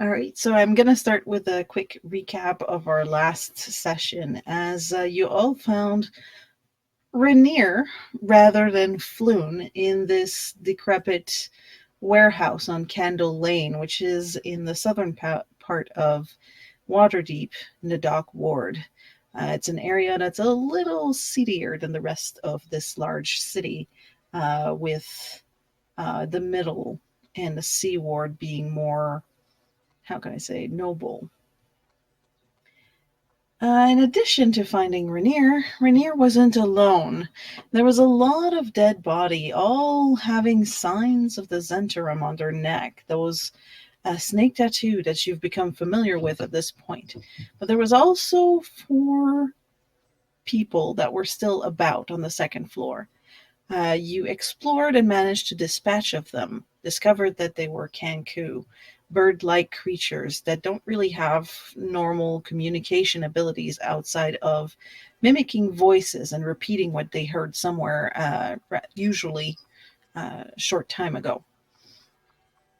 All right, so I'm going to start with a quick recap of our last session. As you all found Rainier rather than Floon in this decrepit warehouse on Candle Lane, which is in the southern part of Waterdeep, Nadok Ward. It's an area that's a little seedier than the rest of this large city, with the middle and the sea ward being more, how can I say, noble. In addition to finding Rainier wasn't alone. There was a lot of dead body, all having signs of the Zentarum on their neck, those snake tattoo that you've become familiar with at this point. But there was also 4 people that were still about on the second floor. You explored and managed to dispatch of them, discovered that they were Kanku, bird-like creatures that don't really have normal communication abilities outside of mimicking voices and repeating what they heard somewhere, usually a short time ago.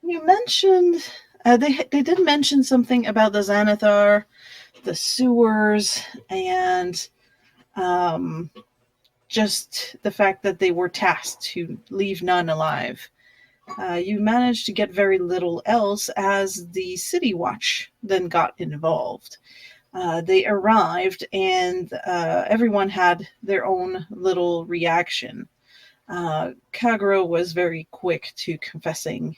You mentioned, they did mention something about the Xanathar, the sewers, and just the fact that they were tasked to leave none alive. You managed to get very little else as the City Watch then got involved. They arrived and everyone had their own little reaction. Kag-Ro was very quick to confessing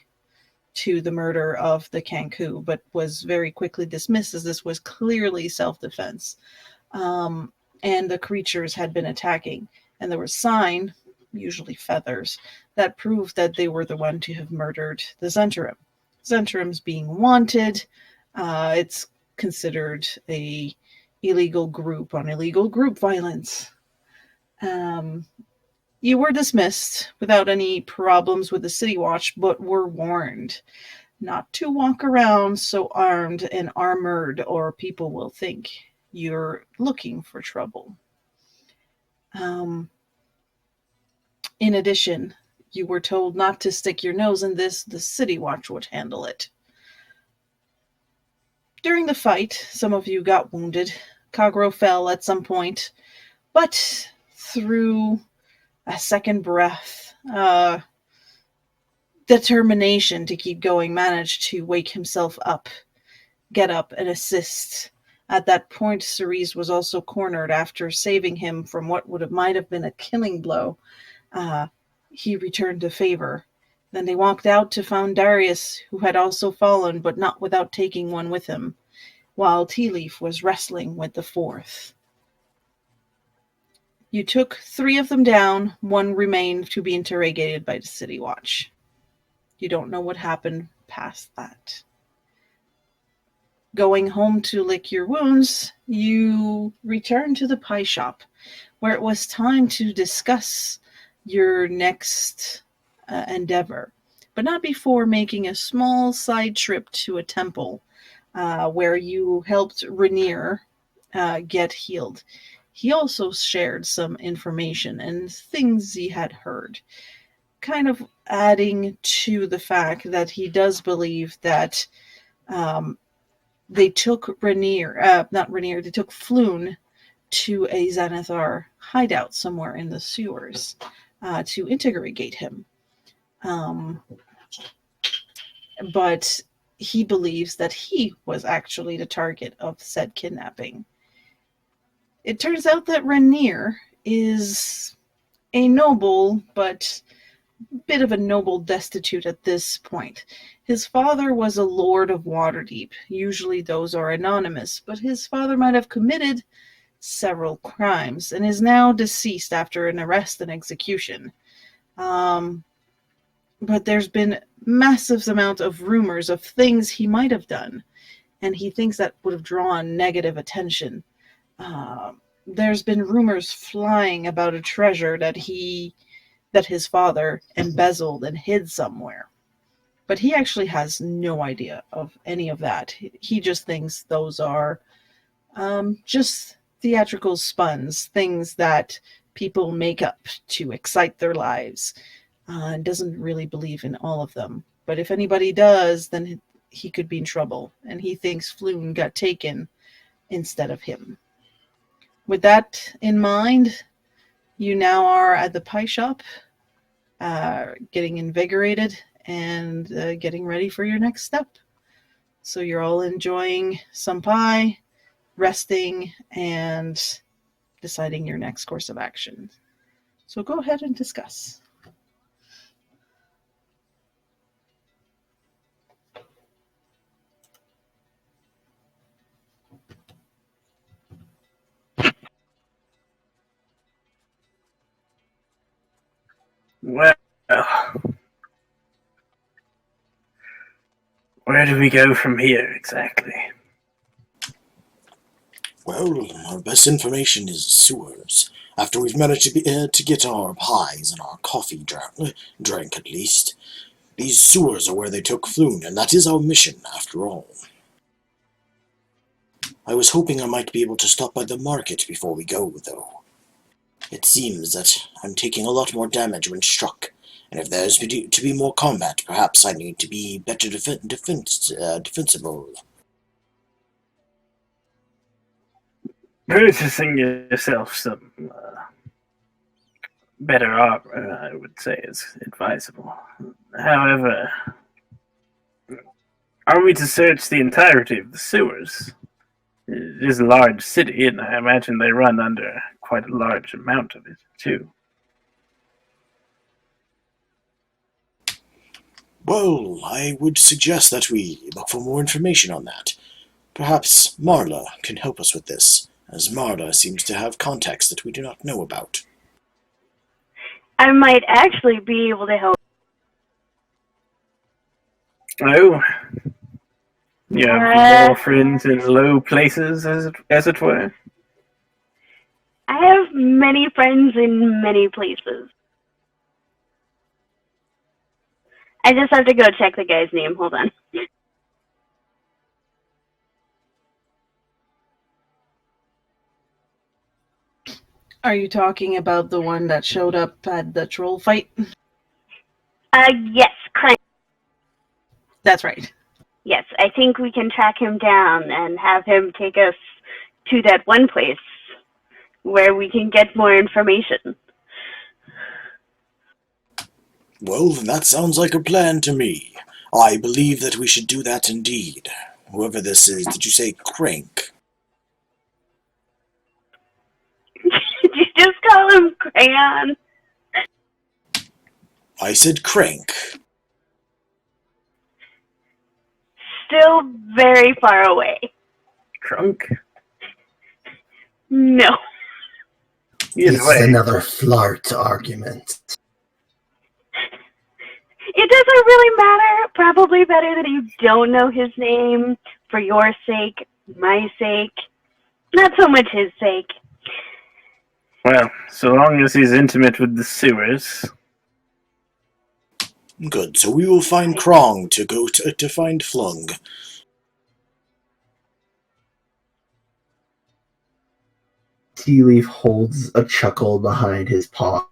to the murder of the Kanku, but was very quickly dismissed as this was clearly self-defense. And the creatures had been attacking. And there was sign, usually feathers, that proved that they were the one to have murdered the Zentarum. Zentarums being wanted, it's considered a illegal group on illegal group violence. You were dismissed without any problems with the City Watch, but were warned not to walk around so armed and armored, or people will think you're looking for trouble. In addition, you were told not to stick your nose in this. The City Watch would handle it. During the fight, some of you got wounded. Kag-Ro fell at some point, but through a second breath, determination to keep going, managed to wake himself up, get up, and assist. At that point, Cerise was also cornered after saving him from what might have been a killing blow. He returned to favor. Then they walked out to find Darius, who had also fallen, but not without taking one with him, while TeaLeaf was wrestling with the 4th. You took 3 of them down. 1 remained to be interrogated by the City Watch. You don't know what happened past that. Going home to lick your wounds, you returned to the pie shop, where it was time to discuss your next endeavor, but not before making a small side trip to a temple where you helped Rainier get healed. He also shared some information and things he had heard, kind of adding to the fact that he does believe that they took they took Floon to a Xanathar hideout somewhere in the sewers to interrogate him. But he believes that he was actually the target of said kidnapping. It turns out that Rainier is a noble, but a bit of a noble destitute at this point. His father was a lord of Waterdeep. Usually those are anonymous, but his father might have committed several crimes and is now deceased after an arrest and execution. But there's been massive amount of rumors of things he might have done, and he thinks that would have drawn negative attention. There's been rumors flying about a treasure that his father embezzled and hid somewhere. But he actually has no idea of any of that. He just thinks those are just theatrical spuns, things that people make up to excite their lives, and doesn't really believe in all of them. But if anybody does, then he could be in trouble, and he thinks Floon got taken instead of him. With that in mind, you now are at the pie shop, getting invigorated and getting ready for your next step. So you're all enjoying some pie, resting, and deciding your next course of action. So go ahead and discuss. Well, where do we go from here exactly? Well, our best information is sewers. After we've managed to get our pies and our coffee drank at least, these sewers are where they took Floon, and that is our mission, after all. I was hoping I might be able to stop by the market before we go, though. It seems that I'm taking a lot more damage when struck, and if there's to be more combat, perhaps I need to be better defensible. Purchasing yourself some better armor, I would say, is advisable. However, are we to search the entirety of the sewers? It is a large city, and I imagine they run under quite a large amount of it, too. Well, I would suggest that we look for more information on that. Perhaps Marla can help us with this, as Marla seems to have contacts that we do not know about. I might actually be able to help. Oh, you have more friends in low places, as it were? I have many friends in many places. I just have to go check the guy's name. Hold on. Are you talking about the one that showed up at the troll fight? Yes, Crank. That's right. Yes, I think we can track him down and have him take us to that one place where we can get more information. Well, then that sounds like a plan to me. I believe that we should do that indeed. Whoever this is, did you say Crank? Did you just call him Crayon? I said Crank. Still very far away. Crunk? No. This is another flirt argument. It doesn't really matter. Probably better that you don't know his name for your sake, my sake, not so much his sake. Well, so long as he's intimate with the sewers. Good, so we will find Krong to go to find Flung. TeaLeaf holds a chuckle behind his paw.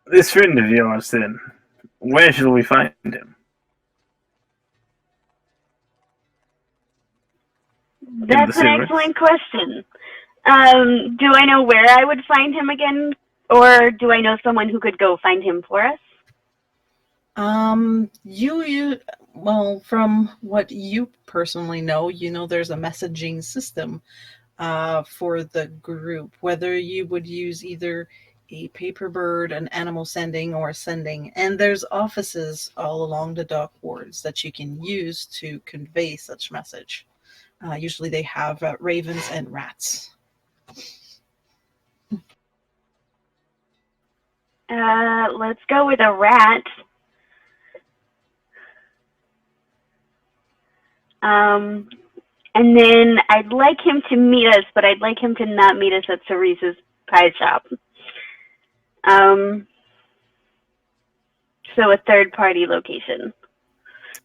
This friend of yours, then, where shall we find him? That's an excellent question. Do I know where I would find him again, or do I know someone who could go find him for us? Well, from what you personally know, you know there's a messaging system for the group, whether you would use either a paper bird, an animal sending, or sending. And there's offices all along the dock wards that you can use to convey such message. Usually they have ravens and rats. Let's go with a rat. And then I'd like him to meet us, but I'd like him to not meet us at Cerise's pie shop. So a third-party location.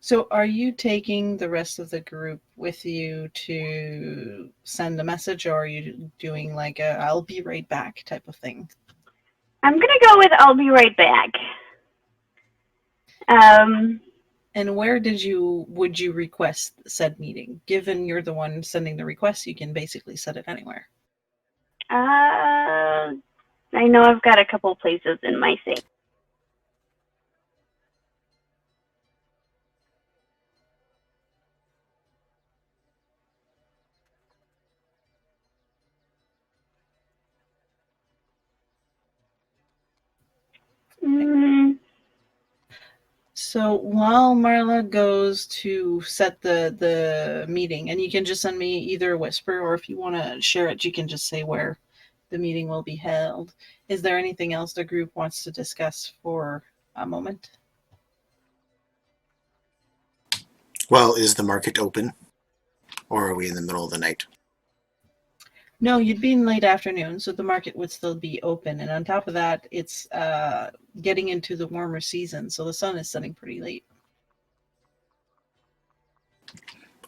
So are you taking the rest of the group with you to send a message, or are you doing like a I'll be right back type of thing? I'm gonna go with I'll be right back. And where would you request said meeting? Given you're the one sending the request, you can basically set it anywhere. I know I've got a couple places in my safe. So while Marla goes to set the meeting, and you can just send me either a whisper, or if you want to share it, you can just say where the meeting will be held. Is there anything else the group wants to discuss for a moment? Well, is the market open? Or are we in the middle of the night? No, you'd be in late afternoon, so the market would still be open. And on top of that, it's getting into the warmer season, so the sun is setting pretty late.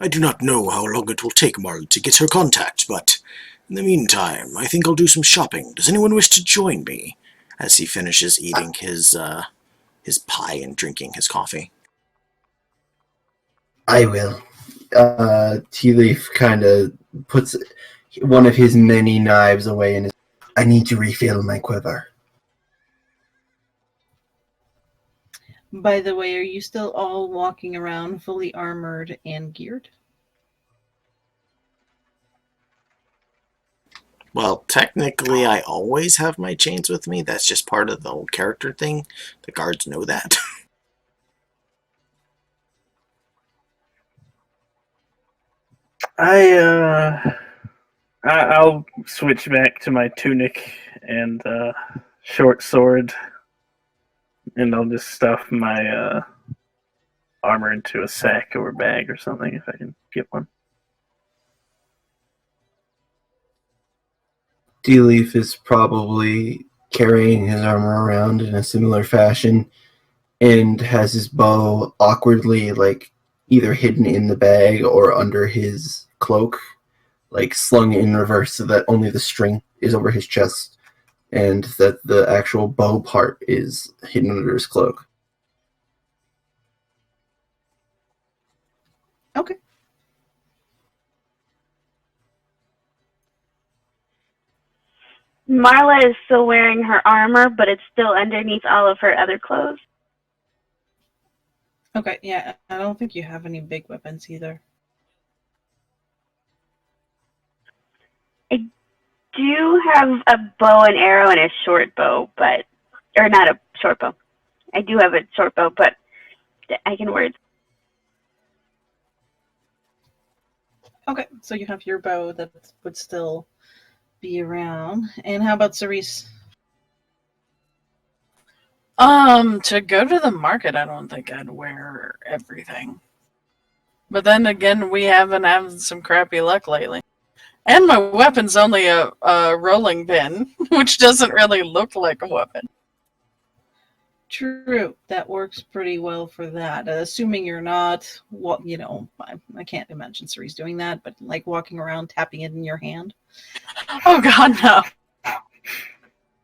I do not know how long it will take Marla to get her contact, but in the meantime, I think I'll do some shopping. Does anyone wish to join me? As he finishes eating his pie and drinking his coffee. I will. TeaLeaf kind of puts one of his many knives away and I need to refill my quiver. By the way, are you still all walking around fully armored and geared? Well, technically, I always have my chains with me. That's just part of the whole character thing. The guards know that. I'll switch back to my tunic and short sword, and I'll just stuff my armor into a sack or a bag or something if I can get one. TeaLeaf is probably carrying his armor around in a similar fashion and has his bow awkwardly, like, either hidden in the bag or under his cloak, like slung in reverse so that only the string is over his chest and that the actual bow part is hidden under his cloak. Okay. Marla is still wearing her armor, but it's still underneath all of her other clothes. Okay, yeah, I don't think you have any big weapons either. I do have a bow and arrow and a short bow, or not a short bow. I do have a short bow, but I can wear it. Okay, so you have your bow that would still be around. And how about Cerise? To go to the market, I don't think I'd wear everything. But then again, we haven't had some crappy luck lately. And my weapon's only a rolling pin, which doesn't really look like a weapon. True, that works pretty well for that. Assuming you're not, I can't imagine Cerise doing that, but like walking around tapping it in your hand. Oh God, no.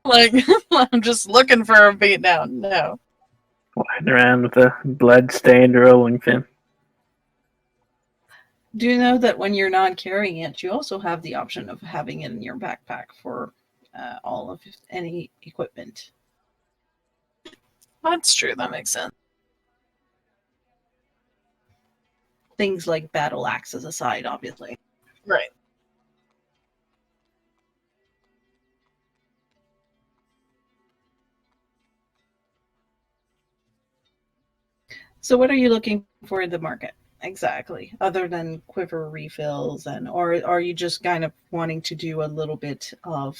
Like, I'm just looking for a beatdown. No. Walking around with a blood-stained rolling pin. Do you know that when you're not carrying it, you also have the option of having it in your backpack for all of any equipment? That's true. That makes sense. Things like battle axes aside, obviously. Right. So what are you looking for in the market exactly, other than quiver refills, or are you just kind of wanting to do a little bit of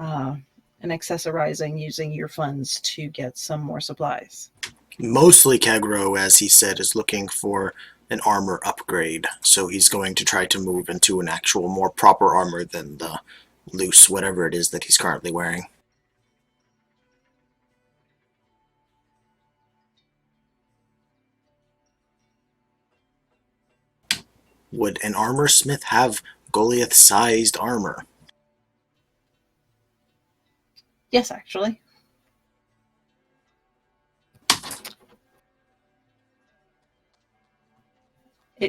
an accessorizing using your funds to get some more supplies? Mostly Kag-Ro, as he said, is looking for an armor upgrade, so he's going to try to move into an actual more proper armor than the loose whatever it is that he's currently wearing. Would an armor smith have Goliath-sized armor? Yes, actually.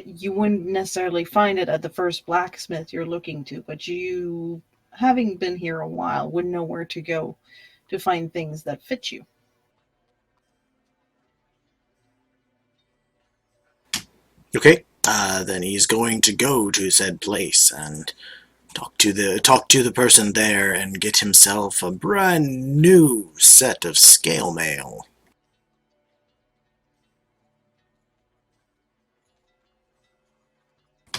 you wouldn't necessarily find it at the first blacksmith you're looking to, but you, having been here a while, would know where to go to find things that fit you. Okay, then he's going to go to said place and talk to the person there and get himself a brand new set of scale mail.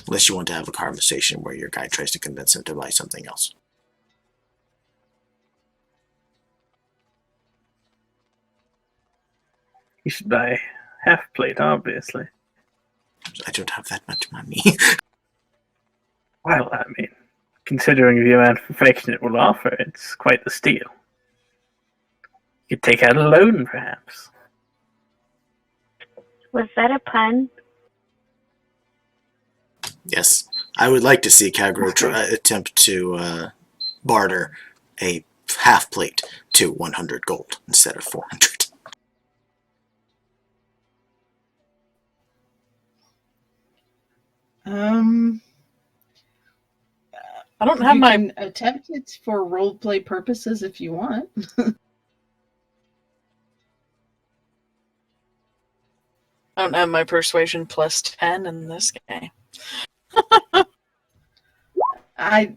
Unless you want to have a conversation where your guy tries to convince him to buy something else. You should buy half plate, obviously. I don't have that much money. Well, I mean, considering the amount of perfection it will offer, it's quite the steal. You could take out a loan, perhaps. Was that a pun? Yes, I would like to see Kag-Ro attempt to barter a half plate to 100 gold instead of 400. I don't have You my. can attempt it for roleplay purposes if you want. I don't have my persuasion plus 10 in this game.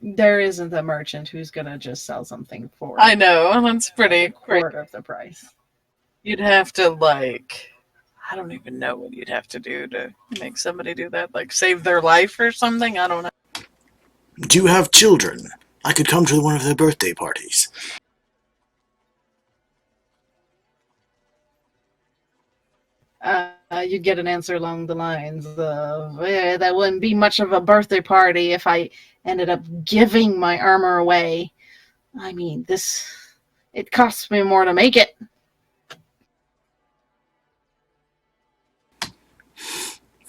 There isn't a merchant who's gonna just sell something for I know, that's pretty a quarter of the price. You'd have to, like, I don't even know what you'd have to do to make somebody do that. Like, save their life or something? I don't know. Do you have children? I could come to one of their birthday parties. You'd get an answer along the lines of, that wouldn't be much of a birthday party if I ended up giving my armor away. I mean, it costs me more to make it.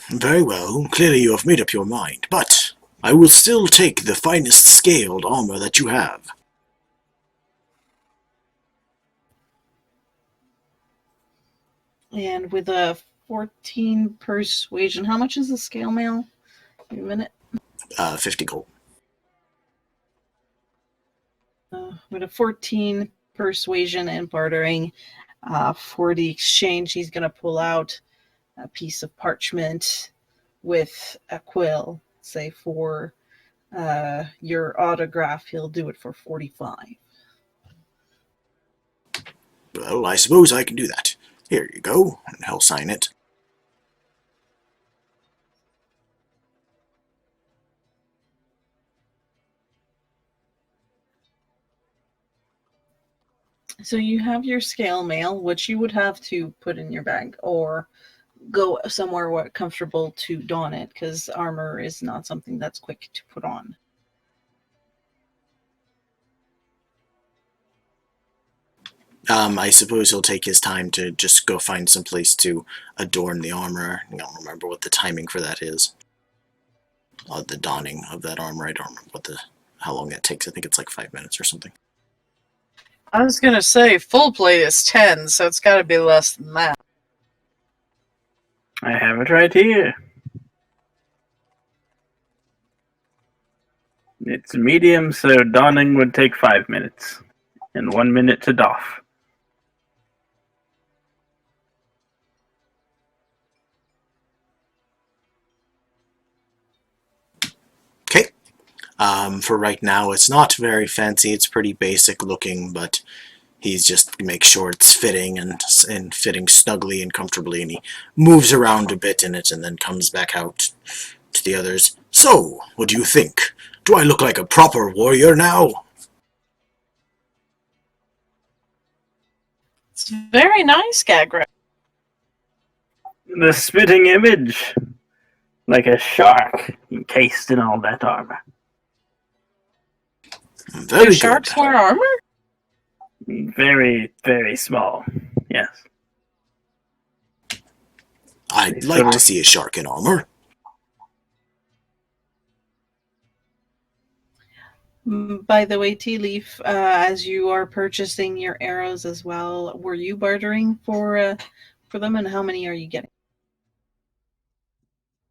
Very well, clearly you have made up your mind, but I will still take the finest scaled armor that you have. And with a 14 persuasion, how much is the scale mail? Wait a minute. 50 gold. With a 14 persuasion and bartering, for the exchange, he's going to pull out a piece of parchment with a quill. Say for your autograph, he'll do it for 45. Well, I suppose I can do that. Here you go, and he'll sign it. So you have your scale mail, which you would have to put in your bag or go somewhere comfortable to don it, because armor is not something that's quick to put on. I suppose he'll take his time to just go find some place to adorn the armor. I don't remember what the timing for that is. The donning of that armor, I don't remember how long that takes. I think it's like 5 minutes or something. I was going to say full plate is 10, so it's got to be less than that. I have it right here. It's medium, so donning would take 5 minutes, and 1 minute to doff. Okay. For right now, it's not very fancy. It's pretty basic looking, but he's just make sure it's fitting and fitting snugly and comfortably, and he moves around a bit in it and then comes back out to the others. So, what do you think? Do I look like a proper warrior now? It's very nice, Kag-Ro. The spitting image, like a shark encased in all that armor. Very Do good. sharks wear armor? Very, very small, yes. I'd like to see a shark in armor. By the way, TeaLeaf, as you are purchasing your arrows as well, were you bartering for them, and how many are you getting?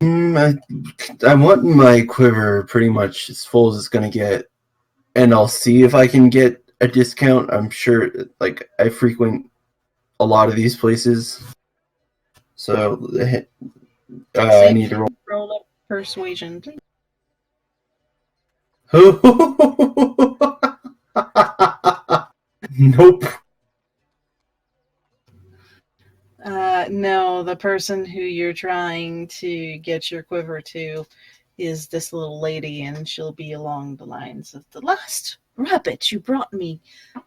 I want my quiver pretty much as full as it's going to get, and I'll see if I can get a discount. I'm sure, like, I frequent a lot of these places, so I need to roll up persuasion, please. roll. Nope. No, the person who you're trying to get your quiver to is this little lady, and she'll be along the lines of the last rabbit you brought me.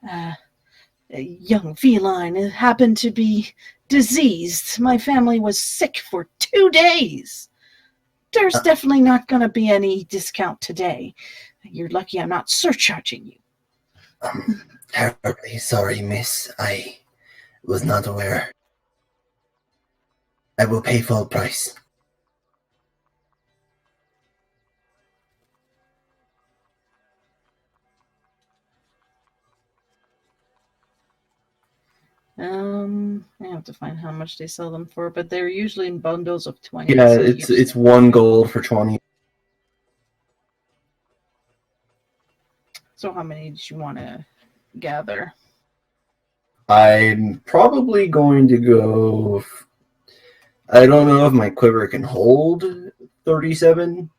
A young feline happened to be diseased. My family was sick for 2 days. There's definitely not going to be any discount today. You're lucky I'm not surcharging you. I'm terribly sorry, miss. I was not aware. I will pay full price. I have to find how much they sell them for, but they're usually in bundles of 20. Yeah, so it's 1 gold for 20. So how many did you want to gather? I'm probably going to go. I don't know if my quiver can hold 37.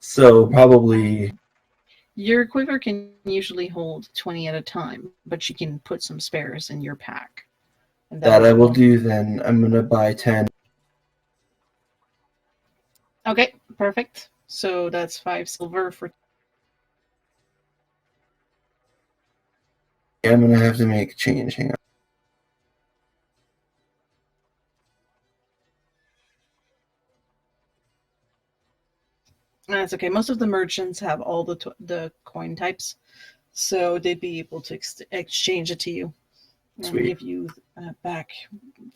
So probably. Your quiver can usually hold 20 at a time, but you can put some spares in your pack. And That I will do then. I'm going to buy 10. Okay, perfect. So that's 5 silver for. I'm going to have to make a change. Hang on. That's okay. Most of the merchants have all the coin types, so they'd be able to exchange it to you and Sweet. give you back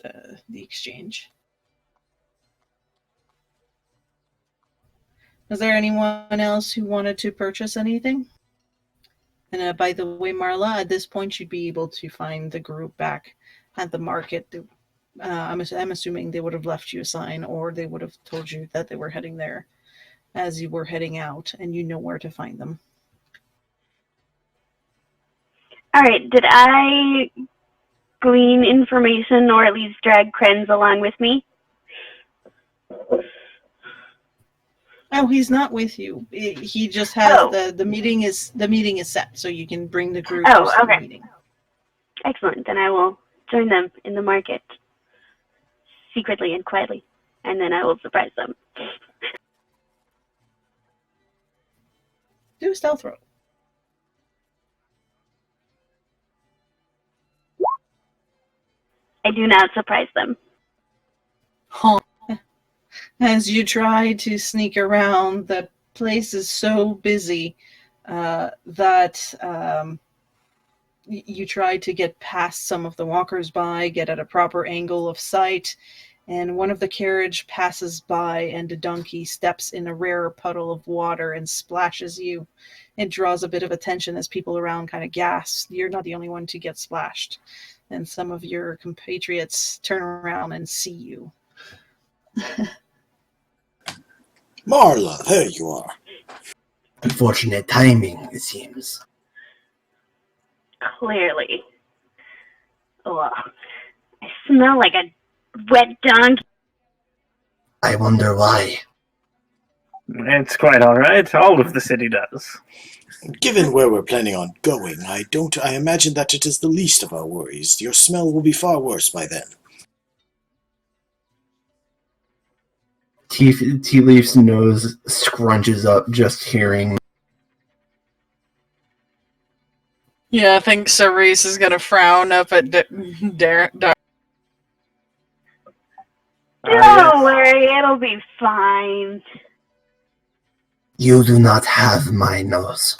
the exchange. Was there anyone else who wanted to purchase anything? And by the way, Marla, at this point you'd be able to find the group back at the market. I'm assuming they would have left you a sign, or they would have told you that they were heading there as you were heading out, and you know where to find them. All right. Did I glean information or at least drag Krenz along with me? Oh, he's not with you. He just has the meeting is set, so you can bring the group to the meeting. Excellent. Then I will join them in the market secretly and quietly, and then I will surprise them. Do a stealth roll. I do not surprise them. Huh. As you try to sneak around, the place is so busy that you try to get past some of the walkers by, get at a proper angle of sight, and one of the carriage passes by and a donkey steps in a rare puddle of water and splashes you. It draws a bit of attention as people around kind of gasp. You're not the only one to get splashed. And some of your compatriots turn around and see you. Marla, there you are. Unfortunate timing, it seems. Clearly. Oh, I smell like a wet donkey. I wonder why. It's quite all right. All of the city does. Given where we're planning on going, I imagine that it is the least of our worries. Your smell will be far worse by then. TeaLeaf's nose scrunches up just hearing. Yeah, I think Cerise is going to frown up at Darius. Don't worry, it'll be fine. You do not have my nose.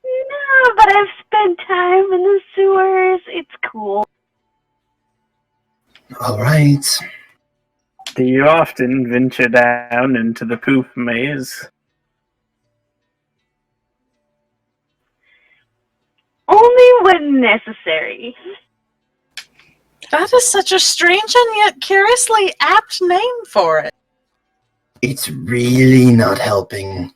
No, but I've spent time in the sewers. It's cool. All right. Do you often venture down into the poop maze? Only when necessary. That is such a strange and yet curiously apt name for it. It's really not helping.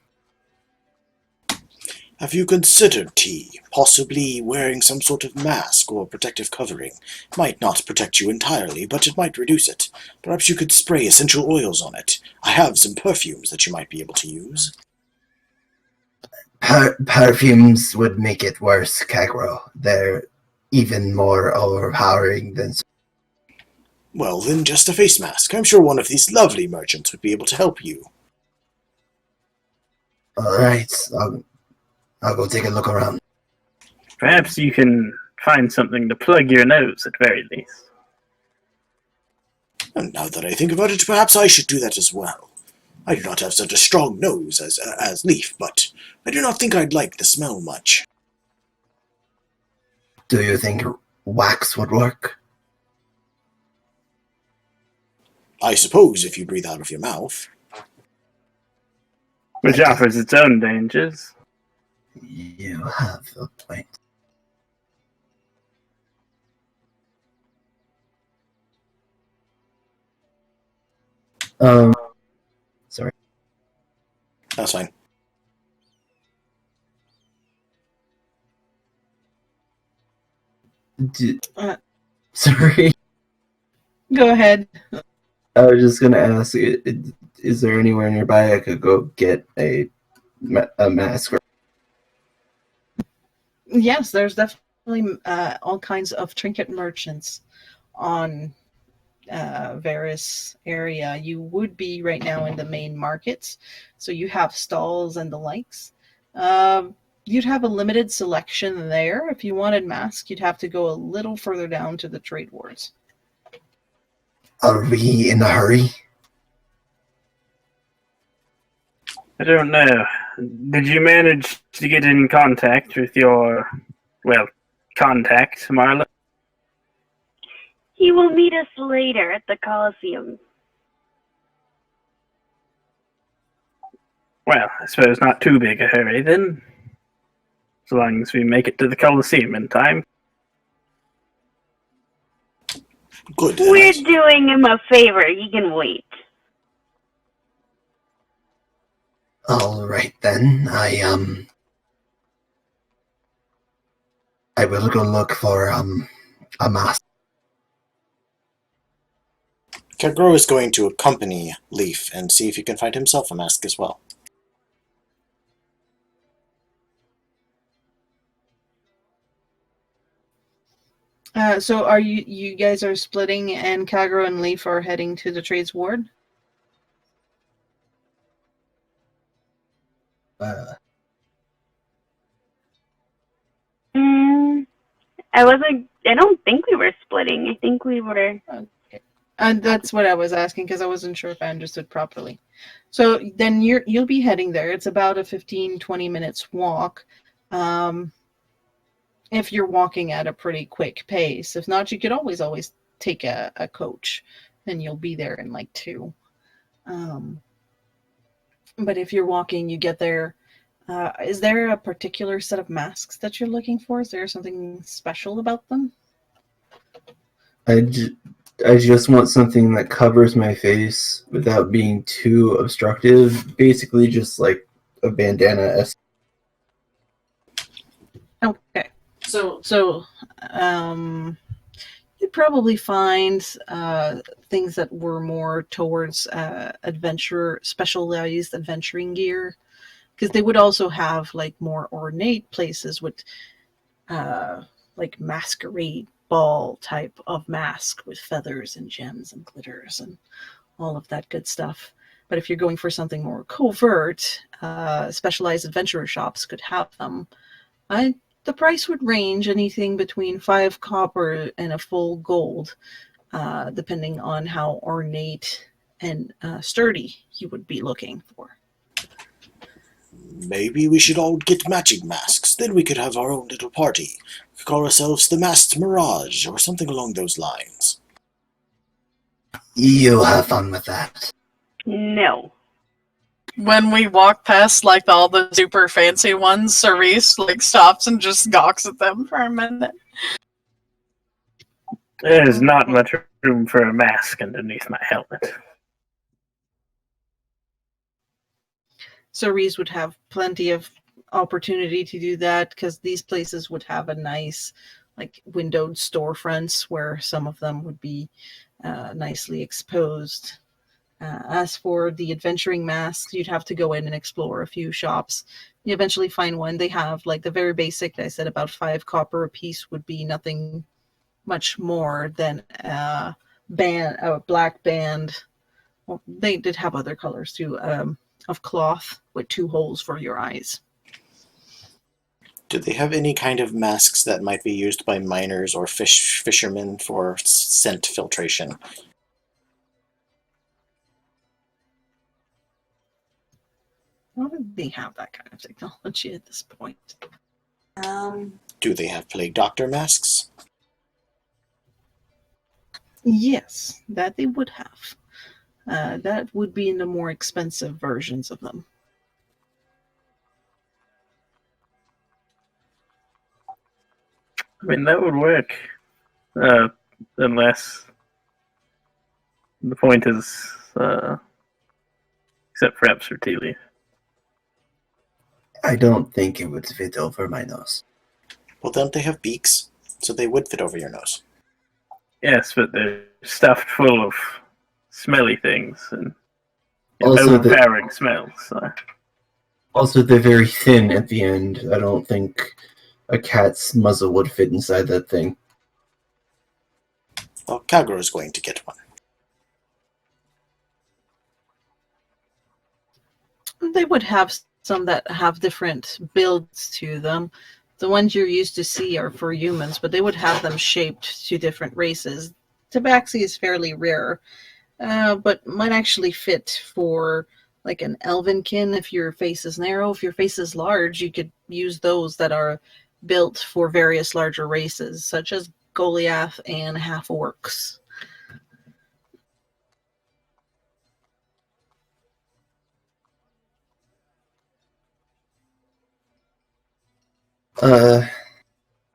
Have you considered, T, possibly wearing some sort of mask or protective covering? It might not protect you entirely, but it might reduce it. Perhaps you could spray essential oils on it. I have some perfumes that you might be able to use. Perfumes would make it worse, Kag-Ro. They're even more overpowering than... Well, then just a face mask. I'm sure one of these lovely merchants would be able to help you. Alright, I'll go take a look around. Perhaps you can find something to plug your nose at very least. And now that I think about it, perhaps I should do that as well. I do not have such a strong nose as Leaf, but I do not think I'd like the smell much. Do you think wax would work? I suppose if you breathe out of your mouth. Which offers its own dangers. You have a point. Sorry. That's fine. Sorry. Go ahead. I was just gonna ask, is there anywhere nearby I could go get a mask? Yes, there's definitely all kinds of trinket merchants on various area. You would be right now in the main markets, so you have stalls and the likes. You'd have a limited selection there. If you wanted masks, you'd have to go a little further down to the trade wards. Are we in a hurry? I don't know. Did you manage to get in contact with your, contact, Marla? He will meet us later at the Coliseum. Well, I suppose not too big a hurry then. As long as we make it to the Coliseum in time. Good. We're doing him a favor. He can wait. All right then. I will go look for a mask. Kag-Ro is going to accompany Leaf and see if he can find himself a mask as well. So are you guys are splitting, and Kag-Ro and Leaf are heading to the trades ward? I don't think we were splitting. I think we were... Okay. And that's what I was asking, because I wasn't sure if I understood properly. So then you'll be heading there. It's about a 15-20 minutes walk. If you're walking at a pretty quick pace. If not, you could always take a coach, and you'll be there in like 2. But if you're walking, you get there. Is there a particular set of masks that you're looking for? Is there something special about them? I just want something that covers my face without being too obstructive. Basically, just like a bandana. Okay. So, you'd probably find things that were more towards specialized adventuring gear, because they would also have like more ornate places with like masquerade ball type of mask with feathers and gems and glitters and all of that good stuff. But if you're going for something more covert, specialized adventurer shops could have them. The price would range anything between 5 copper and a full gold, depending on how ornate and sturdy you would be looking for. Maybe we should all get matching masks. Then we could have our own little party. We could call ourselves the Masked Mirage, or something along those lines. You'll have fun with that. No. When we walk past like all the super fancy ones, Cerise like stops and just gawks at them for a minute. There's not much room for a mask underneath my helmet. Cerise would have plenty of opportunity to do that because these places would have a nice, like, windowed storefronts where some of them would be nicely exposed. As for the adventuring masks, you'd have to go in and explore a few shops. You eventually find one. They have, like, the very basic that I said, about 5 copper a piece would be nothing much more than a black band. Well, they did have other colors too, of cloth with 2 holes for your eyes. Do they have any kind of masks that might be used by miners or fishermen for scent filtration? How do they have that kind of technology at this point? Do they have plague doctor masks? Yes, that they would have. That would be in the more expensive versions of them. I mean, that would work. Unless the point is, except perhaps for TeaLeaf. I don't think it would fit over my nose. Well, don't they have beaks? So they would fit over your nose. Yes, but they're stuffed full of smelly things and Also, overpowering smells. So. Also, they're very thin at the end. I don't think a cat's muzzle would fit inside that thing. Well, Kag-Ro is going to get one. They would have some that have different builds to them. The ones you're used to see are for humans, but they would have them shaped to different races. Tabaxi is fairly rare, but might actually fit for like an elvenkin if your face is narrow. If your face is large, you could use those that are built for various larger races, such as Goliath and half-orcs.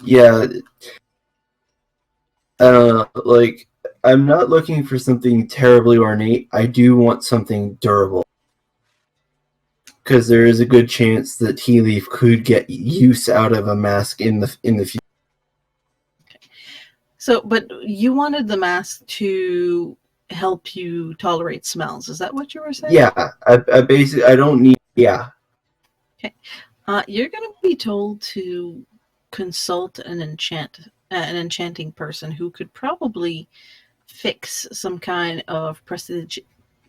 Yeah. Like, I'm not looking for something terribly ornate. I do want something durable. Because there is a good chance that TeaLeaf could get use out of a mask in the future. So, but you wanted the mask to help you tolerate smells. Is that what you were saying? Yeah, I basically, I don't need, yeah. Okay. You're going to be told to consult an enchanting person who could probably fix some kind of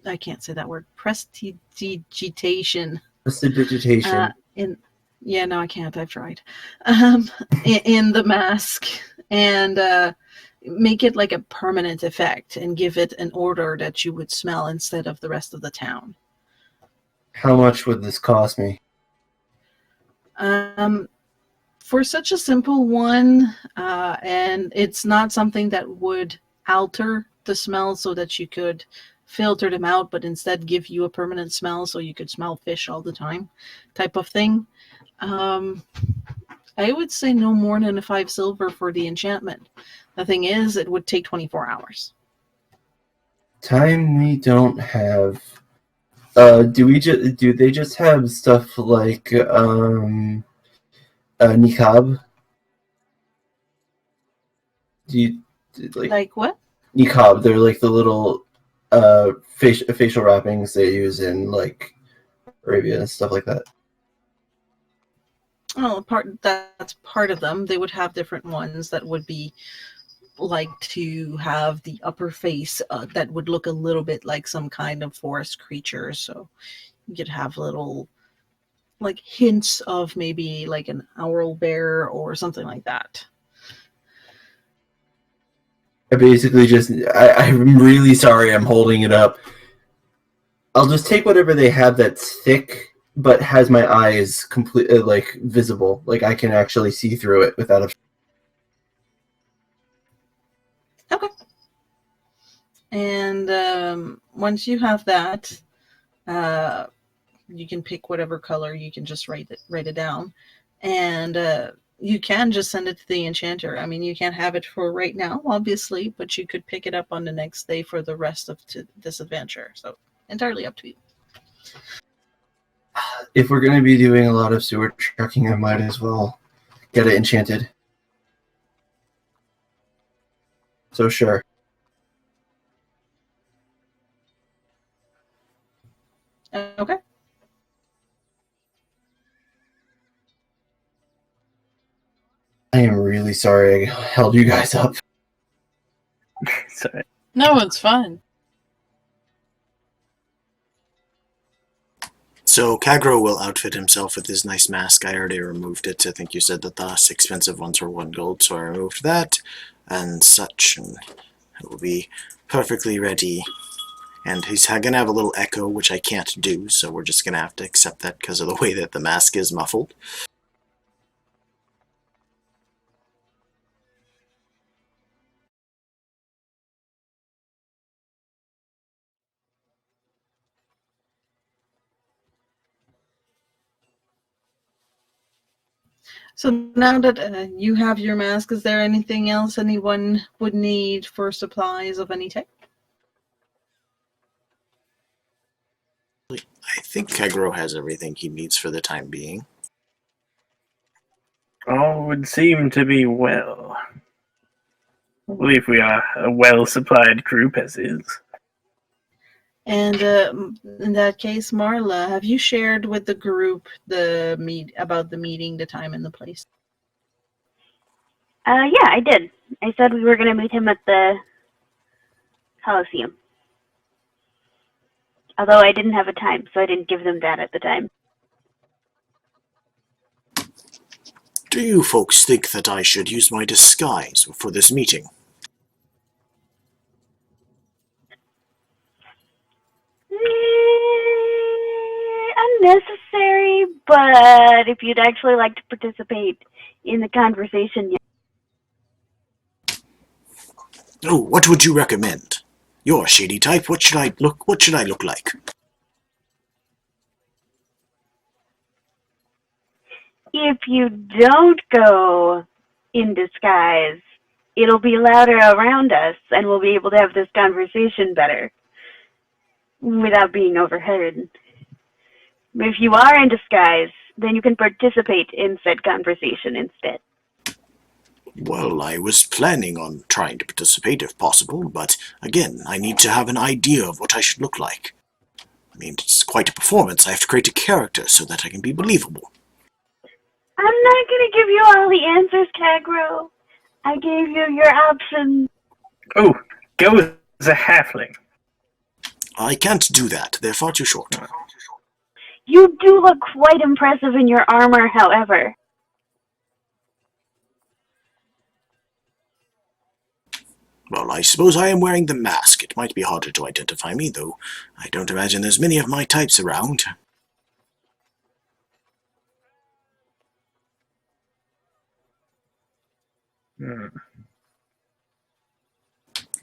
I can't say that word. Prestidigitation. Prestidigitation. Yeah, no, I can't. I've tried. In the mask and make it like a permanent effect and give it an odor that you would smell instead of the rest of the town. How much would this cost me? For such a simple one, and it's not something that would alter the smell so that you could filter them out, but instead give you a permanent smell so you could smell fish all the time type of thing. I would say no more than 5 silver for the enchantment. The thing is, it would take 24 hours. Time we don't have. Do they just have stuff like niqab? Do you like what? Niqab? They're like the little facial wrappings they use in like Arabia and stuff like that. Oh, that's part of them. They would have different ones that would be like to have the upper face that would look a little bit like some kind of forest creature. So you could have little like hints of maybe like an owl bear or something like that. I basically I'm really sorry I'm holding it up. I'll just take whatever they have that's thick but has my eyes completely like visible. Like I can actually see through it without a... Okay. And once you have that, you can pick whatever color. You can just write it down, and you can just send it to the enchanter. I mean, you can't have it for right now, obviously, but you could pick it up on the next day for the rest of this adventure. So, entirely up to you. If we're going to be doing a lot of sewer trucking, I might as well get it enchanted. So sure. Okay. I am really sorry I held you guys up. Sorry. No, it's fine. So Kag-Ro will outfit himself with his nice mask. I already removed it. I think you said that the expensive ones were 1 gold, so I removed that and such, and it will be perfectly ready. And he's going to have a little echo, which I can't do, so we're just going to have to accept that because of the way that the mask is muffled. So now that you have your mask, is there anything else anyone would need for supplies of any type? I think Kag-Ro has everything he needs for the time being. All would seem to be well. I believe we are a well-supplied group as is. And in that case, Marla, have you shared with the group about the meeting, the time, and the place? Yeah, I did. I said we were going to meet him at the Coliseum. Although I didn't have a time, so I didn't give them that at the time. Do you folks think that I should use my disguise for this meeting? Unnecessary, but if you'd actually like to participate in the conversation, yeah. Oh, what would you recommend? You're a shady type. What should I look like? If you don't go in disguise, it'll be louder around us, and we'll be able to have this conversation better without being overheard. If you are in disguise, then you can participate in said conversation instead. Well, I was planning on trying to participate if possible, but again, I need to have an idea of what I should look like. I mean, it's quite a performance. I have to create a character so that I can be believable. I'm not going to give you all the answers, Kag-Ro. I gave you your options. Oh, go as a halfling. I can't do that. They're far too short. You do look quite impressive in your armor, however. Well, I suppose I am wearing the mask. It might be harder to identify me, though. I don't imagine there's many of my types around.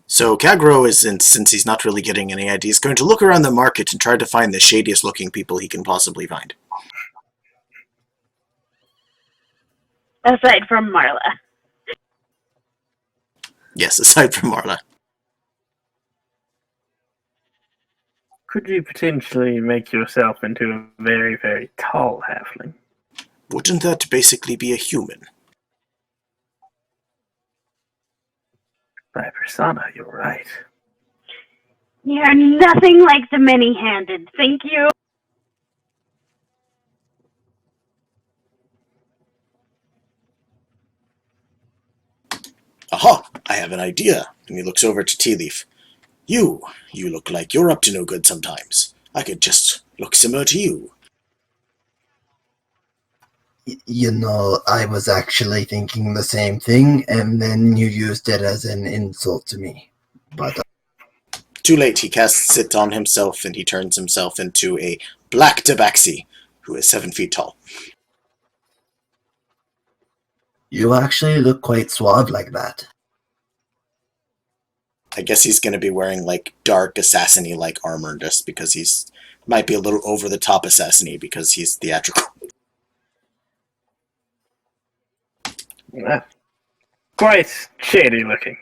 So Kag-Ro is, since he's not really getting any ideas, going to look around the market and try to find the shadiest looking people he can possibly find. Aside from Marla. Yes, aside from Marla. Could you potentially make yourself into a very, very tall halfling? Wouldn't that basically be a human? By persona, you're right. You're nothing like the many-handed, thank you. Aha! I have an idea. And he looks over to TeaLeaf. You look like you're up to no good sometimes. I could just look similar to you. You know, I was actually thinking the same thing, and then you used it as an insult to me. But Too late, he casts it on himself, and he turns himself into a black Tabaxi, who is 7 feet tall. you actually look quite suave like that. I guess he's going to be wearing, like, dark assassin-y like armor, just because he's... might be a little over-the-top assassin-y, because he's theatrical. Uh, quite shady looking.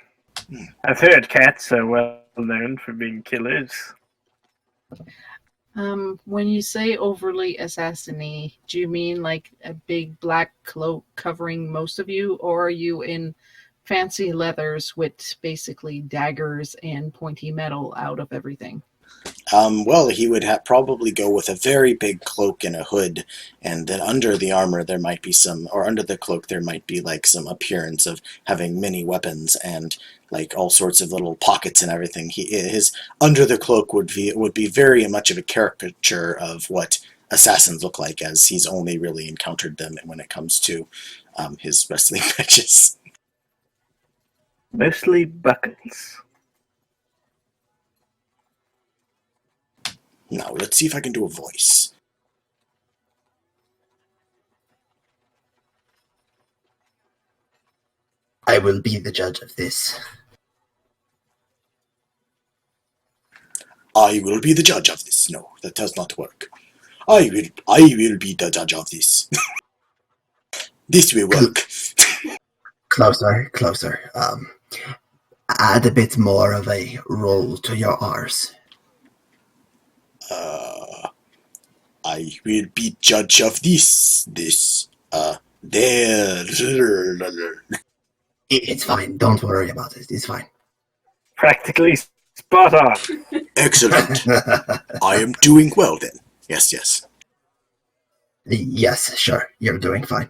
I've heard cats are well known for being killers. When you say overly assassiny, do you mean like a big black cloak covering most of you, or are you in fancy leathers with basically daggers and pointy metal out of everything? Well, he would probably go with a very big cloak and a hood, and then under the armor there might be some, or under the cloak there might be like some appearance of having many weapons and like all sorts of little pockets and everything. His under the cloak would be very much of a caricature of what assassins look like, as he's only really encountered them when it comes to his wrestling matches. Mostly buckles. Now, let's see if I can do a voice. I will be the judge of this. I will be the judge of this. No, that does not work. I will be the judge of this. This will work. Closer. Add a bit more of a roll to your R's. I will be judge of this, there. It's fine. Don't worry about it. It's fine. Practically spot on. Excellent. I am doing well then. Yes. Yes, sure. You're doing fine.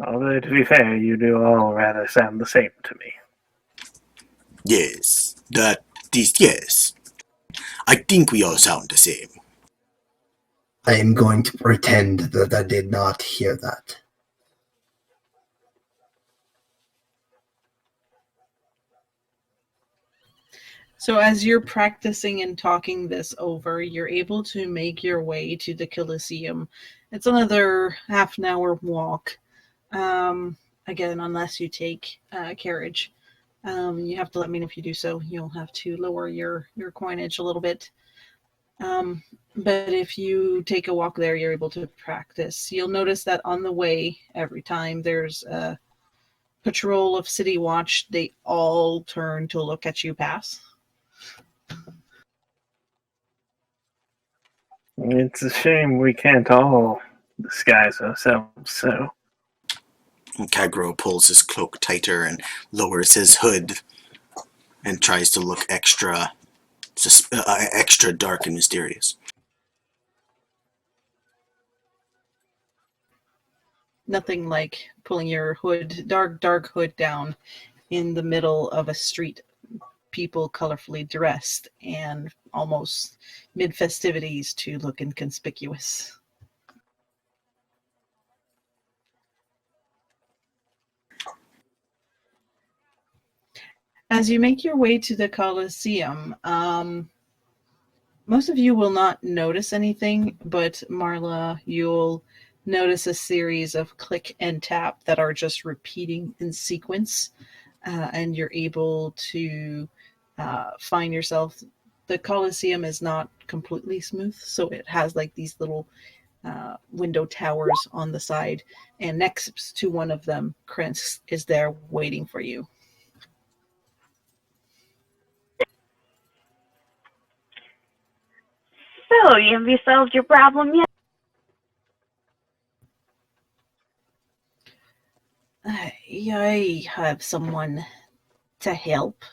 Although, to be fair, you do all rather sound the same to me. Yes. Yes. I think we all sound the same. I am going to pretend that I did not hear that. So as you're practicing and talking this over, you're able to make your way to the Colosseum. It's another half an hour walk. Again, unless you take a carriage. You have to let me know if you do so. You'll have to lower your coinage a little bit. But if you take a walk there, you're able to practice. You'll notice that on the way, every time there's a patrol of City Watch, they all turn to look at you pass. It's a shame we can't all disguise ourselves, so. Kag-Ro pulls his cloak tighter and lowers his hood and tries to look extra dark and mysterious. Nothing like pulling your hood, dark hood down in the middle of a street, people colorfully dressed and almost mid-festivities to look inconspicuous. As you make your way to the Colosseum, most of you will not notice anything, but Marla, you'll notice a series of click and tap that are just repeating in sequence, and you're able to find yourself. The Colosseum is not completely smooth, so it has like these little window towers on the side, and next to one of them, Krentz is there waiting for you. So, have you solved your problem yet? I have someone to help.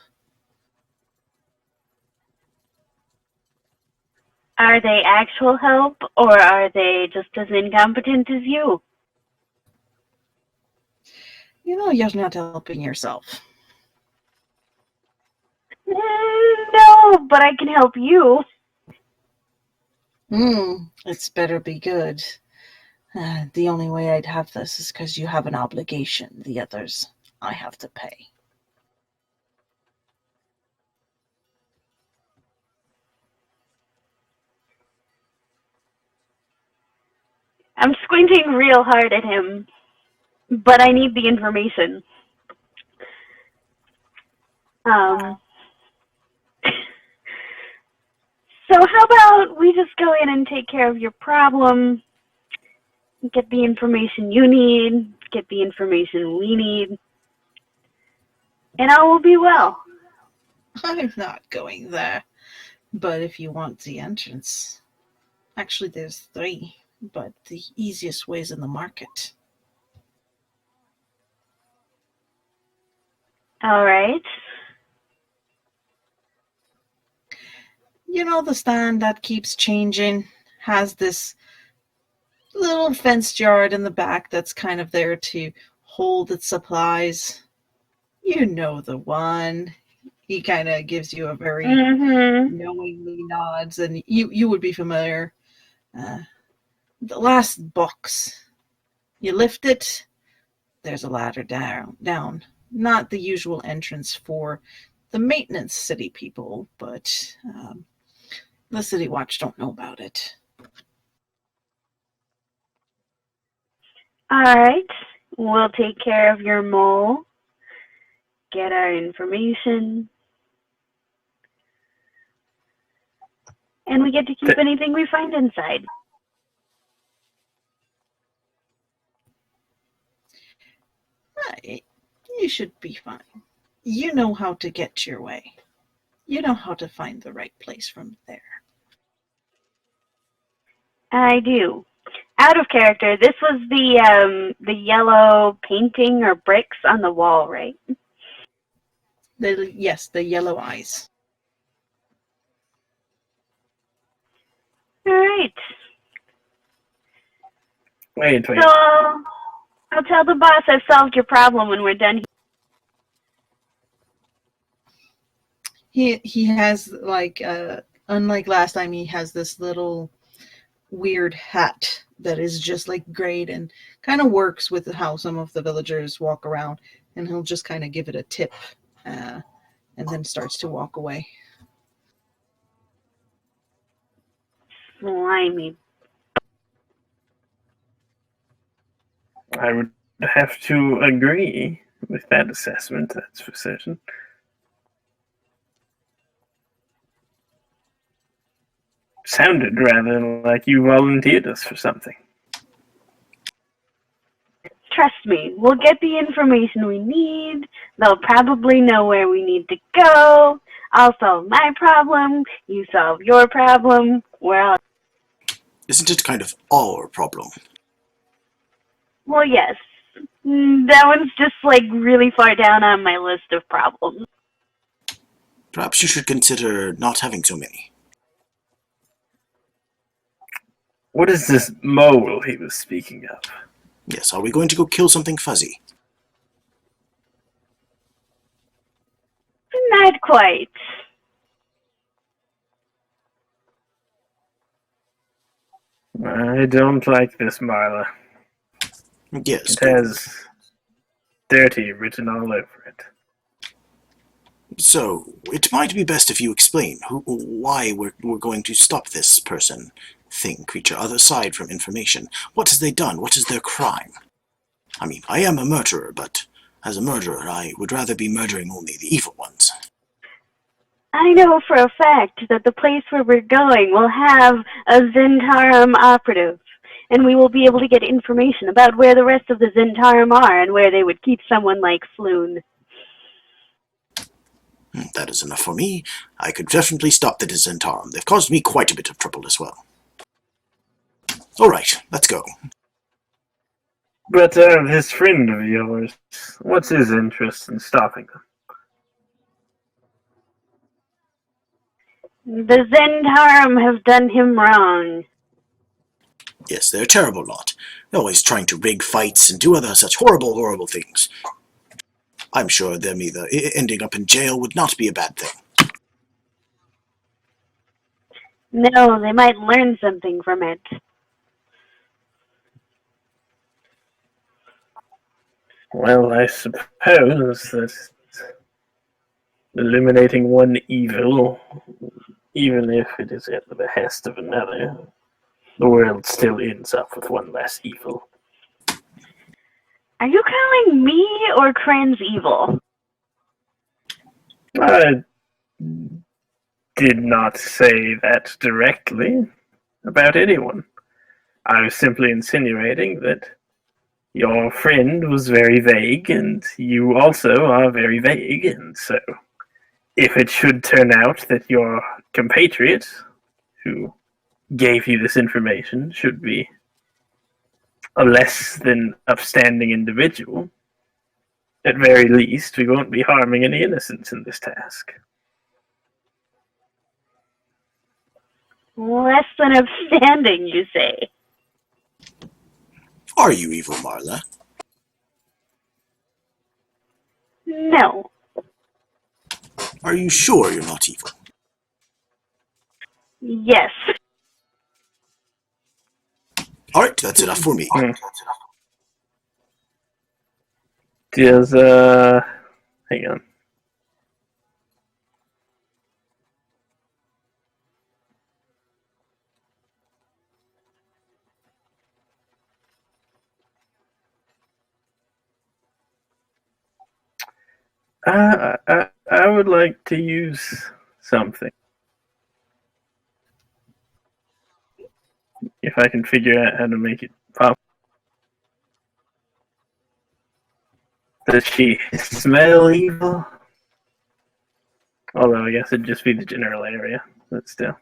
Are they actual help, or are they just as incompetent as you? You know, you're not helping yourself. No, but I can help you. It's better be good. The only way I'd have this is because you have an obligation. The others, I have to pay. I'm squinting real hard at him, but I need the information. So how about we just go in and take care of your problem, get the information you need, get the information we need, and all will be well. I'm not going there. But if you want the entrance, actually, there's 3, but the easiest way is in the market. All right. You know, the stand that keeps changing has this little fenced yard in the back that's kind of there to hold its supplies. You know the one. He kind of gives you a very knowingly nods, and you would be familiar. The last box. You lift it, there's a ladder down. Not the usual entrance for the maintenance city people, but the City Watch don't know about it. All right. We'll take care of your mole, get our information, and we get to keep anything we find inside. You should be fine. You know how to get your way. You know how to find the right place from there. I do. Out of character, this was the yellow painting or bricks on the wall, right? Yes, the yellow eyes. All right. Wait. So I'll tell the boss I've solved your problem when we're done. He has, like, unlike last time, he has this little weird hat that is just like grayed and kind of works with how some of the villagers walk around, and he'll just kind of give it a tip and then starts to walk away. Slimy. I would have to agree with that assessment, that's for certain. Sounded rather like you volunteered us for something. Trust me, we'll get the information we need. They'll probably know where we need to go. I'll solve my problem. You solve your problem. Well, Isn't it kind of our problem? well, yes. That one's just like really far down on my list of problems. Perhaps you should consider not having so many. What is this mole he was speaking of? Yes, are we going to go kill something fuzzy? Not quite. I don't like this, Marla. Yes. It has dirty written all over it. So, it might be best if you explain why we're going to stop this person, thing, creature, aside from information. What has they done? What is their crime? I mean, I am a murderer, but as a murderer, I would rather be murdering only the evil ones. I know for a fact that the place where we're going will have a Zentarum operative, and we will be able to get information about where the rest of the Zentarum are and where they would keep someone like Floon. That is enough for me. I could definitely stop the Zentarum. They've caused me quite a bit of trouble as well. Alright, let's go. But this friend of yours, what's his interest in stopping them? The Zentarum have done him wrong. Yes, they're a terrible lot. They're always trying to rig fights and do other such horrible, horrible things. I'm sure them either ending up in jail would not be a bad thing. No, they might learn something from it. Well, I suppose that eliminating one evil, even if it is at the behest of another, the world still ends up with one less evil. Are you calling me or Kren's evil? I did not say that directly about anyone. I was simply insinuating that your friend was very vague, and you also are very vague, and so if it should turn out that your compatriot, who gave you this information, should be a less than upstanding individual, at very least, we won't be harming any innocents in this task. Less than upstanding, you say? Are you evil, Marla? No. Are you sure you're not evil? Yes. Alright, that's enough for me. Does, hang on. I would like to use something. If I can figure out how to make it pop. Does she smell evil? Although I guess it'd just be the general area, but still.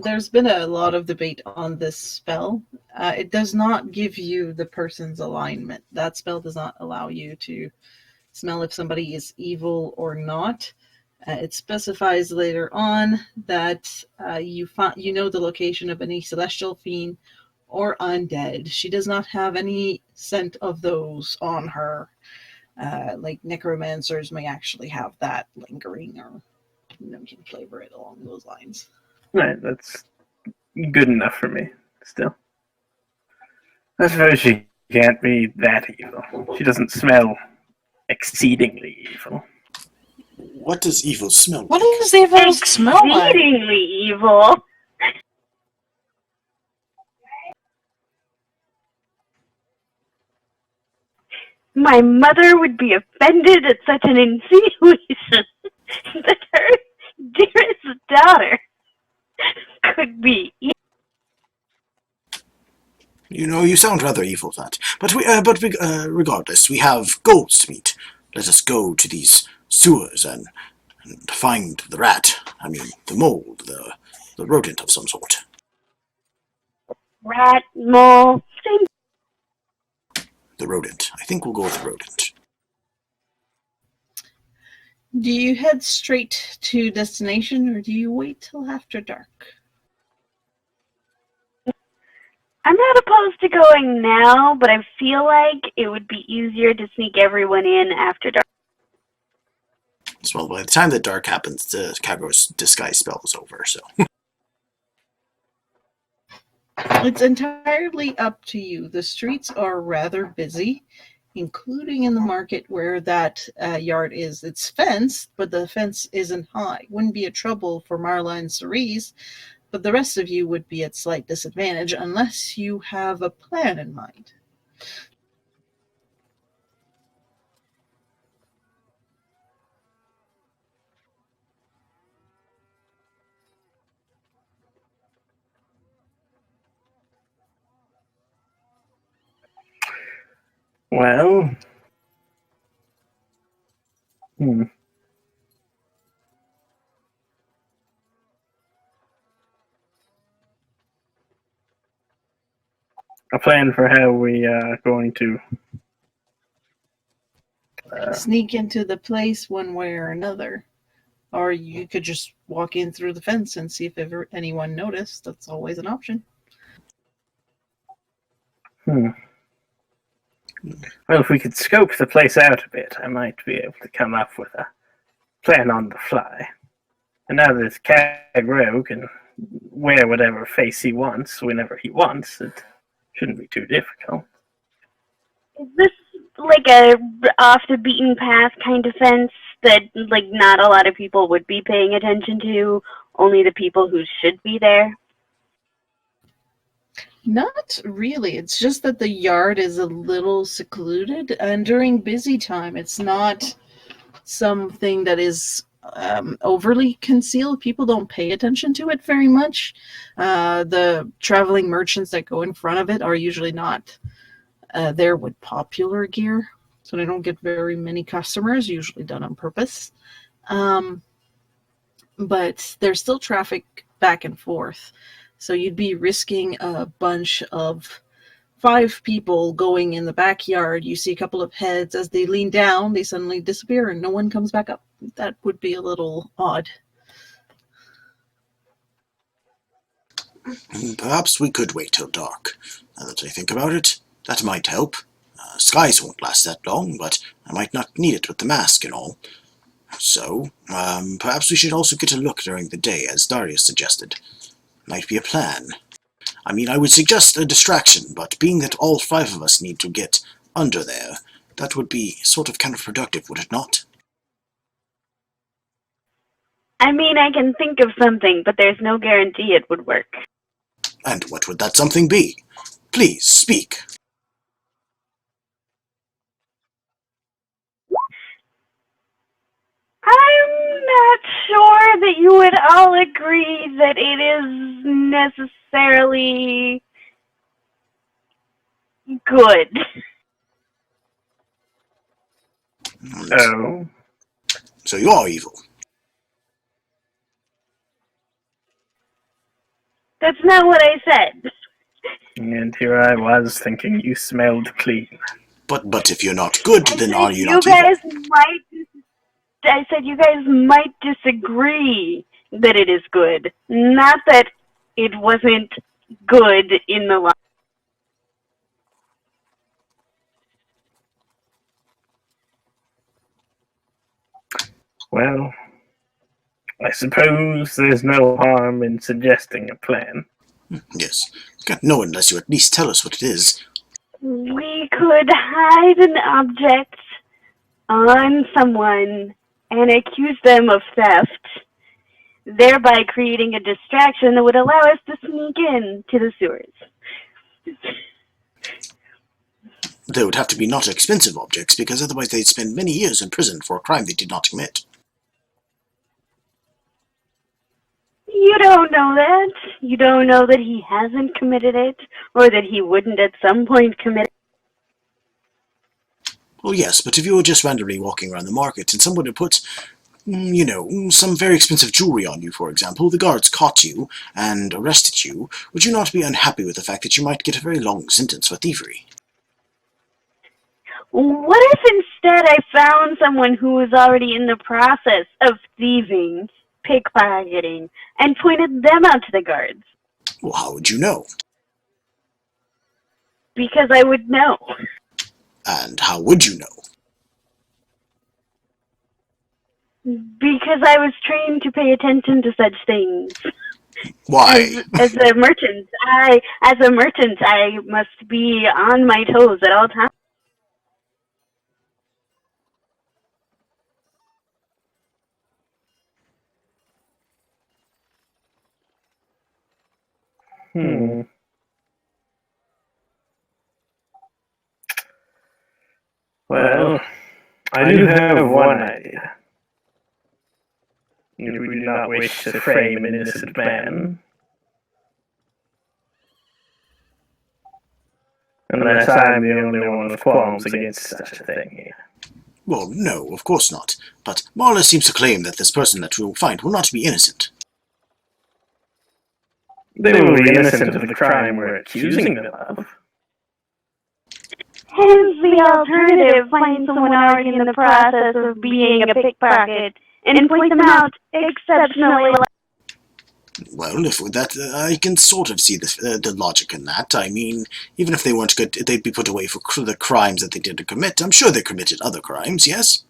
There's been a lot of debate on this spell. It does not give you the person's alignment. That spell does not allow you to smell if somebody is evil or not. It specifies later on that you know the location of any celestial fiend or undead. She does not have any scent of those on her. Like necromancers may actually have that lingering, or you can flavor it along those lines. Right, that's good enough for me, still. I suppose she can't be that evil. She doesn't smell exceedingly evil. What does evil smell like? What does evil smell like? Exceedingly evil. My mother would be offended at such an insinuation that her dearest daughter could be evil. You know, you sound rather evil, that. But regardless, we have goals to meet. Let us go to these sewers and find the rat. I mean, the mole, the rodent of some sort. Rat, mole, same. The rodent. I think we'll go with the rodent. Do you head straight to destination, or do you wait till after dark? I'm not opposed to going now, but I feel like it would be easier to sneak everyone in after dark. Well, by the time that dark happens, the Kag-Ro's disguise spell is over, so. It's entirely up to you. The streets are rather busy, including in the market where that yard is. It's fenced, but the fence isn't high. Wouldn't be a trouble for Marla and Cerise, but the rest of you would be at slight disadvantage unless you have a plan in mind. Well, a plan for how we are going to Sneak into the place one way or another. Or you could just walk in through the fence and see if ever anyone noticed. That's always an option. Well, if we could scope the place out a bit, I might be able to come up with a plan on the fly. And now that Kag-Ro can wear whatever face he wants whenever he wants, it shouldn't be too difficult. Is this like a off the beaten path kind of fence that like not a lot of people would be paying attention to, only the people who should be there? Not really. It's just that the yard is a little secluded, and during busy time, it's not something that is overly concealed. People don't pay attention to it very much. The traveling merchants that go in front of it are usually not there with popular gear, so they don't get very many customers, usually done on purpose. But there's still traffic back and forth, so you'd be risking a bunch of 5 people going in the backyard. You see a couple of heads. As they lean down, they suddenly disappear and no one comes back up. That would be a little odd. Perhaps we could wait till dark. Now that I think about it, that might help. Skies won't last that long, but I might not need it with the mask and all. So, perhaps we should also get a look during the day, as Darius suggested. Might be a plan. I mean, I would suggest a distraction, but being that all 5 of us need to get under there, that would be sort of counterproductive, would it not? I mean, I can think of something, but there's no guarantee it would work. And what would that something be? Please, speak. I'm not sure that you would all agree that it is necessarily good. Oh. So you are evil. That's not what I said. And here I was thinking you smelled clean. But if you're not good, then are you not evil? I said you guys might disagree that it is good. Not that it wasn't good in the long. Well, I suppose there's no harm in suggesting a plan. Yes. Can't know unless you at least tell us what it is. We could hide an object on someone and accuse them of theft, thereby creating a distraction that would allow us to sneak in to the sewers. They would have to be not expensive objects, because otherwise they'd spend many years in prison for a crime they did not commit. You don't know that. You don't know that he hasn't committed it, or that he wouldn't at some point commit it. Well, yes, but if you were just randomly walking around the market and someone had put, some very expensive jewelry on you, for example, the guards caught you and arrested you, would you not be unhappy with the fact that you might get a very long sentence for thievery? What if instead I found someone who was already in the process of thieving, pickpocketing, and pointed them out to the guards? Well, how would you know? Because I would know. And how would you know? Because I was trained to pay attention to such things. Why? As a merchant, I must be on my toes at all times. Well, I do have one idea. You do not wish to frame an innocent man. Unless I'm the only one with qualms against such a thing here. Well, no, of course not. But Marla seems to claim that this person that we will find will not be innocent. They will be innocent of the crime we're accusing them of. Hence the alternative, find someone already in the process of being a pickpocket and point them out exceptionally. Well, if with that, I can sort of see the logic in that. I mean, even if they weren't good, they'd be put away for the crimes that they did commit. I'm sure they committed other crimes, yes?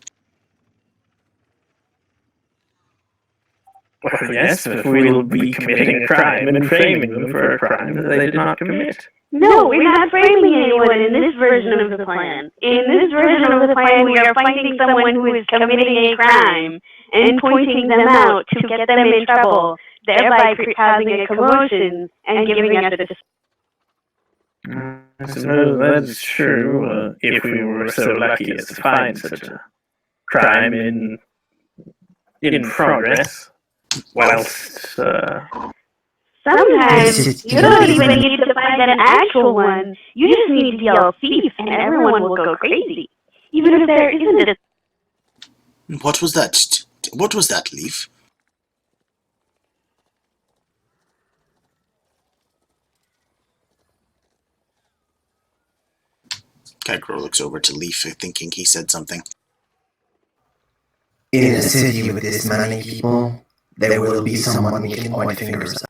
Well, yes, but we'll be committing a crime and framing them for a crime that they did not commit. No, we're not framing anyone in this version of the plan. In this version of the plan, we are finding someone who is committing a crime and pointing them out to get them in trouble, thereby causing a commotion and giving us a... I suppose that's true, if we were so lucky as to find such a crime in in progress. Whilst Sometimes you don't even need to find an actual one. You just need to yell thief and everyone will go crazy. Even if there isn't a... What was that? What was that, Leaf? Kag-Ro looks over to Leaf, thinking he said something. In a city with this many people, there will be someone we can point fingers at.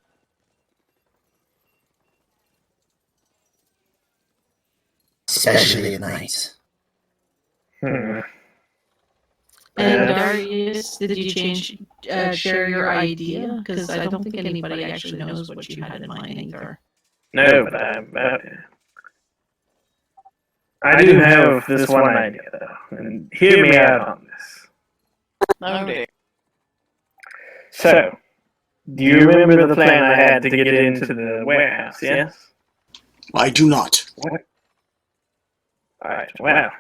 Especially at night. And Darius, did you share your idea? Because I don't think anybody actually knows what you had in mind either. No, but I do have this one idea, though, and hear me out on this. Okay. So, do you remember the plan I had to get into the warehouse, yes? I do not. What? Alright, well,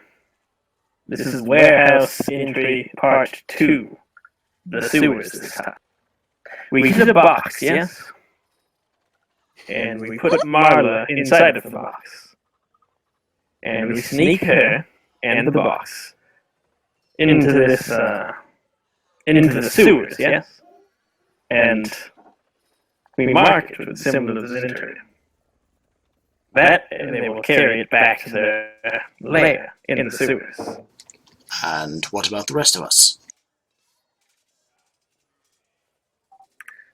this is Warehouse Entry Part 2, the sewers this time. We get a box, yes? And we put Marla inside of the box. And we sneak her and the box into this, into the sewers, yes? And we mark it with the symbol of Enter. That, and they will carry it back to their lair in the sewers. And what about the rest of us?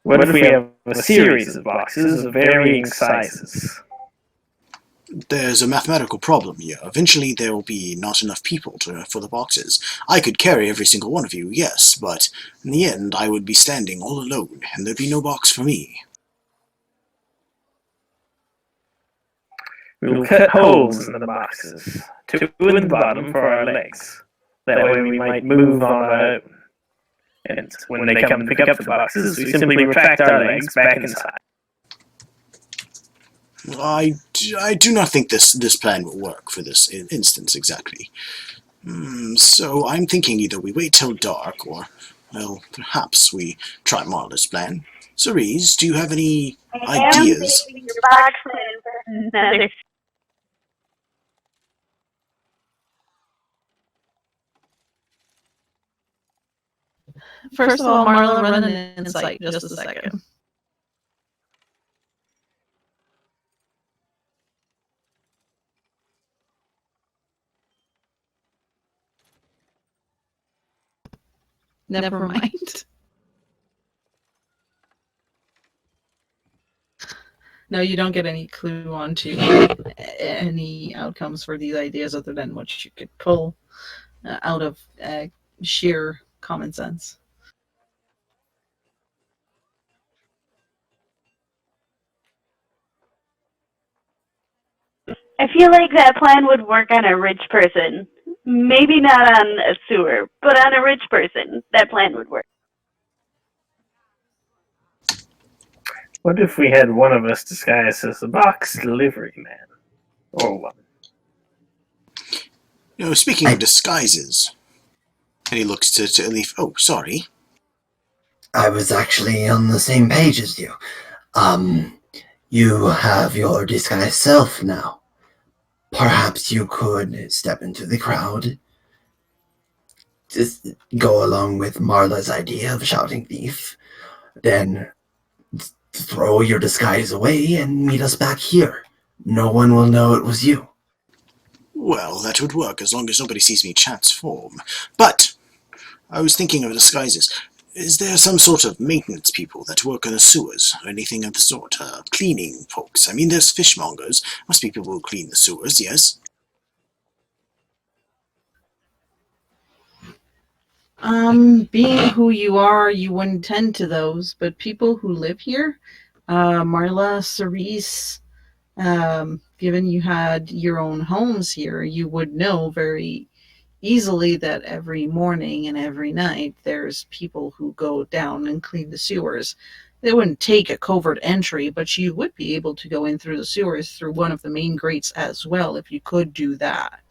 What if we have a series of boxes of varying sizes? There's a mathematical problem here. Eventually there will be not enough people for the boxes. I could carry every single one of you, yes, but in the end I would be standing all alone, and there'd be no box for me. We will cut holes in the boxes, 2 in the bottom for our legs. That way we might move on our own. And when they come to pick up the boxes, we simply retract our legs back inside. I do not think this plan will work for this instance exactly. So I'm thinking either we wait till dark, or, well, perhaps we try Marla's plan. Cerise, do you have any ideas? First of all, Marla, run an insight just a second. Never mind. No, you don't get any clue onto any outcomes for these ideas other than what you could pull out of sheer common sense. I feel like that plan would work on a rich person. Maybe not on a sewer, but on a rich person, that plan would work. What if we had one of us disguised as a box delivery man? Or woman? You know, speaking of disguises, and he looks to Leaf. Oh, sorry. I was actually on the same page as you. You have your disguised self now. Perhaps you could step into the crowd. Just go along with Marla's idea of shouting thief. Then throw your disguise away and meet us back here. No one will know it was you. Well, that would work as long as nobody sees me transform. But I was thinking of disguises. Is there some sort of maintenance people that work in the sewers, or anything of the sort? Cleaning folks. I mean, there's fishmongers. Must be people who clean the sewers, yes? Being who you are, you wouldn't tend to those, but people who live here, Marla, Cerise, given you had your own homes here, you would know very easily that every morning and every night there's people who go down and clean the sewers. They wouldn't take a covert entry, but you would be able to go in through the sewers through one of the main grates as well if you could do that.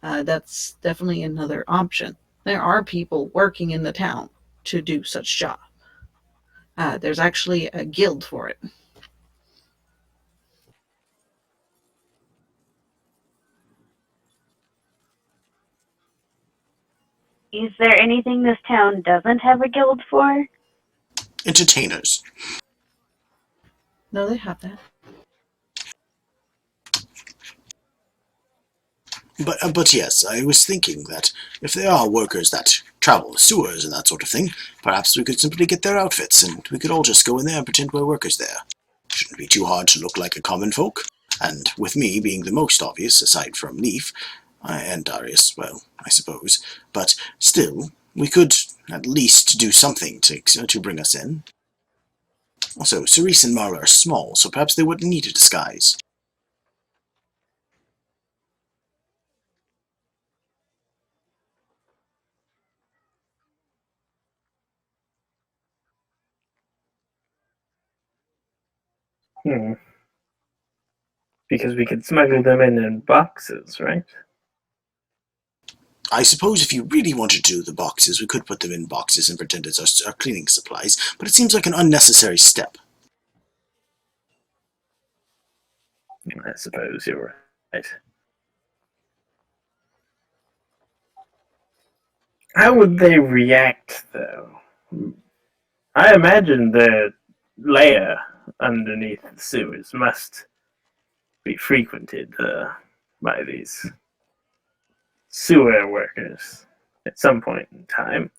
That's definitely another option. There are people working in the town. to do such job. There's actually a guild for it. Is there anything this town doesn't have a guild for? Entertainers. No, they have that. But yes, I was thinking that if there are workers that travel the sewers and that sort of thing, perhaps we could simply get their outfits, and we could all just go in there and pretend we're workers there. Shouldn't be too hard to look like a common folk. And with me being the most obvious, aside from Leaf, and Darius, well, I suppose. But still, we could at least do something to bring us in. Also, Cerise and Marla are small, so perhaps they wouldn't need a disguise. Because we could smuggle them in boxes, right? I suppose if you really wanted to do the boxes, we could put them in boxes and pretend it's our cleaning supplies, but it seems like an unnecessary step. I suppose you're right. How would they react, though? I imagine the layer underneath the sewers must be frequented by these sewer workers at some point in time.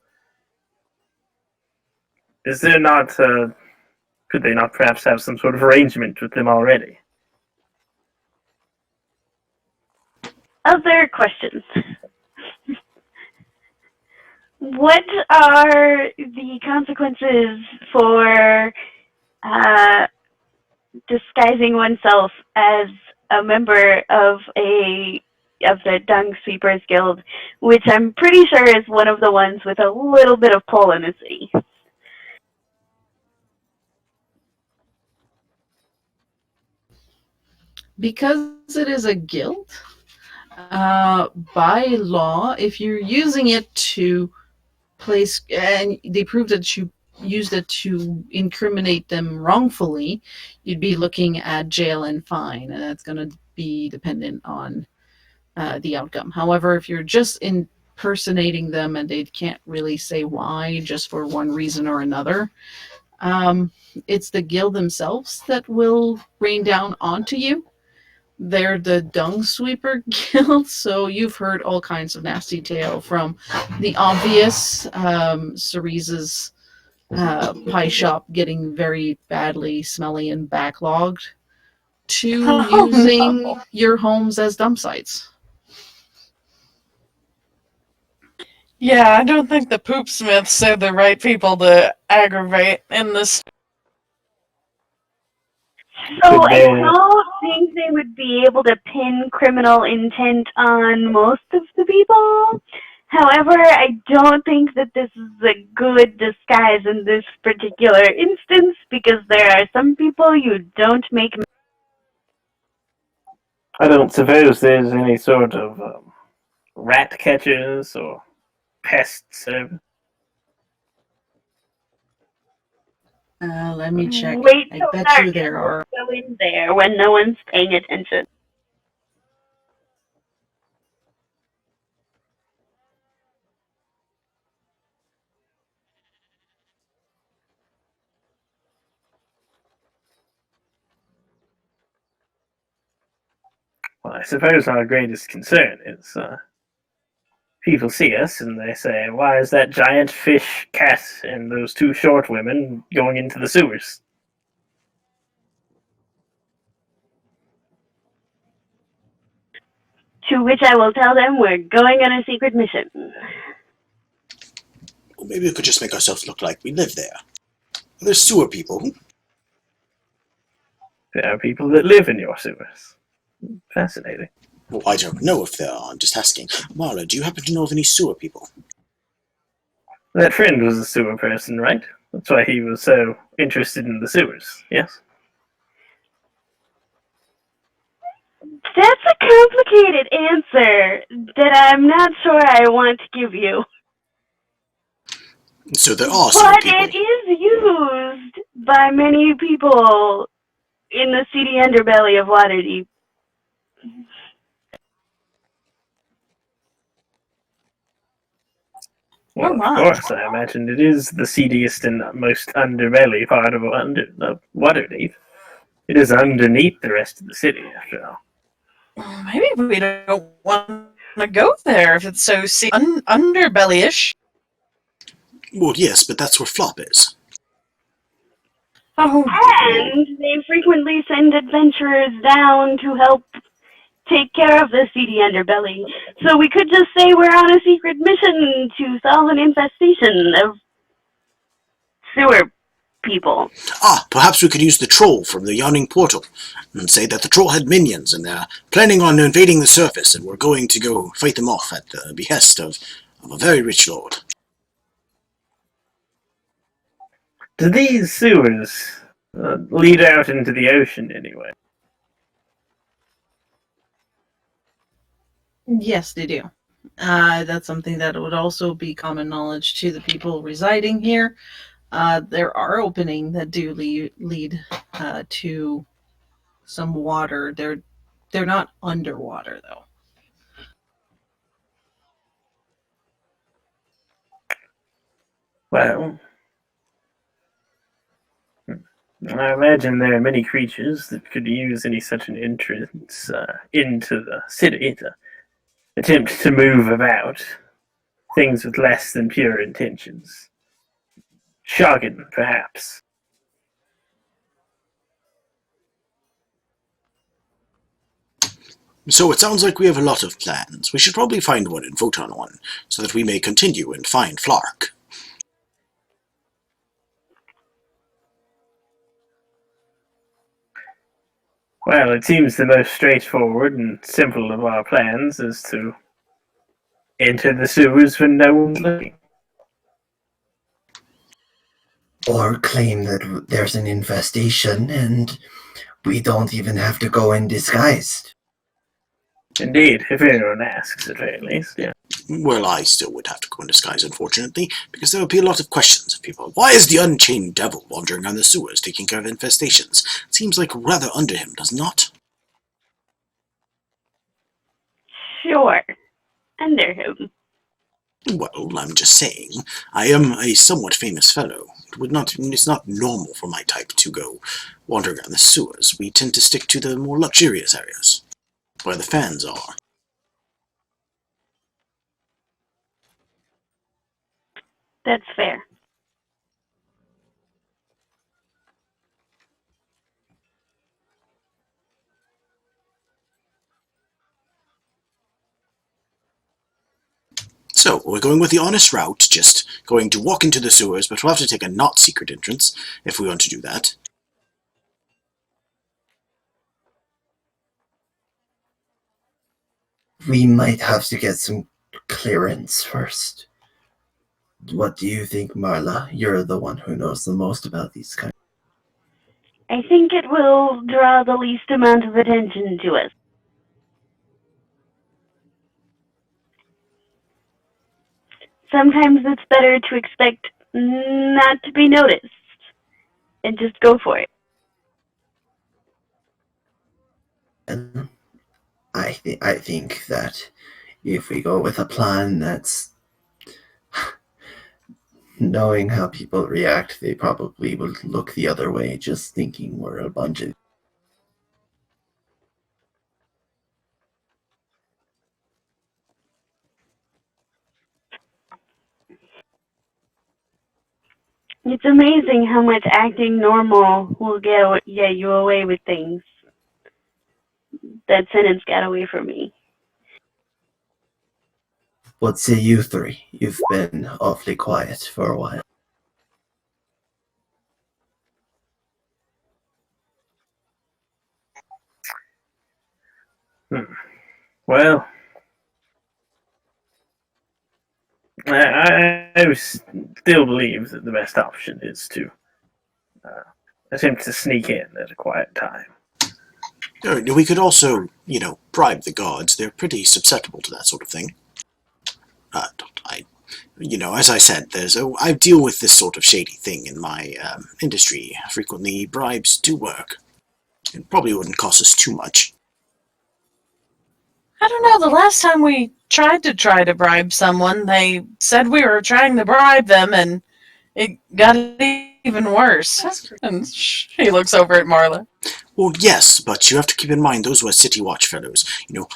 Is there not, could they not perhaps have some sort of arrangement with them already? Other questions. What are the consequences for disguising oneself as a member of the Dung Sweepers Guild, which I'm pretty sure is one of the ones with a little bit of pull in the city? Because it is a guild, by law, if you're using it to place, and they proved that you used it to incriminate them wrongfully, you'd be looking at jail and fine, and that's going to be dependent on the outcome. However, if you're just impersonating them and they can't really say why, just for one reason or another, it's the guild themselves that will rain down onto you. They're the Dung Sweeper Guild, so you've heard all kinds of nasty tale, from the obvious, Cerise's pie shop getting very badly smelly and backlogged, to using your homes as dump sites. Yeah, I don't think the poop smiths are the right people to aggravate in this. So I don't think they would be able to pin criminal intent on most of the people. However, I don't think that this is a good disguise in this particular instance, because there are some people you don't make. I don't suppose there's any sort of rat catchers or pest service. Let me check. Wait I till bet dark you there are. go in there when no one's paying attention. Well, I suppose our greatest concern is people see us and they say, why is that giant fish cat and those two short women going into the sewers? To which I will tell them we're going on a secret mission. Or maybe we could just make ourselves look like we live there. There's sewer people. There are people that live in your sewers. Fascinating. Well, I don't know if there are. I'm just asking. Marla, do you happen to know of any sewer people? That friend was a sewer person, right? That's why he was so interested in the sewers, yes? That's a complicated answer that I'm not sure I want to give you. So there are some But people. it is used by many people in the seedy underbelly of Waterdeep. Well, of course, I imagine it is the seediest and most underbelly part of Waterdeep. It is underneath the rest of the city, after all. Maybe we don't want to go there if it's so underbelly-ish. Well, yes, but that's where Flop is. Oh, And they frequently send adventurers down to help take care of the seedy underbelly. So we could just say we're on a secret mission to solve an infestation of sewer people. Ah, perhaps we could use the troll from the Yawning Portal and say that the troll had minions and they're planning on invading the surface and we're going to go fight them off at the behest of a very rich lord. Do these sewers lead out into the ocean anyway? Yes, they do. That's something that would also be common knowledge to the people residing here. There are openings that do lead to some water. They're not underwater though. Well, I imagine there are many creatures that could use any such an entrance into the city to attempt to move about. Things with less than pure intentions. Shoggen, perhaps. So it sounds like we have a lot of plans. We should probably find one and vote on one, so that we may continue and find Flark. Well, it seems the most straightforward and simple of our plans is to enter the sewers when no one's looking. Or claim that there's an infestation and we don't even have to go in disguised. Indeed, if anyone asks, at very least, yeah. Well, I still would have to go in disguise, unfortunately, because there would be a lot of questions of people. Why is the Unchained Devil wandering around the sewers taking care of infestations? It seems like rather under him, does not? Sure. Under him. Well, I'm just saying, I am a somewhat famous fellow. It's not normal for my type to go wandering around the sewers. We tend to stick to the more luxurious areas, where the fans are. That's fair. So, we're going with the honest route, just going to walk into the sewers, but we'll have to take a not secret entrance, if we want to do that. We might have to get some clearance first. What do you think, Marla? You're the one who knows the most about these kinds. I think it will draw the least amount of attention to us. Sometimes it's better to expect not to be noticed and just go for it. And I think that if we go with a plan that's knowing how people react, they probably will look the other way, just thinking we're a bunch of. It's amazing how much acting normal will get you away with things. That sentence got away from me. What say you three? You've been awfully quiet for a while. Well, I still believe that the best option is to attempt to sneak in at a quiet time. We could also, bribe the gods. They're pretty susceptible to that sort of thing. As I said, I deal with this sort of shady thing in my industry. Frequently, bribes do work. It probably wouldn't cost us too much. I don't know. The last time we tried to bribe someone, they said we were trying to bribe them, and it got even worse. And he looks over at Marla. Well, yes, but you have to keep in mind those were City Watch fellows.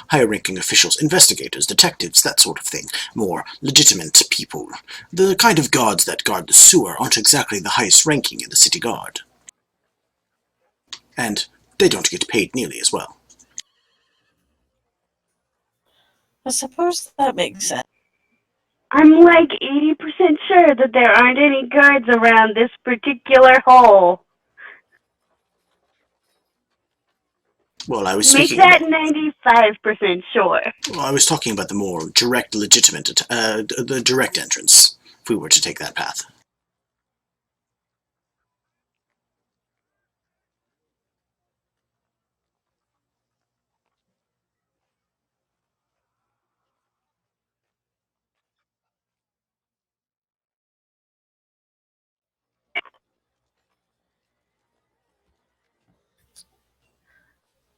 Higher-ranking officials, investigators, detectives, that sort of thing. More legitimate people. The kind of guards that guard the sewer aren't exactly the highest ranking in the City Guard. And they don't get paid nearly as well. I suppose that makes sense. I'm like 80% sure that there aren't any guards around this particular hole. Well, I was Make speaking that about... 95% sure. Well, I was talking about the more direct, legitimate, the direct entrance, if we were to take that path.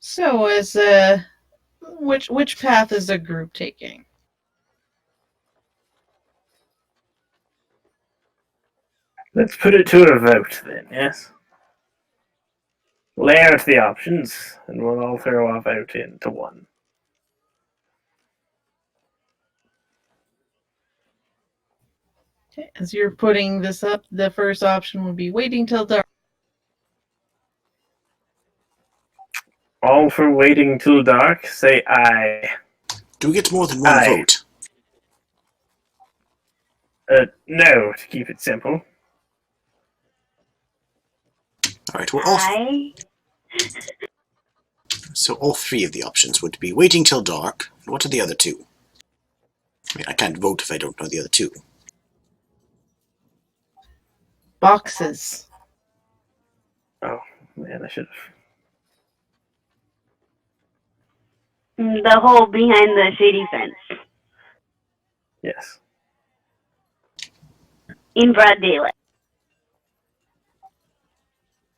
So, which path is the group taking? Let's put it to a vote then, yes? Lay out the options, and we'll all throw our vote into one. Okay, as you're putting this up, the first option would be waiting till dark. All for waiting till dark, say aye. Do we get more than one vote? No, to keep it simple. Alright, well, so all three of the options would be waiting till dark. What are the other two? I mean, I can't vote if I don't know the other two. Boxes. Oh, man, I should have... The hole behind the shady fence. Yes. In broad daylight.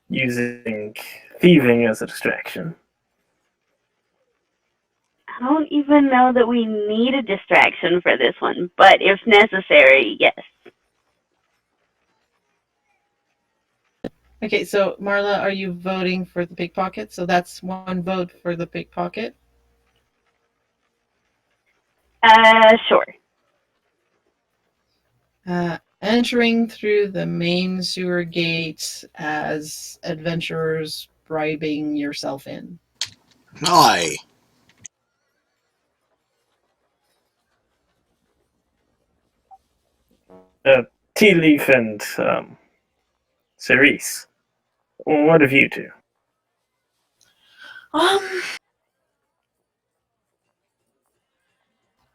Using thieving as a distraction. I don't even know that we need a distraction for this one, but if necessary, yes. Okay, so Marla, are you voting for the pickpocket? So that's one vote for the pickpocket. Sure. Entering through the main sewer gate as adventurers, bribing yourself in. Aye. TeaLeaf and Cerise. What have you two?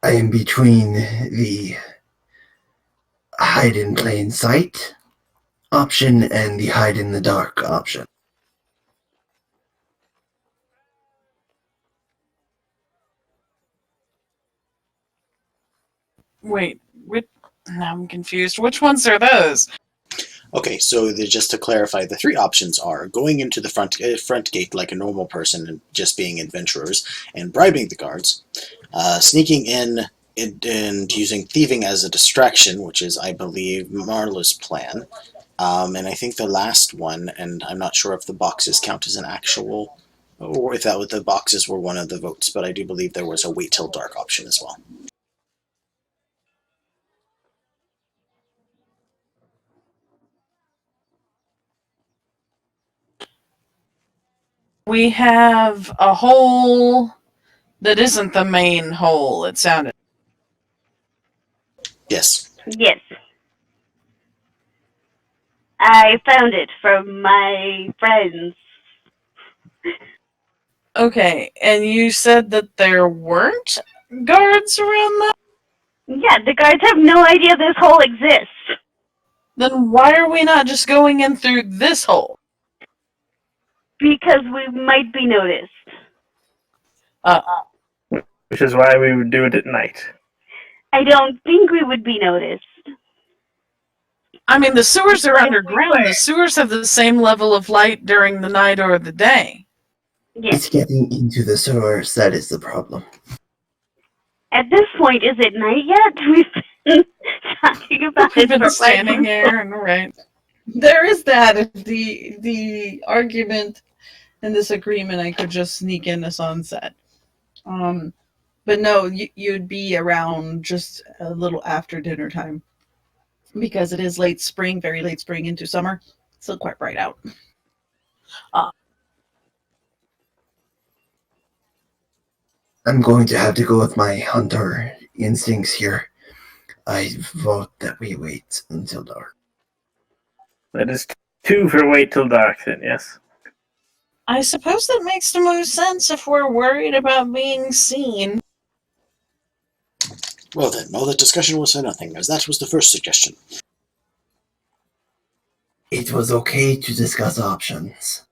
I am between the hide in plain sight option and the hide in the dark option. Wait, I'm confused. Which ones are those? Okay, so just to clarify, the three options are going into the front gate like a normal person and just being adventurers and bribing the guards, sneaking in and using thieving as a distraction, which is, I believe, Marla's plan. And I think the last one, and I'm not sure if the boxes count as an actual, or if the boxes were one of the votes, but I do believe there was a wait till dark option as well. We have a hole that isn't the main hole, it sounded. Yes. Yes. I found it from my friends. Okay, and you said that there weren't guards around that? Yeah, the guards have no idea this hole exists. Then why are we not just going in through this hole? Because we might be noticed. Which is why we would do it at night. I don't think we would be noticed. I mean, the sewers are underground. The sewers have the same level of light during the night or the day. Yes. It's getting into the sewers that is the problem. At this point, is it night yet? We've been talking about We've it been for standing here, and right. There is that. The argument and this agreement, I could just sneak in a sunset. But no, you'd be around just a little after dinner time. Because it is late spring, very late spring into summer. Still quite bright out. I'm going to have to go with my hunter instincts here. I vote that we wait until dark. That is 2 for wait till dark, then, yes. I suppose that makes the most sense if we're worried about being seen. Well then, all the discussion was for nothing, as that was the first suggestion. It was okay to discuss options.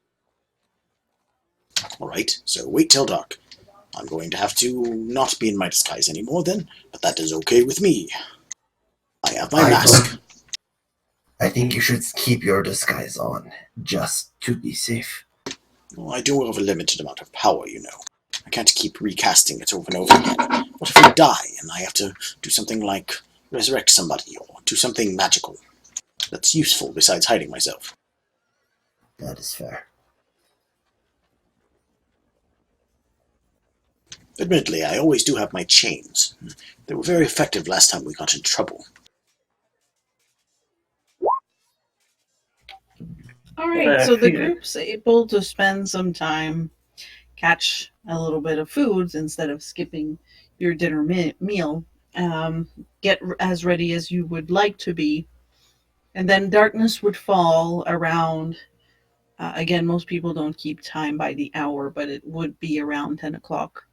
Alright, so wait till dark. I'm going to have to not be in my disguise anymore then, but that is okay with me. I have my mask. I think you should keep your disguise on, just to be safe. Well, I do have a limited amount of power, you know. I can't keep recasting it over and over again. What if I die and I have to do something like resurrect somebody or do something magical that's useful besides hiding myself? That is fair. Admittedly, I always do have my chains. They were very effective last time we got in trouble. Alright, so the group's able to spend some time, catch a little bit of foods instead of skipping your dinner meal, get as ready as you would like to be, and then darkness would fall around, again, most people don't keep time by the hour, but it would be around 10 o'clock.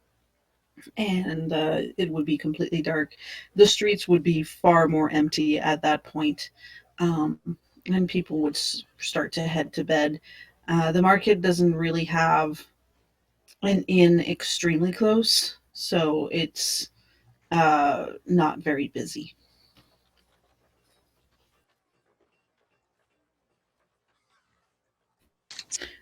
And it would be completely dark. The streets would be far more empty at that point, and people would start to head to bed. The market doesn't really have an inn extremely close, so it's not very busy.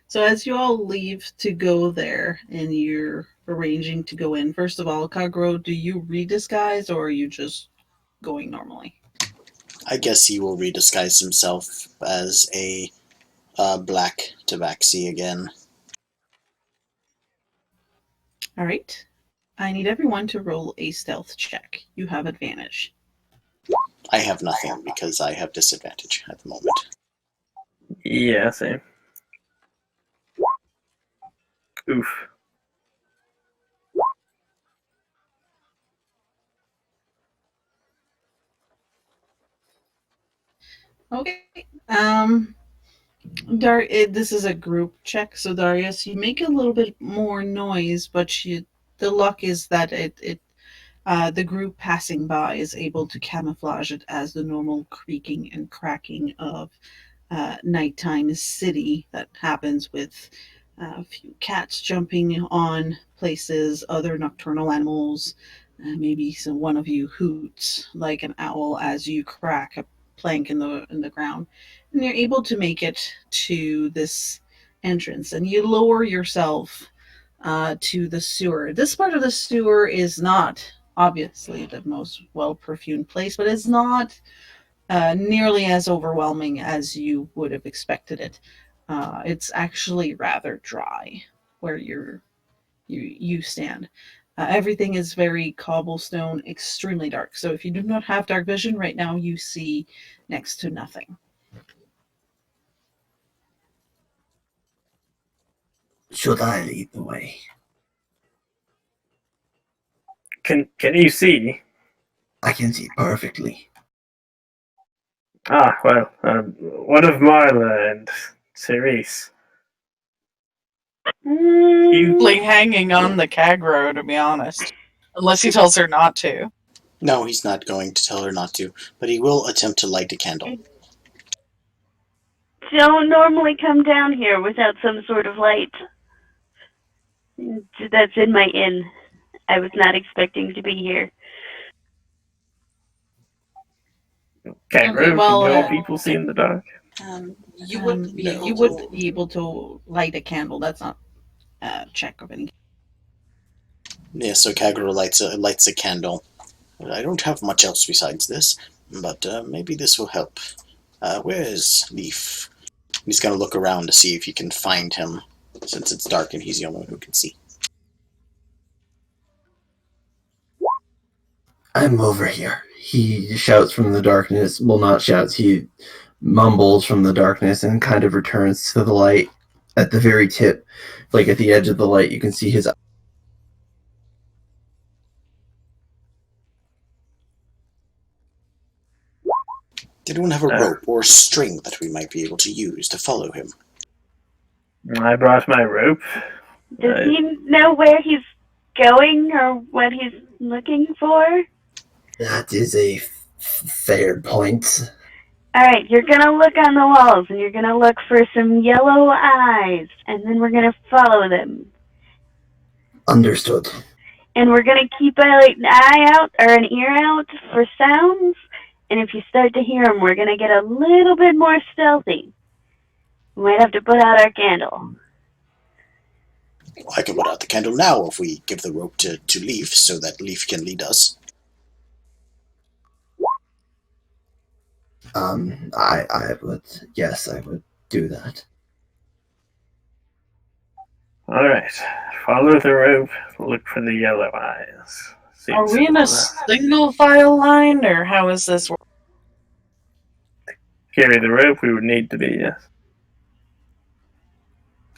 So as you all leave to go there and you're arranging to go in, first of all, Kag-Ro, do you redisguise or are you just going normally? I guess he will redisguise himself as a black tabaxi again. Alright. I need everyone to roll a stealth check. You have advantage. I have nothing because I have disadvantage at the moment. Yeah, same. Oof. Okay. This is a group check, so Darius, you make a little bit more noise, but the luck is that the group passing by is able to camouflage it as the normal creaking and cracking of nighttime city that happens with a few cats jumping on places, other nocturnal animals. Maybe one of you hoots like an owl as you crack a plank in the ground, and you're able to make it to this entrance. And you lower yourself to the sewer. This part of the sewer is not obviously the most well perfumed place, but it's not nearly as overwhelming as you would have expected it. It's actually rather dry where you stand. Everything is very cobblestone, extremely dark. So if you do not have dark vision right now, you see next to nothing. Should I lead the way? Can you see? I can see perfectly. Ah, well, one of Marla and Cerise. Usually hanging on the Kag-Ro, to be honest. Unless he tells her not to. No, he's not going to tell her not to, but he will attempt to light a candle. Don't normally come down here without some sort of light. That's in my inn. I was not expecting to be here. Kag-Ro, Okay, well, can your people see in the dark? you wouldn't be able to light a candle. That's not a check of any. Yeah, so Kag-Ro lights a candle. I don't have much else besides this, but maybe this will help. Where is Leaf? He's gonna look around to see if he can find him, since it's dark and he's the only one who can see. I'm over here. He shouts from the darkness. Well, not shouts. He mumbles from the darkness and kind of returns to the light at the very tip. Like at the edge of the light, you can see his. Did anyone have a rope or string that we might be able to use to follow him? I brought my rope. Does he know where he's going or what he's looking for? That is a fair point. Alright, you're gonna look on the walls and you're gonna look for some yellow eyes, and then we're gonna follow them. Understood. And we're gonna keep an eye out or an ear out for sounds, and if you start to hear them, we're gonna get a little bit more stealthy. We might have to put out our candle. Well, I can put out the candle now if we give the rope to Leaf so that Leaf can lead us. I would, yes, I would do that. Alright. Follow the rope, look for the yellow eyes. Are we in a single file line, or how is this work? Carry the rope, we would need to be, yes.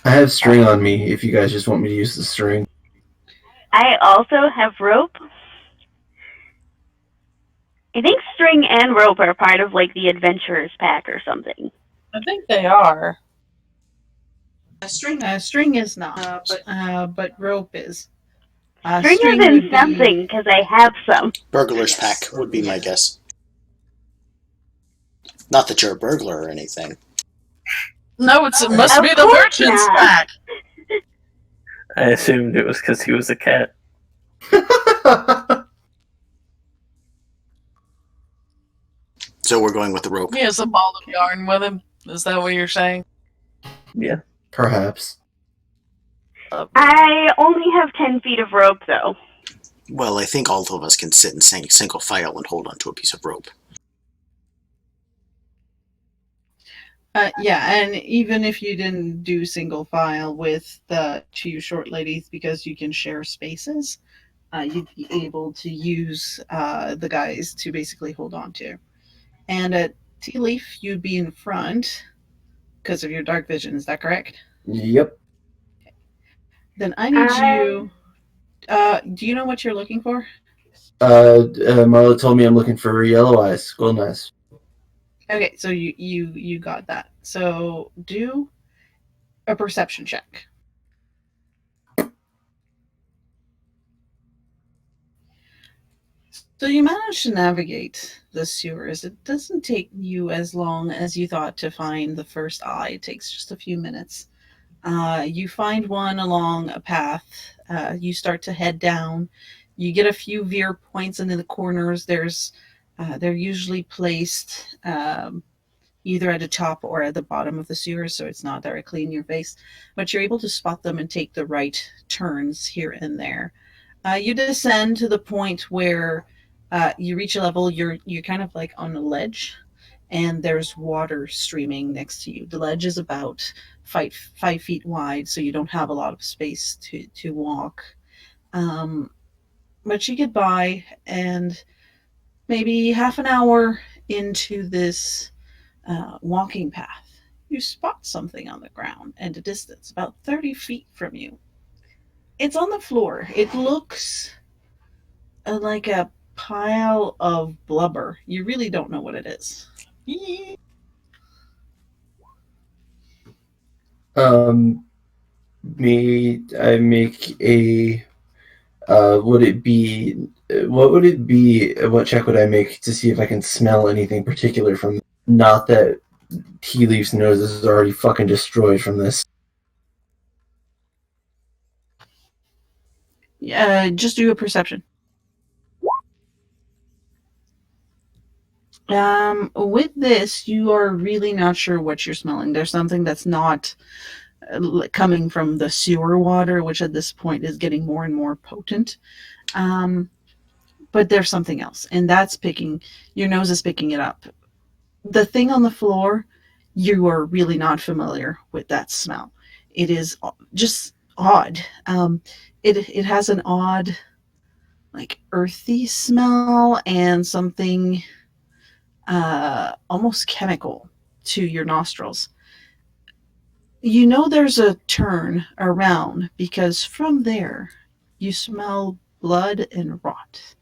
I have string on me if you guys just want me to use the string. I also have rope. I think string and rope are part of like the adventurer's pack or something. I think they are. String is not, but rope is. String is in something because I have some. Burglar's pack would be my guess. Not that you're a burglar or anything. No, it must be the merchant's pack. I assumed it was because he was a cat. So we're going with the rope. He has a ball of yarn with him. Is that what you're saying? Yeah. Perhaps. I only have 10 feet of rope, though. Well, I think all of us can sit in single file and hold onto a piece of rope. Yeah, and even if you didn't do single file with the two short ladies, because you can share spaces, you'd be able to use the guys to basically hold on to. And at TeaLeaf, you'd be in front because of your dark vision. Is that correct? Yep. Okay. Then I need you. Do you know what you're looking for? Marla told me I'm looking for yellow eyes, golden eyes. Okay, so you got that. So do a perception check. So you manage to navigate the sewers. It doesn't take you as long as you thought to find the first eye. It takes just a few minutes. You find one along a path. You start to head down. You get a few veer points into the corners. They're usually placed either at the top or at the bottom of the sewers, so it's not directly in your face. But you're able to spot them and take the right turns here and there. You descend to the point where you reach a level. You're kind of like on a ledge, and there's water streaming next to you. The ledge is about 5 feet wide, so you don't have a lot of space to walk. But you get by, and maybe half an hour into this walking path, you spot something on the ground at a distance, about 30 feet from you. It's on the floor. It looks like a pile of blubber. You really don't know what it is. I make a would it be what would it be, what check would I make to see if I can smell anything particular from, not that TeaLeaf's nose is already fucking destroyed from this. Just do a perception. With this, you are really not sure what you're smelling. There's something that's not coming from the sewer water, which at this point is getting more and more potent. But there's something else, and that's your nose is picking it up. The thing on the floor, you are really not familiar with that smell. It is just odd. It has an odd, like, earthy smell and something almost chemical to your nostrils. You know there's a turn around because from there you smell blood and rot.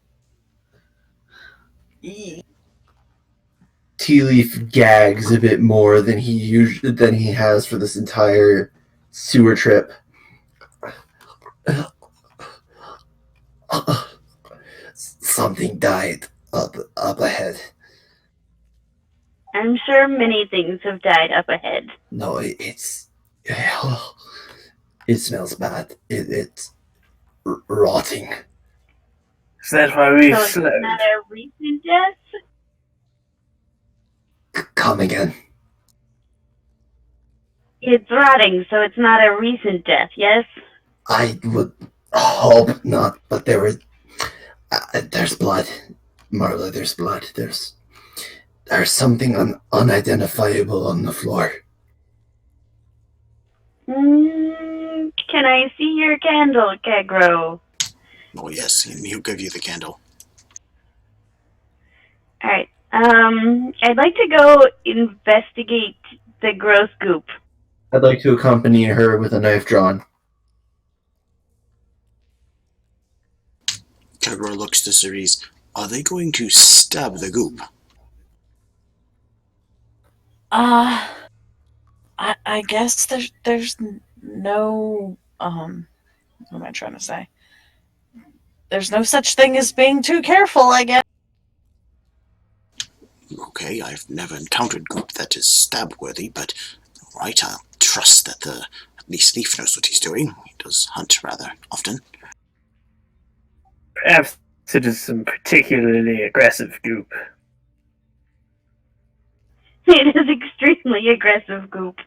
TeaLeaf gags a bit more than he has for this entire sewer trip. Something died up ahead. I'm sure many things have died up ahead. No, it smells bad. It's rotting. Is that why we So it's slowed? not a recent death? Come again. It's rotting, so it's not a recent death, yes? I would hope not, but there's blood. Marla, there's blood. There's something unidentifiable on the floor. Can I see your candle, Kag-Ro? Oh yes, he'll give you the candle. Alright, I'd like to go investigate the gross goop. I'd like to accompany her with a knife drawn. Kag-Ro looks to Cerise. Are they going to stab the goop? I guess there's no what am I trying to say? There's no such thing as being too careful, I guess. Okay, I've never encountered goop that is stab-worthy, but alright, I'll trust that at least Thief knows what he's doing. He does hunt rather often. Perhaps it is some particularly aggressive goop. It is extremely aggressive goop.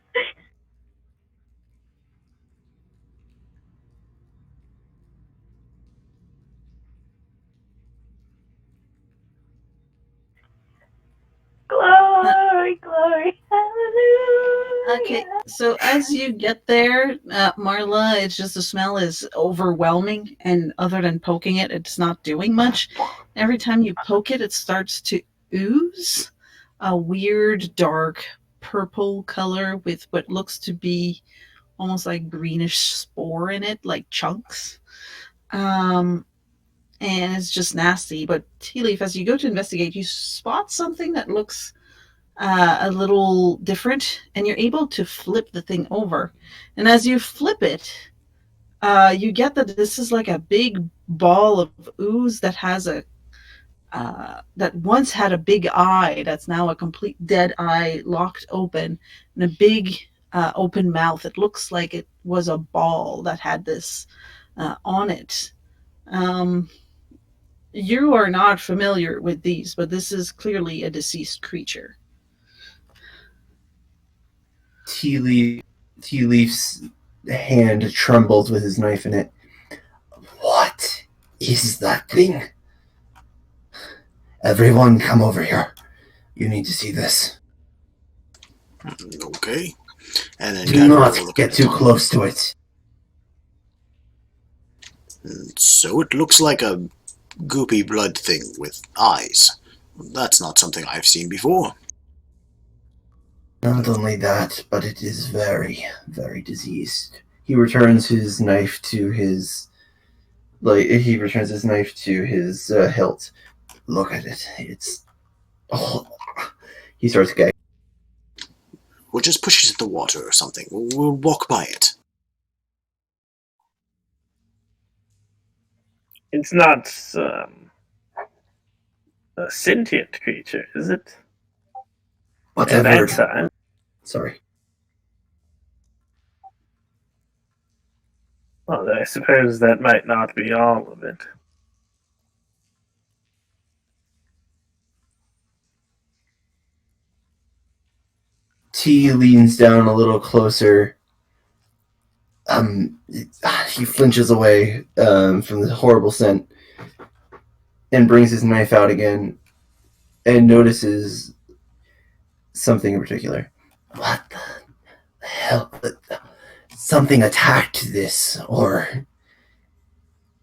Glory, glory, hallelujah. Okay, so as you get there, Marla, it's just the smell is overwhelming, and other than poking it, it's not doing much. Every time you poke it, it starts to ooze a weird dark purple color with what looks to be almost like greenish spore in it, like chunks. And it's just nasty. But TeaLeaf, as you go to investigate, you spot something that looks a little different, and you're able to flip the thing over. And as you flip it, you get that this is like a big ball of ooze that has that once had a big eye that's now a complete dead eye locked open, and a big open mouth. It looks like it was a ball that had this on it. You are not familiar with these, but this is clearly a deceased creature. TeaLeaf's hand trembles with his knife in it. What is that thing? Everyone, come over here. You need to see this. Okay. And then Do not get too close to it. So it looks like a goopy blood thing with eyes. That's not something I've seen before. Not only that, but it is very, very diseased. He returns his knife to his hilt. Look at it. It's he starts gagging. We'll just push it in the water or something. We'll walk by it. It's not a sentient creature, is it? Whatever. At that time. Sorry. Well, I suppose that might not be all of it. T leans down a little closer. He flinches away from the horrible scent and brings his knife out again and notices something in particular. What the hell? Something attacked this, or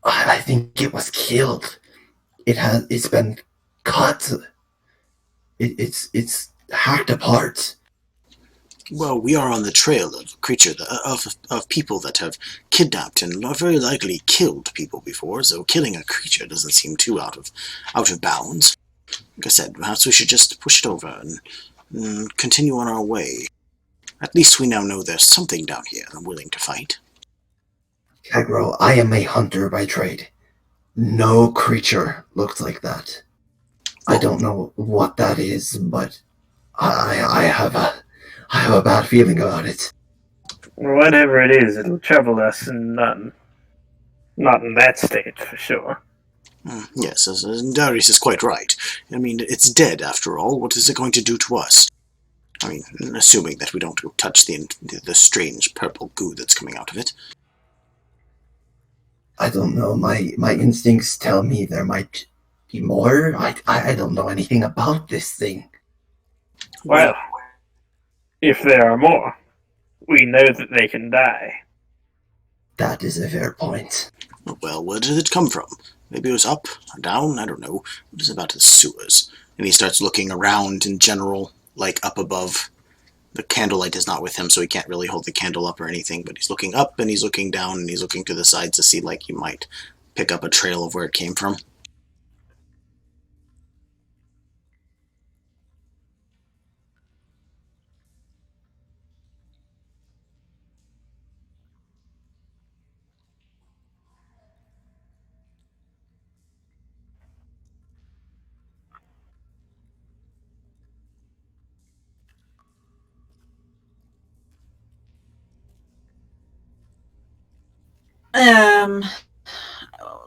I think it was killed. It's been cut. It's hacked apart. Well, we are on the trail of a creature, of people that have kidnapped and very likely killed people before, so killing a creature doesn't seem too out of bounds. Like I said, perhaps we should just push it over and continue on our way. At least we now know there's something down here I'm willing to fight. Kag-Ro, I am a hunter by trade. No creature looks like that. I don't know what that is, but I have a bad feeling about it. Whatever it is, it'll trouble us, and not in that state, for sure. Yes, Darius is quite right. I mean, it's dead after all. What is it going to do to us? I mean, assuming that we don't touch the strange purple goo that's coming out of it. I don't know. My instincts tell me there might be more. I don't know anything about this thing. Well, if there are more, we know that they can die. That is a fair point. Well, where did it come from? Maybe it was up or down? I don't know. What is about the sewers? And he starts looking around in general, like up above. The candlelight is not with him, so he can't really hold the candle up or anything, but he's looking up and he's looking down and he's looking to the sides to see like he might pick up a trail of where it came from.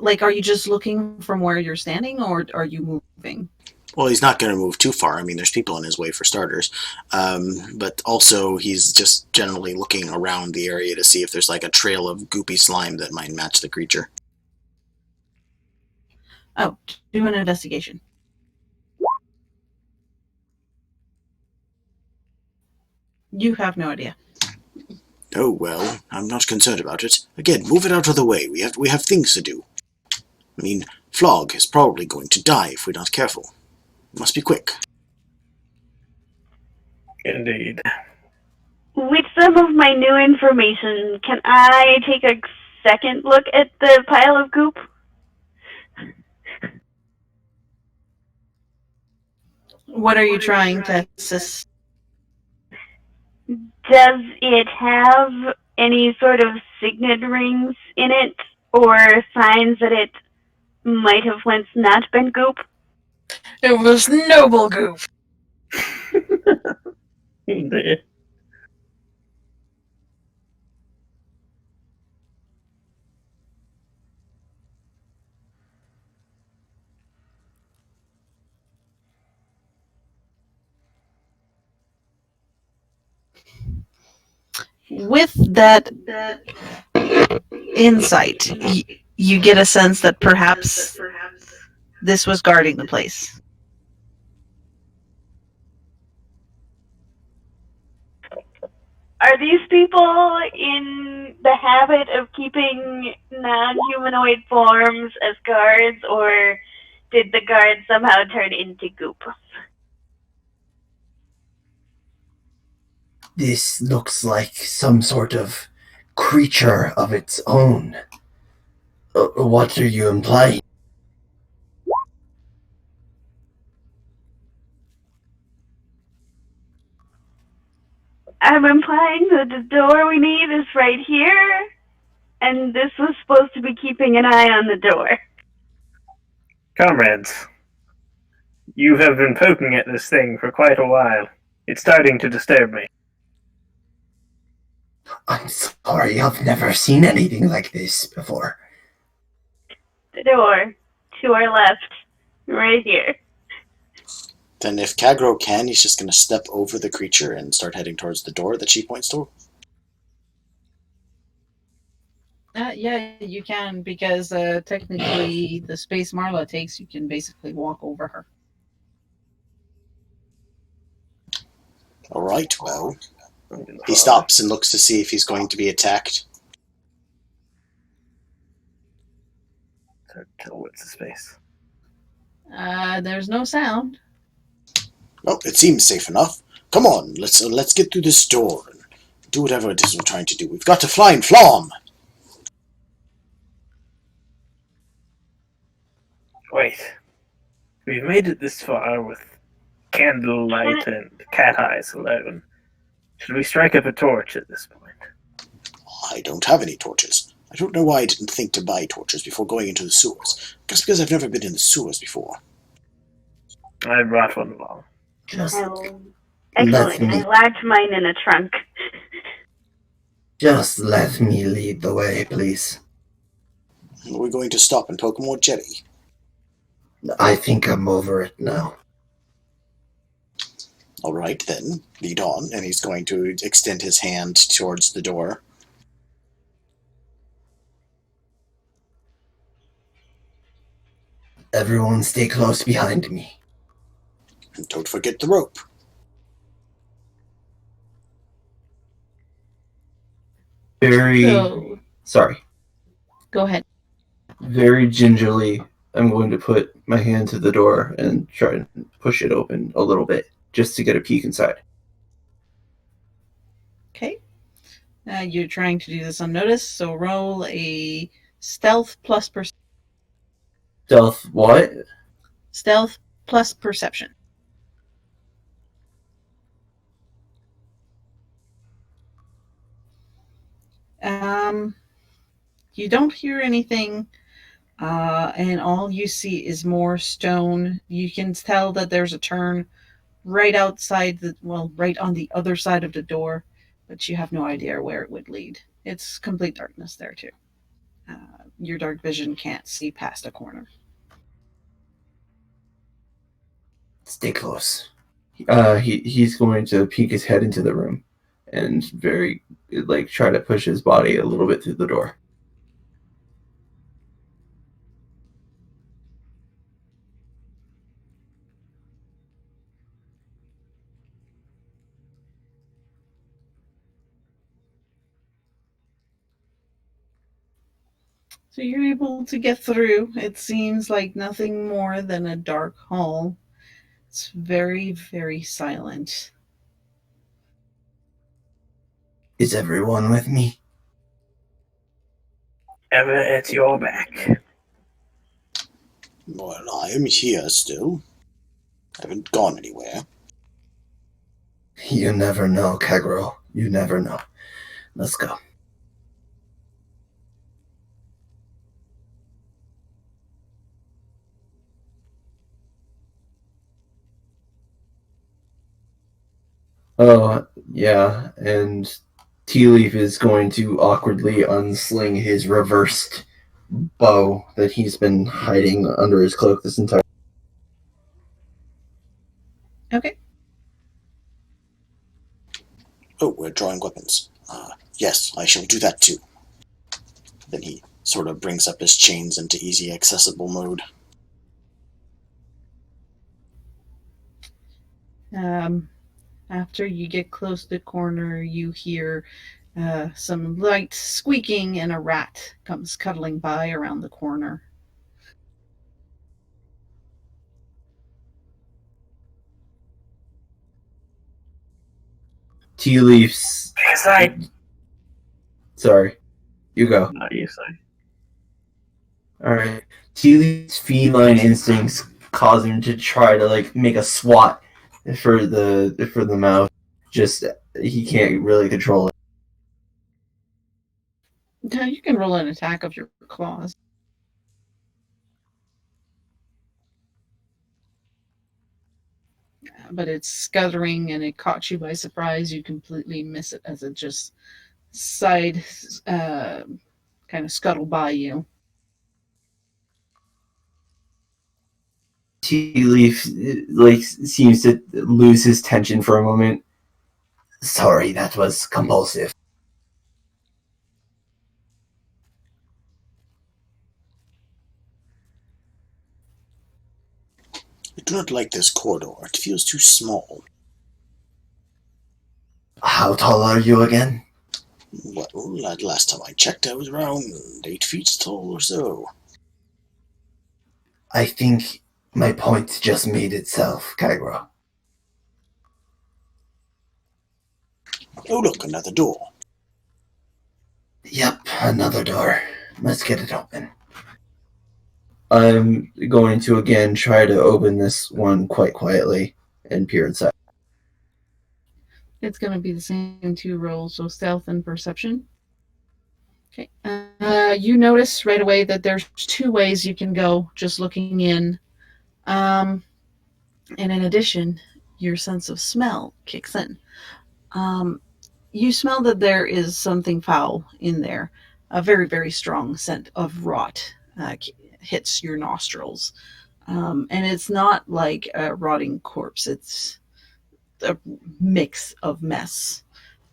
Like, are you just looking from where you're standing, or are you moving? Well, he's not going to move too far. I mean, there's people in his way for starters. But also, he's just generally looking around the area to see if there's like a trail of goopy slime that might match the creature. Oh, do an investigation. You have no idea. Oh, well, I'm not concerned about it. Again, move it out of the way. We have things to do. I mean, Flog is probably going to die if we're not careful. Must be quick. Indeed. With some of my new information, can I take a second look at the pile of goop? What are you trying to assess? Does it have any sort of signet rings in it, or signs that it might have once not been goop? It was noble goop. Indeed. With that insight, you get a sense that perhaps this was guarding the place. Are these people in the habit of keeping non-humanoid forms as guards, or did the guards somehow turn into goop? This looks like some sort of creature of its own. What are you implying? I'm implying that the door we need is right here, and this was supposed to be keeping an eye on the door. Comrades, you have been poking at this thing for quite a while. It's starting to disturb me. I'm sorry, I've never seen anything like this before. The door to our left, right here. Then if Kag-Ro can, he's just going to step over the creature and start heading towards the door that she points to. Yeah, you can, because technically the space Marla takes, you can basically walk over her. Alright, well. I'm gonna He follow. stops and looks to see if he's going to be attacked. What's his face? There's no sound. Oh, it seems safe enough. Come on, let's get through this door and do whatever it is we're trying to do. We've got to fly and flom! Wait. We've made it this far with candlelight and cat eyes alone. Should we strike up a torch at this point? I don't have any torches. I don't know why I didn't think to buy torches before going into the sewers. Just because I've never been in the sewers before. I brought one along. Oh, Let excellent. me- I locked mine in a trunk. Just let me lead the way, please. We're going to stop and poke more jelly. I think I'm over it now. Alright then, lead on, and he's going to extend his hand towards the door. Everyone stay close behind me. And don't forget the rope. Sorry. Go ahead. Very gingerly, I'm going to put my hand to the door and try and push it open a little bit, just to get a peek inside. Okay. You're trying to do this unnoticed, so roll a stealth plus Stealth what? stealth plus perception. You don't hear anything, and all you see is more stone. You can tell that there's a turn right outside right on the other side of the door, but you have no idea where it would lead. It's complete darkness there too. Your dark vision can't see past a corner. Stay close. He's going to peek his head into the room and try to push his body a little bit through the door. So you're able to get through. It seems like nothing more than a dark hall. It's very, very silent. Is everyone with me? Ever at your back. Well, I am here still. I haven't gone anywhere. You never know, Kag-Ro. You never know. Let's go. Oh, yeah, and TeaLeaf is going to awkwardly unsling his reversed bow that he's been hiding under his cloak this entire. Okay. Oh, we're drawing weapons. Yes, I shall do that too. Then he sort of brings up his chains into easy accessible mode. After you get close to the corner, you hear some light squeaking, and a rat comes cuddling by around the corner. TeaLeaf's. Sorry, you go. Not you say. Alright. TeaLeaf's feline instincts cause him to try to make a swat for the mouth. Just he can't really control it. Now you can roll an attack of your claws. But it's scuttering and it caught you by surprise. You completely miss it as it just kind of scuttled by you. TeaLeaf seems to lose his tension for a moment. Sorry, that was compulsive. I do not like this corridor. It feels too small. How tall are you again? Well, last time I checked, I was around 8 feet tall or so. I think my point just made itself, Kag-Ro. Oh, look, another door. Yep, another door. Let's get it open. I'm going to again try to open this one quite quietly and peer inside. It's going to be the same 2 rolls, so stealth and perception. Okay. You notice right away that there's 2 ways you can go just looking in. And in addition, your sense of smell kicks in. You smell that there is something foul in there. A very, very strong scent of rot hits your nostrils. And it's not like a rotting corpse. It's a mix of mess.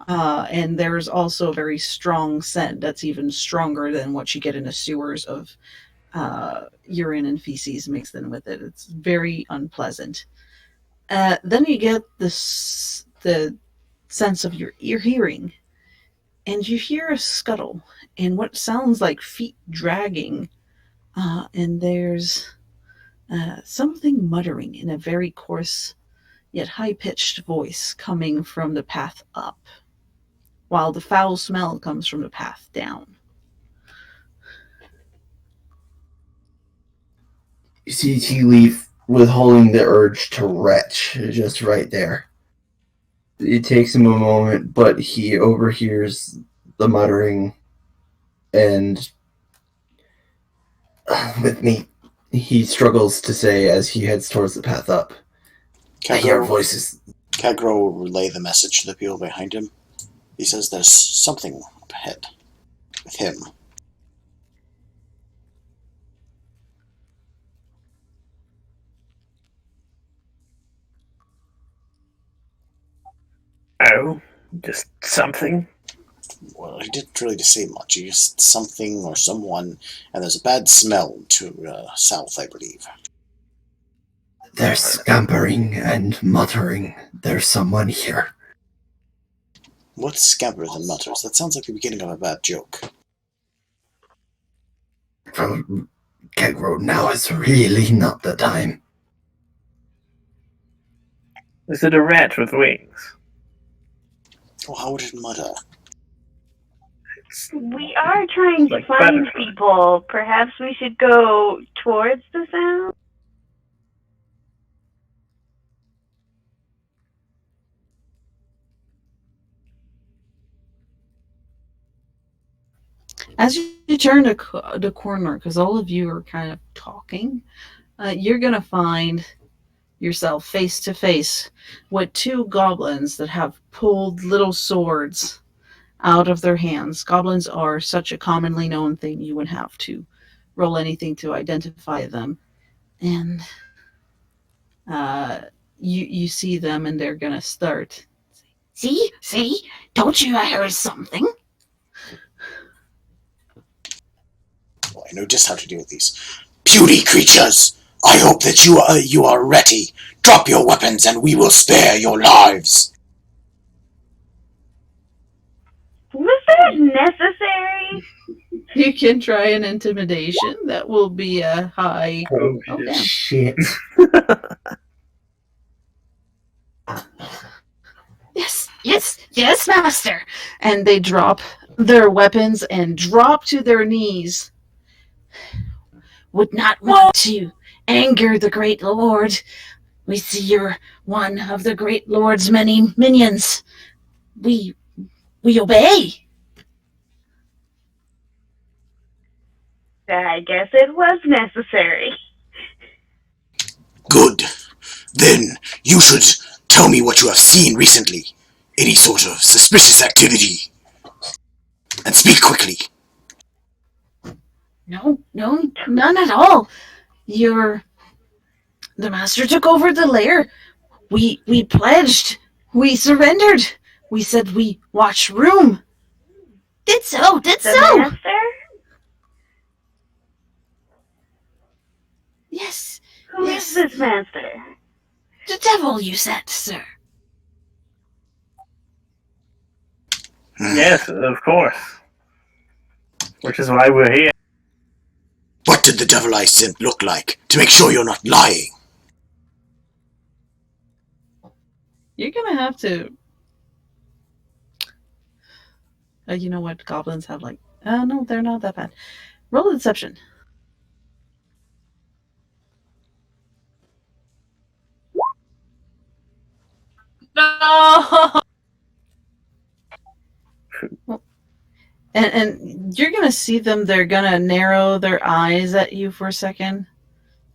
And there's also a very strong scent that's even stronger than what you get in the sewers of urine and feces mixed in with it. It's very unpleasant. Then you get the sense of your hearing, and you hear a scuttle and what sounds like feet dragging, and there's something muttering in a very coarse yet high-pitched voice coming from the path up, while the foul smell comes from the path down. You see TeaLeaf withholding the urge to retch just right there. It takes him a moment, but he overhears the muttering, and with me, he struggles to say as he heads towards the path up. I hear voices. Kag-Ro will relay the message to the people behind him. He says there's something up ahead with him. Oh, just something? Well, he didn't really say much. He just something or someone, and there's a bad smell to south, I believe. They're scampering and muttering. There's someone here. What scampers and mutters? That sounds like the beginning of a bad joke. From Kag-Ro, now is really not the time. Is it a rat with wings? Oh, how would it mutter? We are trying to Like find butterfly. people. Perhaps we should go towards the sound? As you turn the corner, because all of you are kind of talking, you're going to find yourself face to face with 2 goblins that have pulled little swords out of their hands. Goblins are such a commonly known thing, you would have to roll anything to identify them. And you see them, and they're going to start. See? Don't you hear something? Well, I know just how to deal with these. Puny creatures! I hope that you are ready. Drop your weapons and we will spare your lives. Was that necessary? You can try an intimidation. That will be a high. Oh, damn. Shit. Yes, master. And they drop their weapons and drop to their knees. Would not want to anger the great lord. We see you're one of the great lord's many minions. We obey. I guess it was necessary. Good. Then you should tell me what you have seen recently. Any sort of suspicious activity. And speak quickly. No, none at all. Your The master took over the lair. We pledged. We surrendered. We said we watch room. Did so. The master? Yes. Who is this master? The devil, you said, sir. Yes, of course. Which is why we're here. What did the devil I sent look like, to make sure you're not lying? You're gonna have to... you know what? Goblins have like... no, they're not that bad. Roll a deception. No. And you're gonna see them. They're gonna narrow their eyes at you for a second.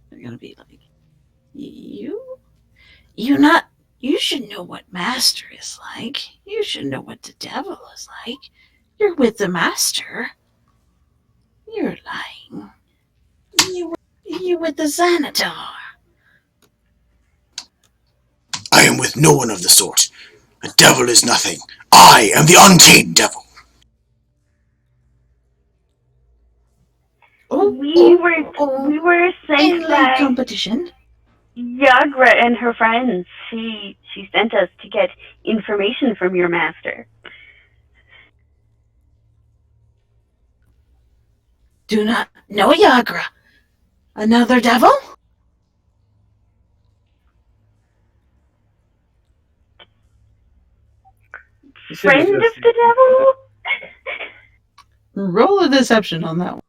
They're gonna be like, "You should know what master is like. You should know what the devil is like. You're with the master. You're lying. You with the Xanatar." I am with no one of the sort. The devil is nothing. I am the untamed devil. We were sent by competition. Yagra and her friends. She sent us to get information from your master. Do not know Yagra. Another devil? Friend of the devil? Roll a deception on that one.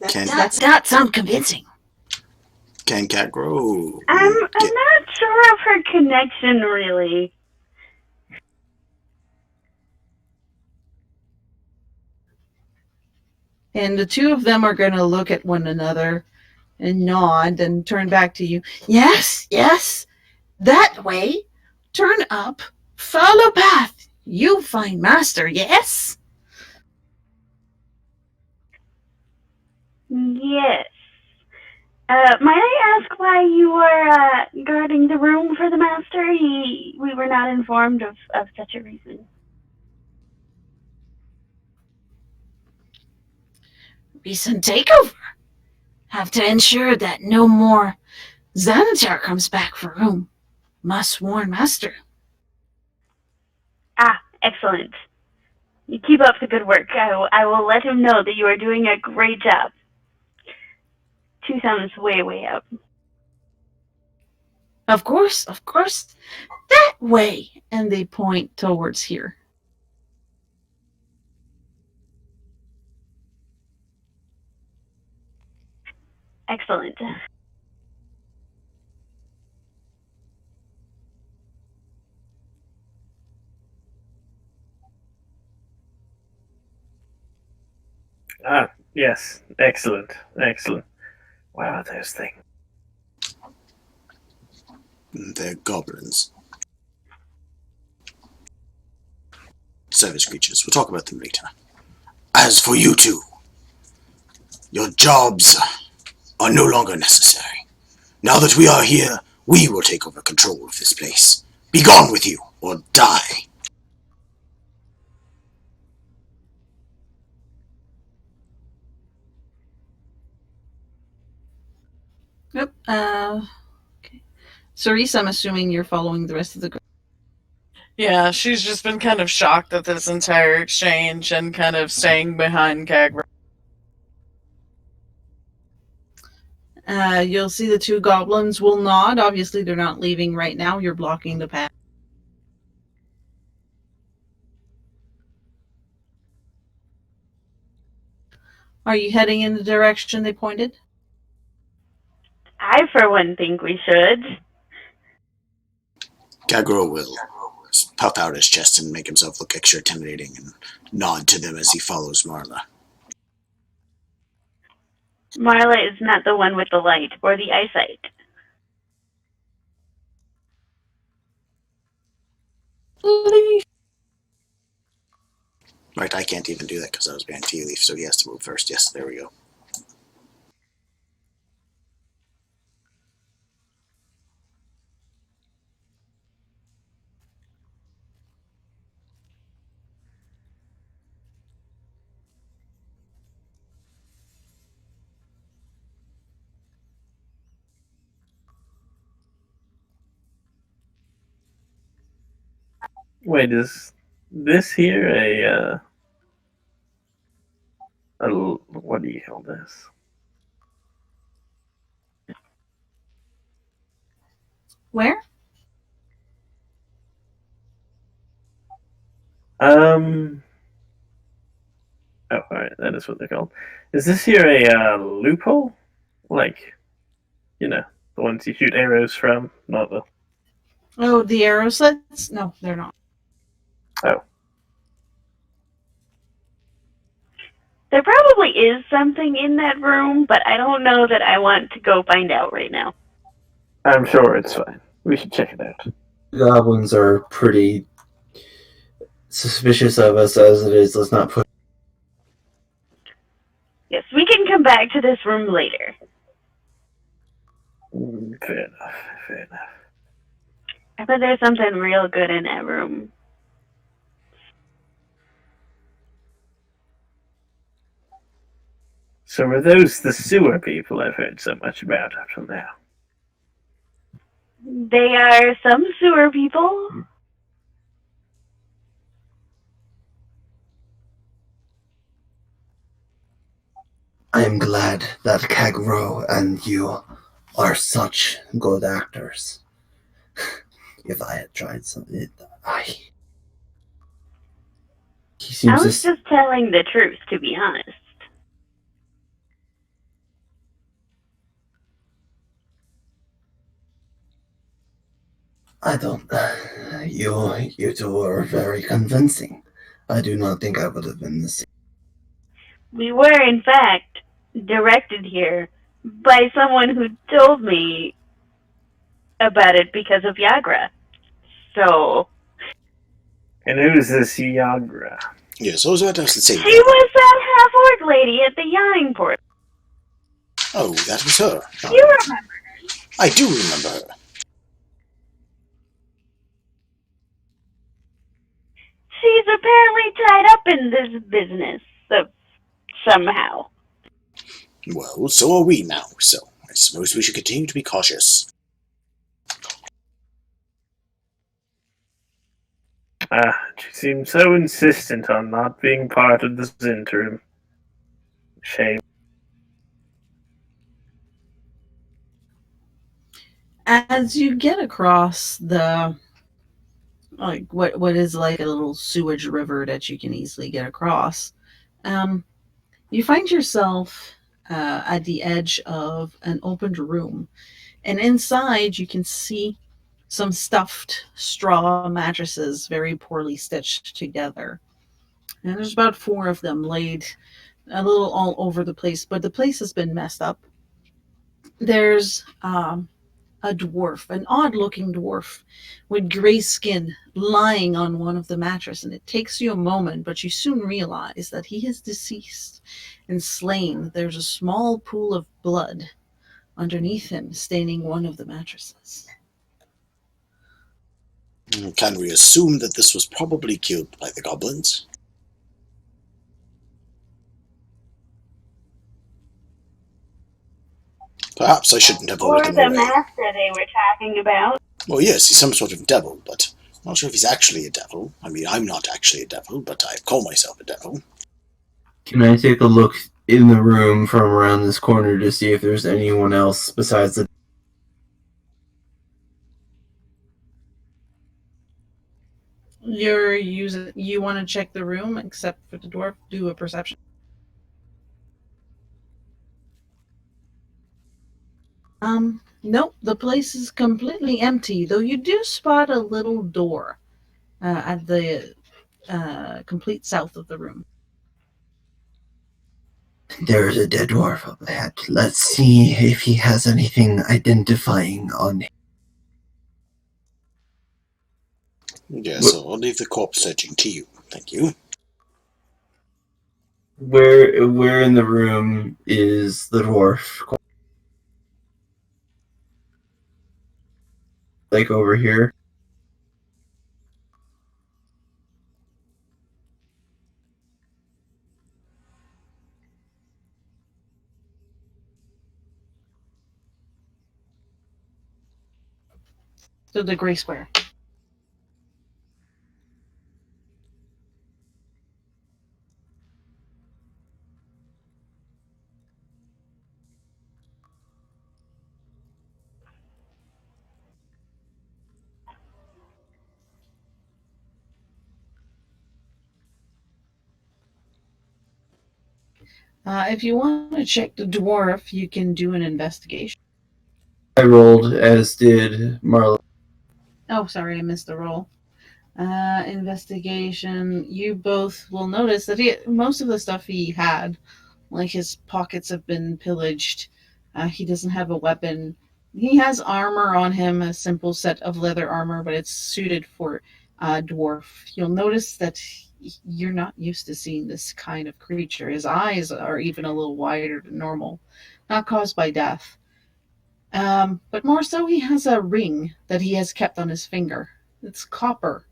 That's not sound convincing. Can Kag-Ro? I'm not sure of her connection, really. And the two of them are going to look at one another and nod and turn back to you. Yes. That way. Turn up. Follow path. You find master, yes? Yes. Might I ask why you were guarding the room for the master? We were not informed of such a reason. Recent takeover. Have to ensure that no more Xanatar comes back for room. Must warn master. Ah, excellent. You keep up the good work. I will let him know that you are doing a great job. 2 thumbs way up. Of course. That way. And they point towards here. Excellent. Ah, yes. Excellent. Wow, those things. They're goblins. Savage creatures. We'll talk about them later. As for you two, your jobs are no longer necessary. Now that we are here, we will take over control of this place. Be gone with you, or die. Yep. Okay. Cerise, I'm assuming you're following the rest of the group. Yeah, she's just been kind of shocked at this entire exchange and kind of staying behind Kag-Ro. You'll see the two goblins will nod. Obviously, they're not leaving right now. You're blocking the path. Are you heading in the direction they pointed? I, for one, think we should. Kag-Ro will puff out his chest and make himself look extra intimidating and nod to them as he follows Marla. Marla is not the one with the light or the eyesight. Right, I can't even do that because I was behind TeaLeaf, so he has to move first. Yes, there we go. Wait, is this here what do you call this? Where? Oh, alright, that is what they're called. Is this here a loophole? Like, the ones you shoot arrows from? Not the. Oh, the arrow slits? No, they're not. Oh. There probably is something in that room, but I don't know that I want to go find out right now. I'm sure it's fine. We should check it out. Goblins are pretty suspicious of us as it is. Let's not put. Yes, we can come back to this room later. Fair enough, fair enough. I bet there's something real good in that room. So are those the sewer people I've heard so much about up till now? They are some sewer people. I am glad that Kag-Ro and you are such good actors. If I had tried something, he I seems was just telling the truth, to be honest. I don't. You two are very convincing. I do not think I would have been the same. We were, in fact, directed here by someone who told me about it because of Yagra. So... And who's this Yagra? Yes, I was about to say She was that half-orc lady at the yawning port. Oh, that was her. Oh, You remember her. I do remember her. She's apparently tied up in this business somehow. Well, so are we now, so I suppose we should continue to be cautious. She seems so insistent on not being part of this interim. Shame. As you get across the what is like a little sewage river that you can easily get across, you find yourself at the edge of an opened room, and inside you can see some stuffed straw mattresses, very poorly stitched together. And there's about 4 of them laid a little all over the place, but the place has been messed up. There's a dwarf, an odd-looking dwarf with gray skin lying on one of the mattresses, and it takes you a moment, but you soon realize that he is deceased and slain. There's a small pool of blood underneath him, staining one of the mattresses. Can we assume that this was probably killed by the goblins? Perhaps I shouldn't have Or lured him the away. master they were talking about. Well, yes, he's some sort of devil, but I'm not sure if he's actually a devil. I mean, I'm not actually a devil, but I call myself a devil. Can I take a look in the room from around this corner to see if there's anyone else besides the... You want to check the room, except for the dwarf, do a perception. Nope, the place is completely empty, though you do spot a little door at the complete south of the room. There's a dead dwarf up ahead. Let's see if he has anything identifying on him. Yes, I'll leave the corpse searching to you. Thank you. Where in the room is the dwarf? Like over here? So the gray square. If you want to check the dwarf, you can do an investigation. I rolled, as did Marla. Oh, sorry, I missed the roll. Investigation. You both will notice that most of the stuff he had, like his pockets, have been pillaged. He doesn't have a weapon. He has armor on him, a simple set of leather armor, but it's suited for a dwarf. You'll notice that you're not used to seeing this kind of creature. His eyes are even a little wider than normal, not caused by death. But more so, he has a ring that he has kept on his finger. It's copper,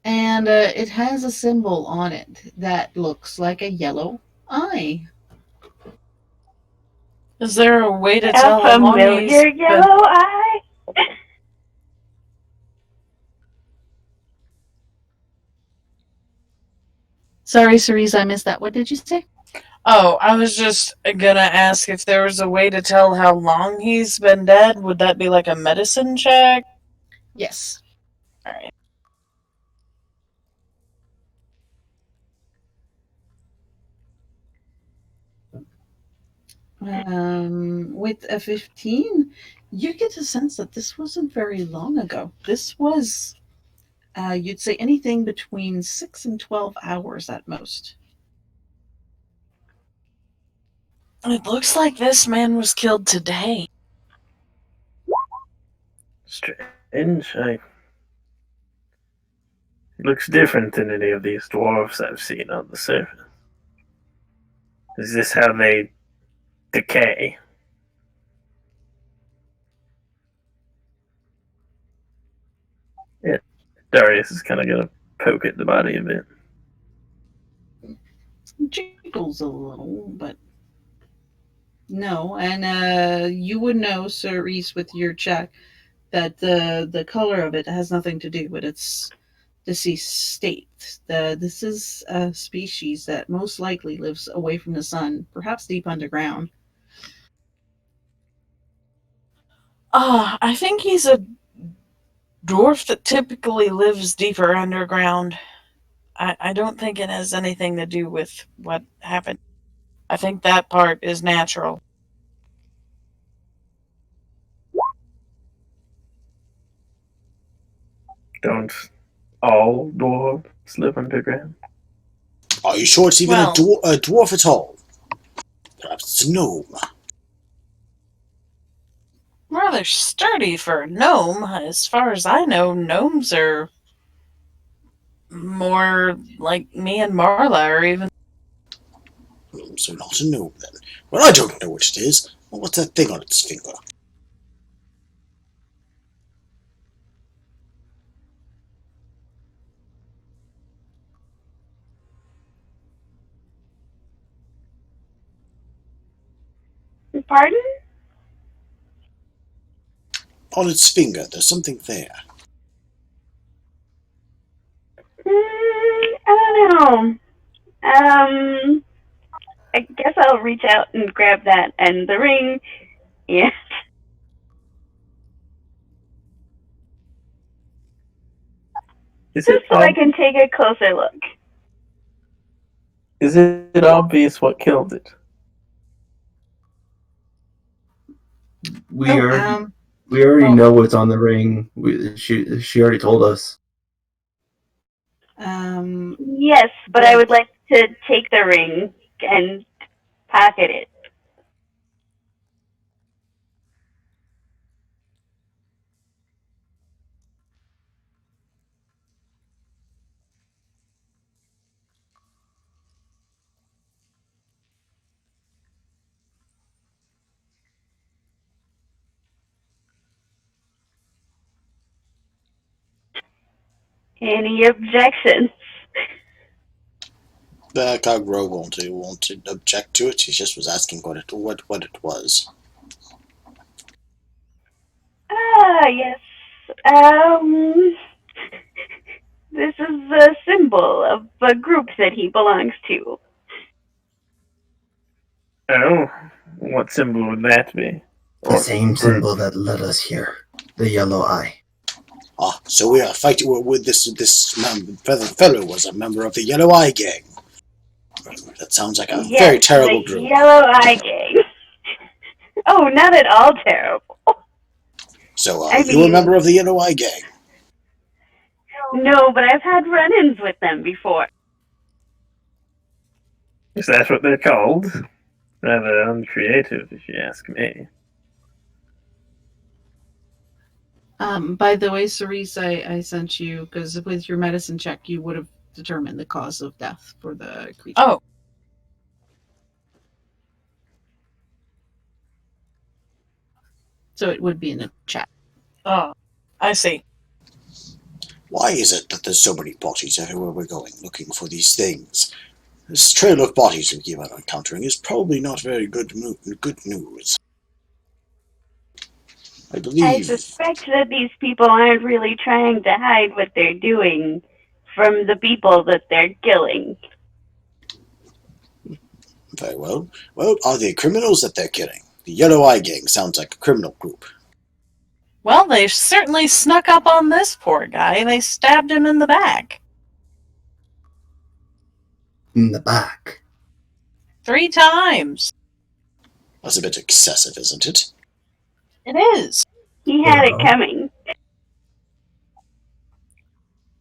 and it has a symbol on it that looks like a yellow eye. Is there a way to A tell how long he's familiar been? yellow eye. Sorry, Cerise, I missed that. What did you say? Oh, I was just gonna ask if there was a way to tell how long he's been dead. Would that be like a medicine check? Yes. Alright. With a 15, you get a sense that this wasn't very long ago. This was, you'd say, anything between 6 and 12 hours at most. It looks like this man was killed today. Strange. Looks different than any of these dwarves I've seen on the surface. Is this how they decay? Yeah. Darius is kind of gonna poke at the body a bit. Jiggles a little, but no. And you would know, Cerise, with your check, that the color of it has nothing to do with its deceased state. This is a species that most likely lives away from the sun, perhaps deep underground. I think he's a dwarf that typically lives deeper underground. I don't think it has anything to do with what happened. I think that part is natural. Don't all dwarves live underground? Are you sure it's even Well, a dwarf at all? Perhaps it's a gnome. rather sturdy for a gnome. As far as I know, gnomes are more like me and Marla, or even. So not a gnome then. Well, I don't know what it is. Well, what's that thing on its finger? Pardon? On its finger, there's something there. I don't know. I guess I'll reach out and grab that and the ring. Yeah. Is Just it so I can take a closer look. is it obvious what killed it? We Oh, already know what's on the ring. She already told us. Yes, but I would like to take the ring and pocket it. Any objections? Kag-Ro won't object to it. He just was asking what it was. Yes. This is a symbol of a group that he belongs to. Oh, what symbol would that be? The same symbol that led us here. The yellow eye. Ah, so we are fighting with this fellow was a member of the Yellow Eye Gang. That sounds like a very terrible the group. Yellow Eye Gang. Oh, not at all terrible. So, you were a member of the Yellow Eye Gang? No, but I've had run-ins with them before. Is that what they're called? Rather uncreative, if you ask me. By the way, Cerise, I sent you, because with your medicine check, you would have determined the cause of death for the creature. Oh. So it would be in the chat. Oh, I see. Why is it that there's so many bodies everywhere we're going, looking for these things? This trail of bodies we keep on encountering is probably not very good news. I suspect that these people aren't really trying to hide what they're doing from the people that they're killing. Very well. Well, are they criminals that they're killing? The Yellow Eye Gang sounds like a criminal group. Well, they certainly snuck up on this poor guy. They stabbed him in the back. In the back. 3 times. That's a bit excessive, isn't it? It is. He had it coming.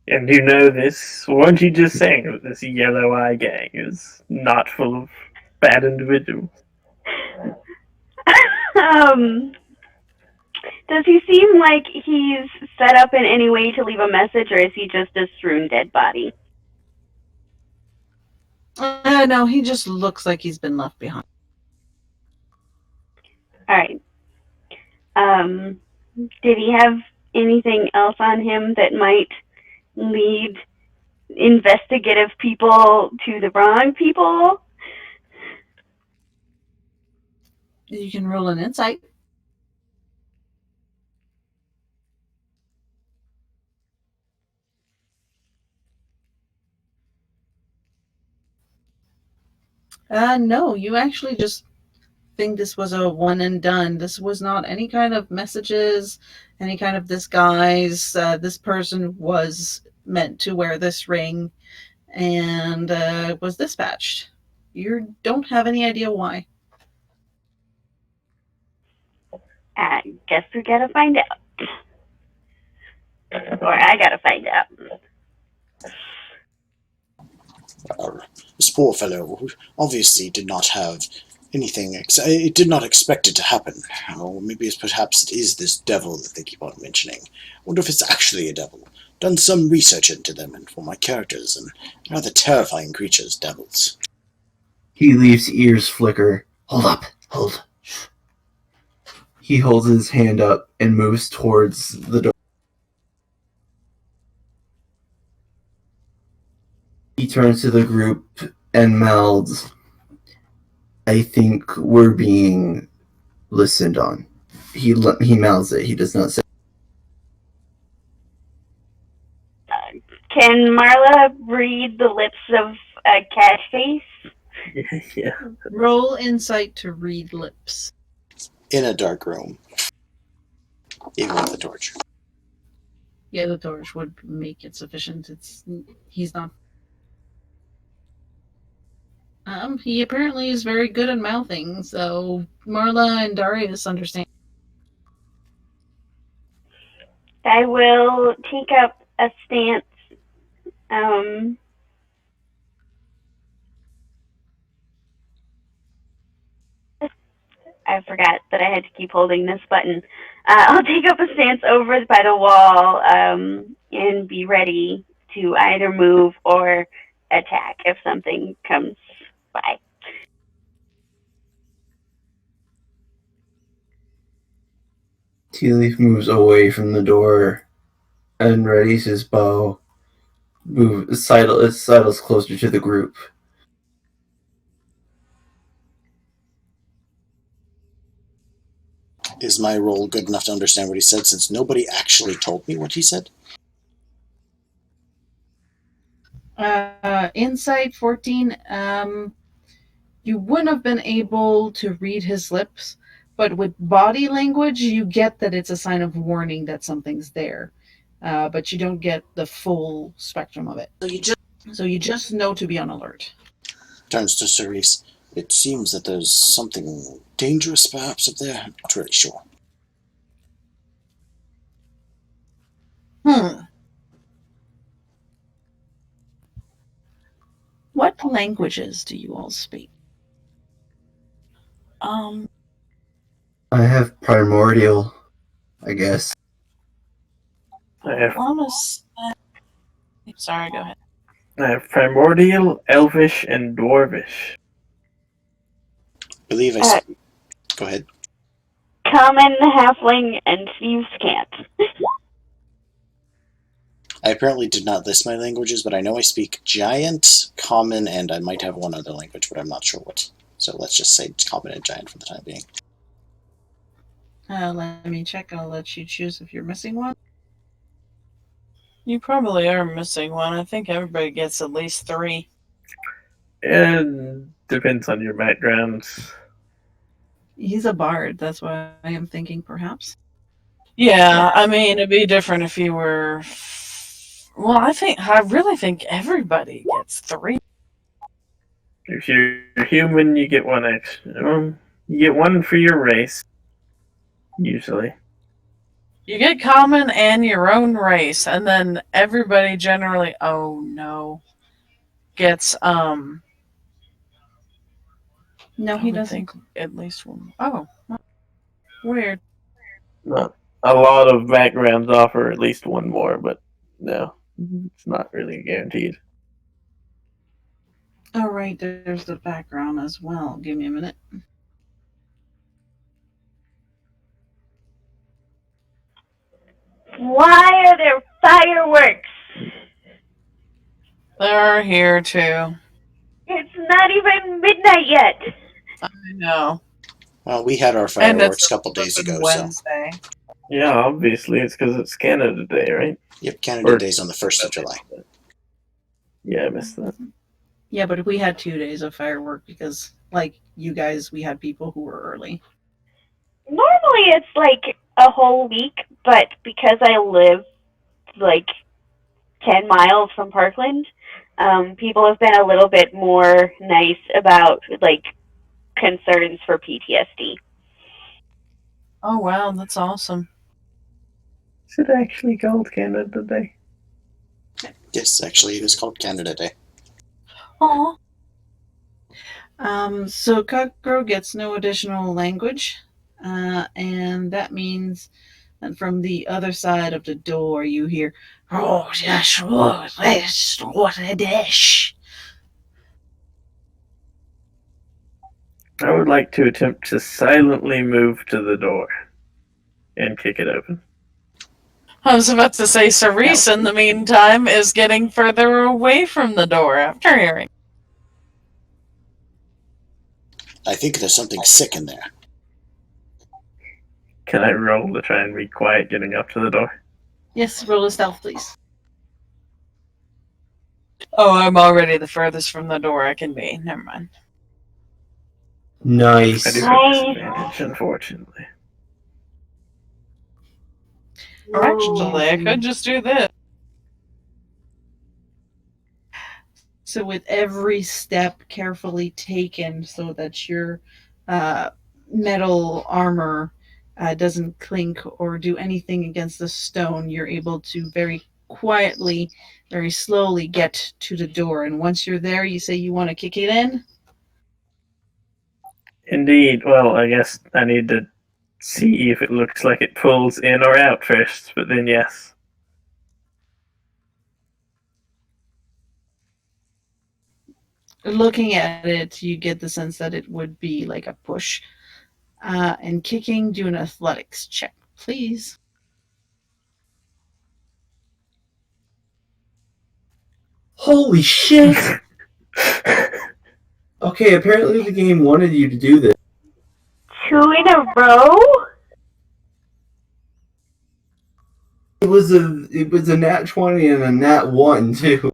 And you know this? Weren't you just saying that this Yellow Eye Gang is not full of bad individuals? Does he seem like he's set up in any way to leave a message, or is he just a strewn dead body? No, he just looks like he's been left behind. Alright. Did he have anything else on him that might lead investigative people to the wrong people? You can roll an insight. No, you actually just think this was a one and done. This was not any kind of messages, any kind of disguise. This person was meant to wear this ring and was dispatched. You don't have any idea why. I guess we gotta find out. Or I gotta find out. This poor fellow obviously did not have anything. It did not expect it to happen. Or maybe perhaps it is this devil that they keep on mentioning. I wonder if it's actually a devil. Done some research into them and for my characters, and rather terrifying creatures, devils. TeaLeaf's ears flicker. Hold up. Hold. He holds his hand up and moves towards the door. He turns to the group and mouths, I think we're being listened on. He mouths it. He does not say. Can Marla read the lips of a cat face? Yeah. Roll insight to read lips. In a dark room. Even with a torch. Yeah, the torch would make it sufficient. He's not. He apparently is very good at mouthing, so Marla and Darius understand. I will take up a stance. I forgot that I had to keep holding this button. I'll take up a stance over by the wall and be ready to either move or attack if something comes by. TeaLeaf moves away from the door and readies his bow. sidles closer to the group. Is my roll good enough to understand what he said, since nobody actually told me what he said? Insight 14. You wouldn't have been able to read his lips, but with body language, you get that it's a sign of warning that something's there. But you don't get the full spectrum of it. So you just know to be on alert. Turns to Cerise. It seems that there's something dangerous perhaps up there. I'm not really sure. What languages do you all speak? Um, I have primordial, I guess. I have sorry, go ahead. primordial, elvish, and dwarvish. Believe I Go ahead. Common, halfling, and thieves can't. I apparently did not list my languages, but I know I speak Giant, Common, and I might have one other language, but I'm not sure what. So let's just say Common and Giant for the time being. Let me check. I'll let you choose if you're missing one. You probably are missing one. I think everybody gets at least 3. It depends on your background. He's a bard. That's why I am thinking perhaps. Yeah, I mean, it'd be different if you were. Well, I really think everybody gets 3. If you're human, you get one extra. You get one for your race, usually. You get common and your own race, and then everybody generally, gets No, he doesn't. think at least one. Oh, weird. Not a lot of backgrounds offer at least one more, but no, it's not really guaranteed. Oh, right. There's the background as well. Give me a minute. Why are there fireworks? They're here too. It's not even midnight yet. I know. Well, we had our And fireworks it's a couple days ago, Wednesday. so. Yeah, obviously it's because it's Canada Day, right? Yep, Canada Day's on the 1st of July. Yeah, I missed that. Yeah, but we had 2 days of firework because, like you guys, we had people who were early. Normally it's like a whole week, but because I live like 10 miles from Parkland, people have been a little bit more nice about like concerns for PTSD. Oh wow, that's awesome. Is it actually called Canada Day? Yes, actually, it is called Canada Day. Aw. So Kag-Ro gets no additional language, and that means that from the other side of the door you hear, "Oh, yes, what a dish!" I would like to attempt to silently move to the door and kick it open. I was about to say Cerise, in the meantime, is getting further away from the door after hearing. I think there's something sick in there. Can I roll to try and be quiet getting up to the door? Yes, roll a stealth, please. Oh, I'm already the furthest from the door I can be. Never mind. Nice. I do have disadvantage, unfortunately. Or actually, I could just do this. So with every step carefully taken so that your metal armor doesn't clink or do anything against the stone, you're able to very quietly, very slowly get to the door. And once you're there, you say you want to kick it in? Indeed. Well, I guess I need to see if it looks like it pulls in or out first, but then yes. Looking at it, you get the sense that it would be like a push. And kicking, do an athletics check, please. Holy shit! Okay, apparently the game wanted you to do this. 2 in a row? It was a nat 20 and a nat 1 too.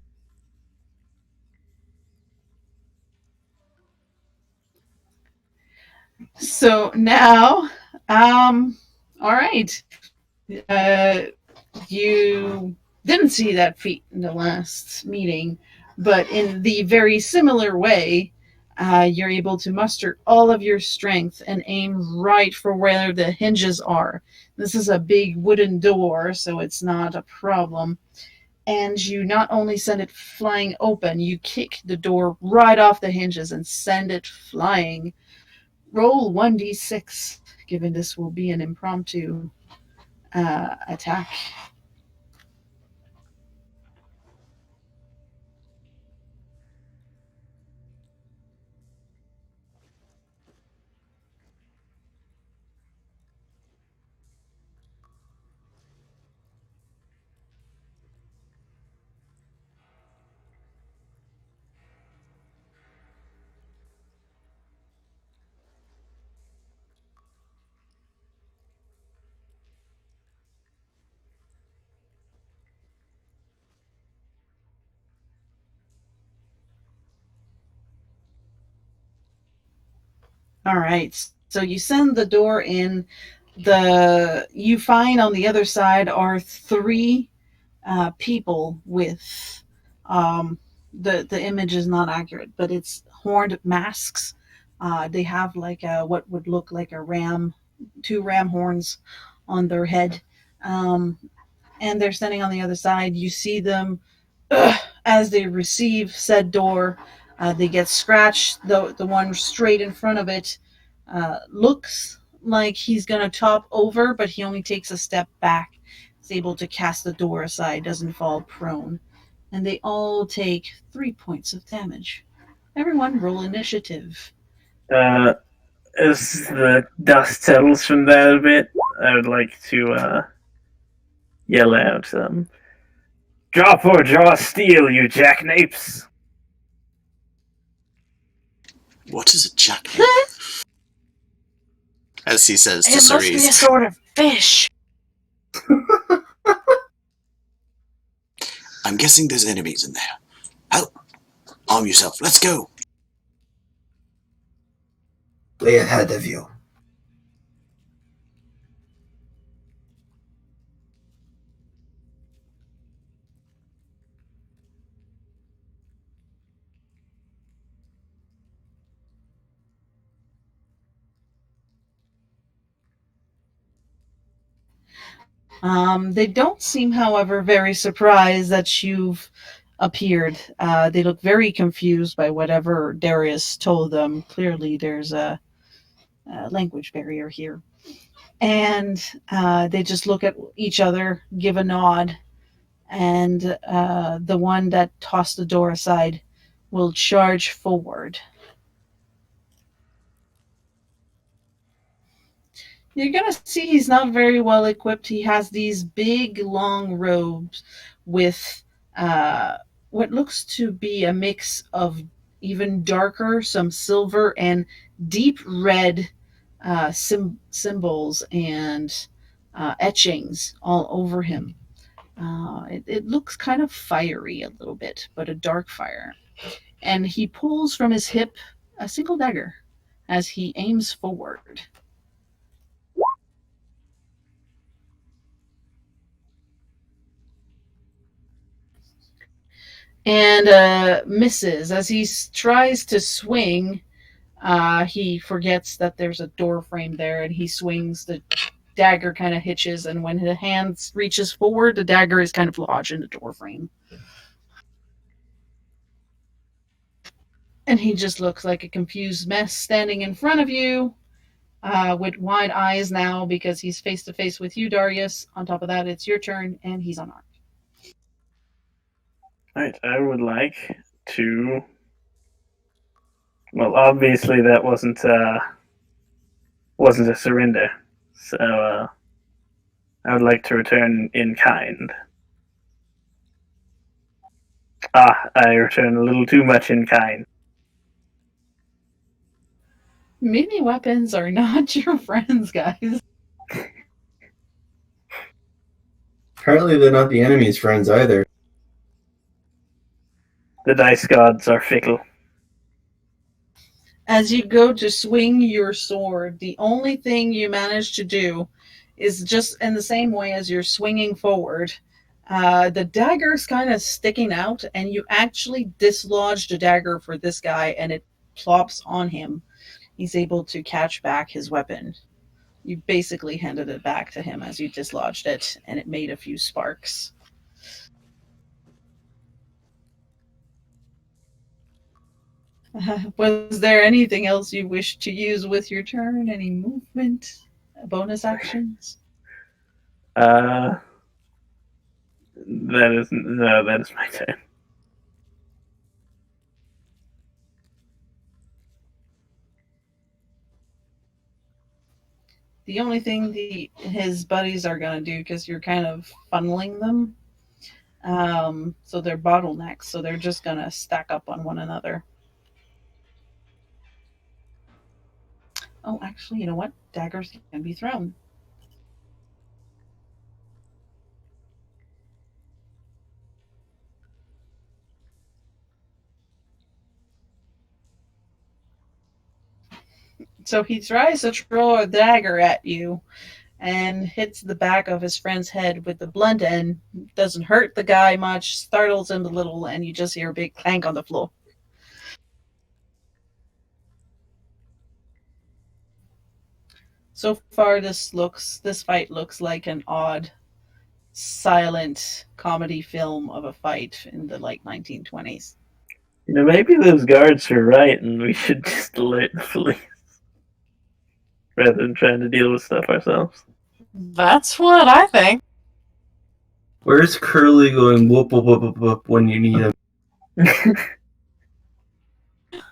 So now, all right. You didn't see that feat in the last meeting, but in the very similar way, you're able to muster all of your strength and aim right for where the hinges are. This is a big wooden door, so it's not a problem. And you not only send it flying open, you kick the door right off the hinges and send it flying. Roll 1d6, given this will be an impromptu attack. All right. So you send the door in. You find on the other side are three people with the image is not accurate, but it's horned masks. They have like what would look like a ram, two ram horns on their head, um, and they're standing on the other side. You see them as they receive said door. They get scratched. The one straight in front of it looks like he's gonna top over, but he only takes a step back. He's able to cast the door aside, doesn't fall prone, and they all take 3 points of damage. Everyone, roll initiative. As the dust settles from that a bit, I would like to yell out, "Drop or draw steel, you jackanapes!" What is a jackknife? As he says to It must be a Cerise. sort of fish. I'm guessing there's enemies in there. Help! Arm yourself. Let's go. Lay ahead of you. They don't seem, however, very surprised that you've appeared. They look very confused by whatever Darius told them. Clearly, there's a language barrier here. And they just look at each other, give a nod, and the one that tossed the door aside will charge forward. You're gonna see he's not very well equipped. He has these big, long robes with what looks to be a mix of even darker, some silver, and deep red symbols and etchings all over him. It looks kind of fiery a little bit, but a dark fire. And he pulls from his hip a single dagger as he aims forward. And misses. As he tries to swing, he forgets that there's a door frame there, and he swings. The dagger kind of hitches, and when the hand reaches forward, the dagger is kind of lodged in the door frame. And he just looks like a confused mess standing in front of you, with wide eyes now because he's face to face with you, Darius. On top of that, it's your turn, and he's unarmed. Alright, I would like to. Well, obviously that wasn't a surrender, so I would like to return in kind. I return a little too much in kind. Mini weapons are not your friends, guys. Apparently, they're not the enemy's friends either. The dice gods are fickle. As you go to swing your sword, the only thing you manage to do is just in the same way as you're swinging forward. The dagger's kind of sticking out, and you actually dislodged a dagger for this guy, and it plops on him. He's able to catch back his weapon. You basically handed it back to him as you dislodged it, and it made a few sparks. Was there anything else you wish to use with your turn? Any movement? Bonus actions? That is my turn. The only thing his buddies are going to do, because you're kind of funneling them, so they're bottlenecks, so they're just going to stack up on one another. Oh, actually, you know what? Daggers can be thrown. So he tries to throw a dagger at you and hits the back of his friend's head with the blunt end. Doesn't hurt the guy much, startles him a little, and you just hear a big clank on the floor. So far, this fight looks like an odd, silent comedy film of a fight in the 1920s. Maybe those guards are right, and we should just alert the police rather than trying to deal with stuff ourselves. That's what I think. Where's Curly going whoop whoop whoop whoop whoop when you need him?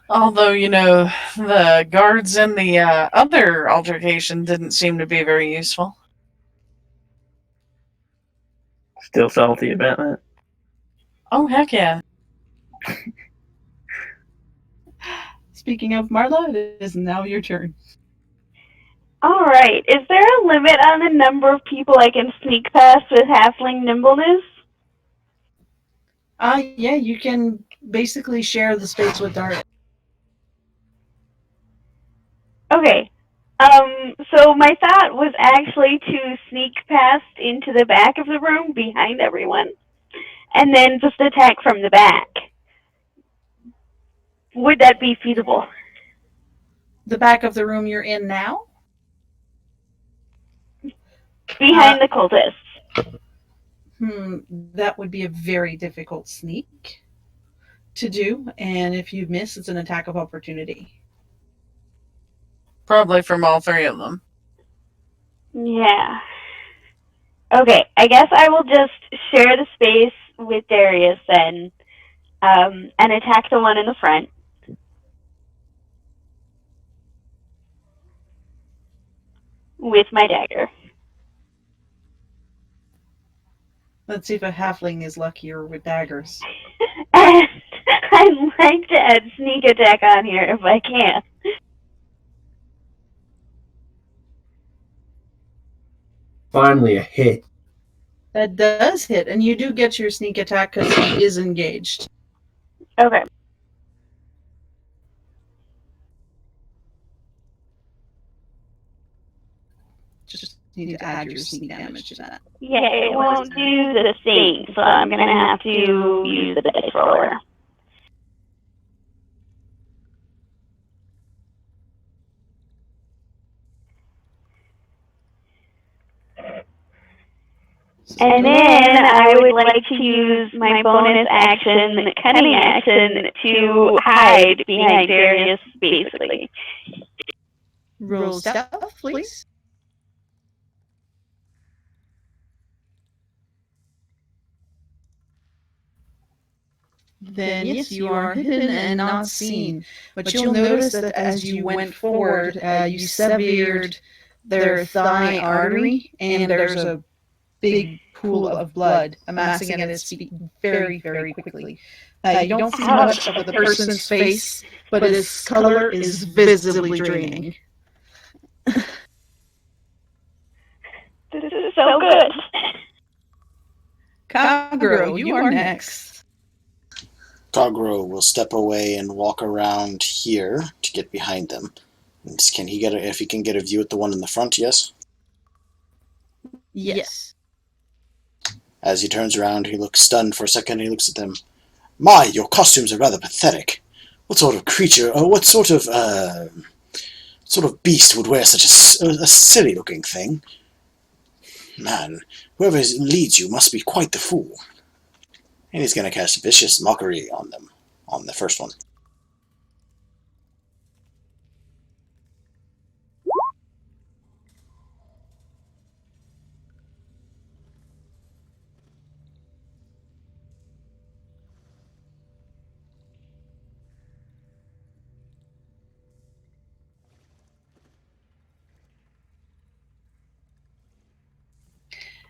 Although, the guards in the other altercation didn't seem to be very useful. Still salty about that? Oh, heck yeah. Speaking of Marla, it is now your turn. Alright, is there a limit on the number of people I can sneak past with halfling nimbleness? Yeah, you can basically share the space with Darius. Okay. So my thought was actually to sneak past into the back of the room behind everyone, and then just attack from the back. Would that be feasible? The back of the room you're in now? Behind the cultists. That would be a very difficult sneak to do, and if you miss, it's an attack of opportunity. Probably from all three of them. Yeah. Okay, I guess I will just share the space with Darius then, and attack the one in the front. With my dagger. Let's see if a halfling is luckier with daggers. I'd like to add sneak attack on here if I can. Finally, a hit. That does hit, and you do get your sneak attack because he is engaged. Okay. Just need to add your sneak damage to that. Yeah, it won't do the thing, so I'm going to have to use the dice roller. And then I would like to use my bonus action, cunning action, to hide behind Darius, basically. Roll stealth, please. Then yes, you are hidden and not seen. But you'll notice that as you went forward, you severed their thigh artery, and there's a big pool of blood amassing at his feet very, very quickly. You don't see much of the person's face, but his color is visibly draining. This is so good. Kag-Ro, you are next. Kag-Ro will step away and walk around here to get behind them. And can he if he can get a view at the one in the front, yes? Yes. As he turns around, he looks stunned for a second. He looks at them. My, your costumes are rather pathetic. What sort of creature, or what sort of beast would wear such a silly-looking thing? Man, whoever leads you must be quite the fool. And he's going to cast vicious mockery on them, on the first one.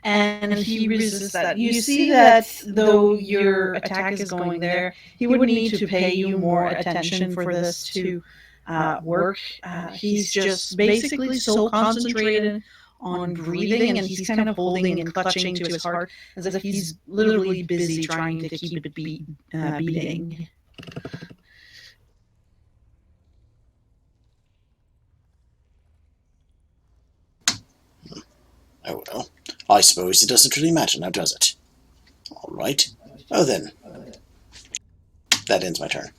And he resists that. You see that though your attack is going there, he would need to pay you more attention for this to work. He's just basically so concentrated on breathing, and he's kind of holding and clutching to his heart as if he's literally busy trying to keep it beating. Oh well, I suppose it doesn't really matter now, does it? All right. Oh then. That ends my turn.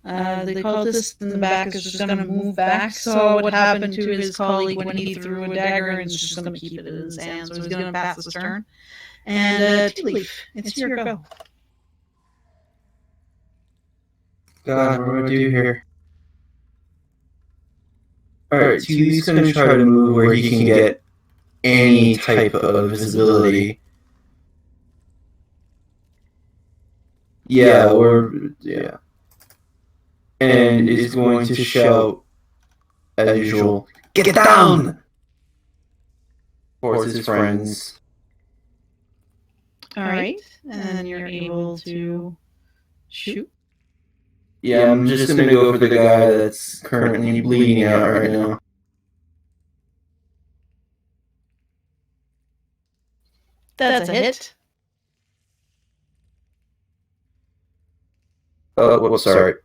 The cultist in the back is just going to move back. Saw what happened to his colleague when he threw a dagger, and is just going to keep it in his hand. So he's going to pass his turn. And TeaLeaf, it's your go. God, what do I do here? Alright, TeaLeaf's gonna try to move where he can get any type of visibility. Yeah. And is going to shout, as usual, "Get down!" towards his friends. Alright, and you're able to shoot. Yeah, I'm just gonna go for the guy that's currently bleeding out right now. That's a hit. Oh, sorry.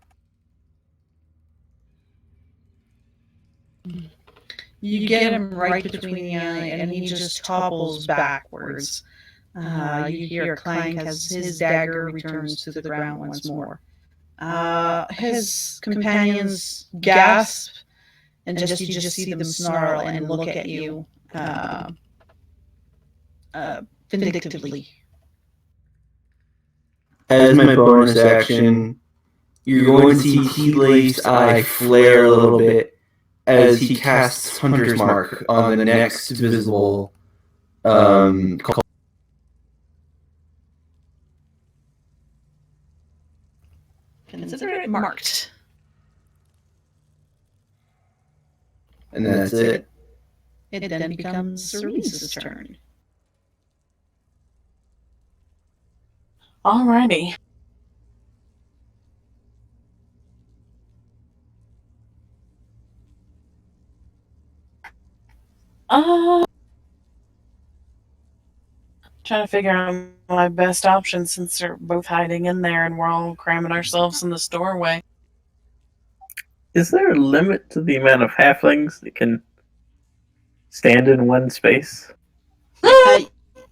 You get him right between the eye, and he just topples backwards. You hear a clank as his dagger returns to the ground once more. His companions gasp, and you just see them snarl and look at you vindictively. As my bonus action, you're going to see TeaLeaf's eye flare a little bit as he casts Hunter's Mark on the next visible And consider it marked. and that's it. It then becomes Cerise's turn. Alrighty. Trying to figure out my best option since they're both hiding in there and we're all cramming ourselves in this doorway. Is there a limit to the amount of halflings that can stand in one space?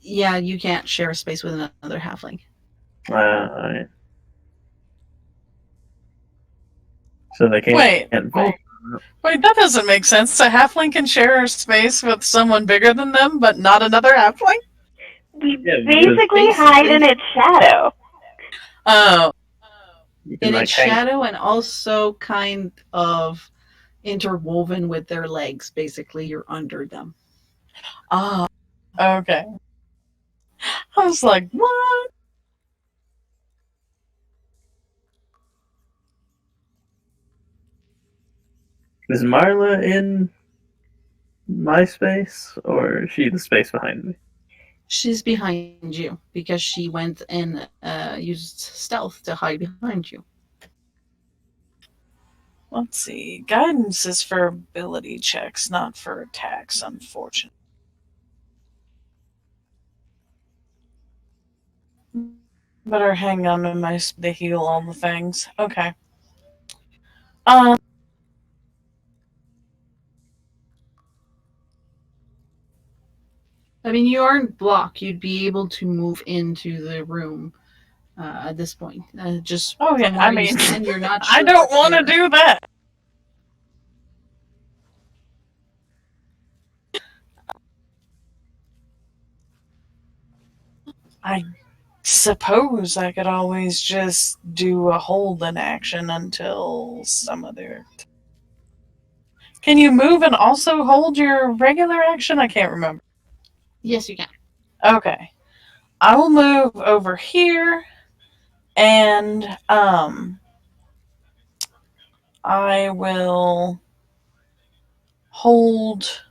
Yeah, you can't share a space with another halfling. Alright. So they can't. Wait, that doesn't make sense. A halfling can share a space with someone bigger than them, but not another halfling? We basically hide in its shadow. Oh. In its shadow, and also kind of interwoven with their legs. Basically, you're under them. Ah, okay. I was like, what? Is Marla in my space, or is she the space behind me? She's behind you because she went and used stealth to hide behind you. Let's see. Guidance is for ability checks, not for attacks, unfortunately. Better hang on to my to heal all the things. Okay. I mean, you aren't blocked. You'd be able to move into the room at this point. Just Oh yeah, from where I you mean, stand, you're not sure I don't what's want to there. do that. I suppose I could always just do a hold in action until some other. Can you move and also hold your regular action? I can't remember. Yes, you can. Okay. I will move over here and I will hold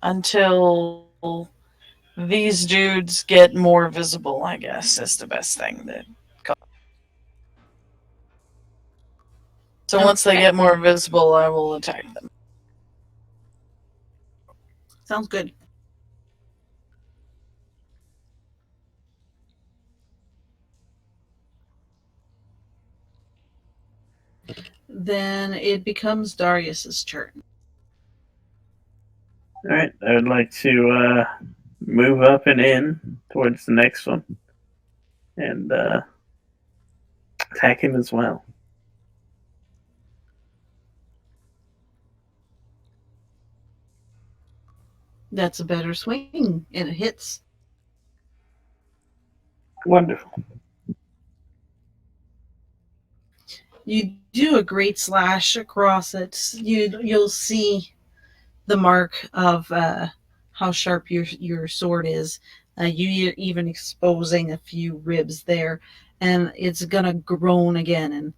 until these dudes get more visible, I guess, is the best thing that. So once they Okay. get more visible, I will attack them. Sounds good. Then it becomes Darius's turn. Alright, I would like to move up and in towards the next one and attack him as well. That's a better swing, and it hits. Wonderful. You do a great slash across it. You'll see the mark of how sharp your sword is. You even exposing a few ribs there, and it's gonna groan again and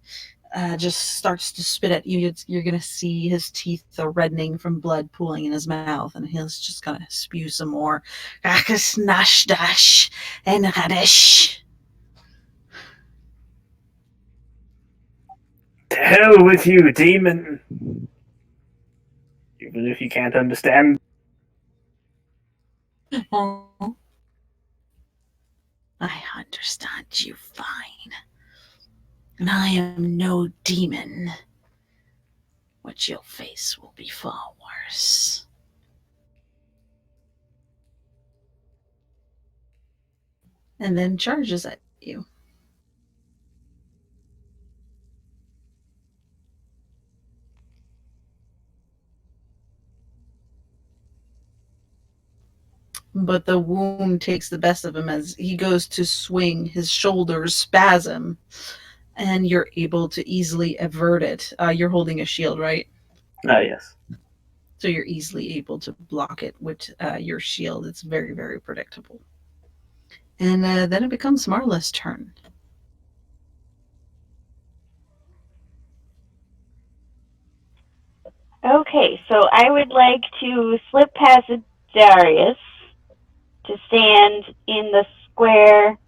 just starts to spit at you. You're gonna see his teeth are reddening from blood pooling in his mouth, and he's just gonna spew some more. Snash dash and radish. To hell with you, demon! Even if you can't understand. I understand you fine. And I am no demon. What you'll face will be far worse. And then charges at you. But the wound takes the best of him as he goes to swing. His shoulders spasm, and you're able to easily avert it. You're holding a shield, right? Ah, yes. So you're easily able to block it with your shield. It's very, very predictable. And then it becomes Marla's turn. Okay, so I would like to slip past Darius to stand in the square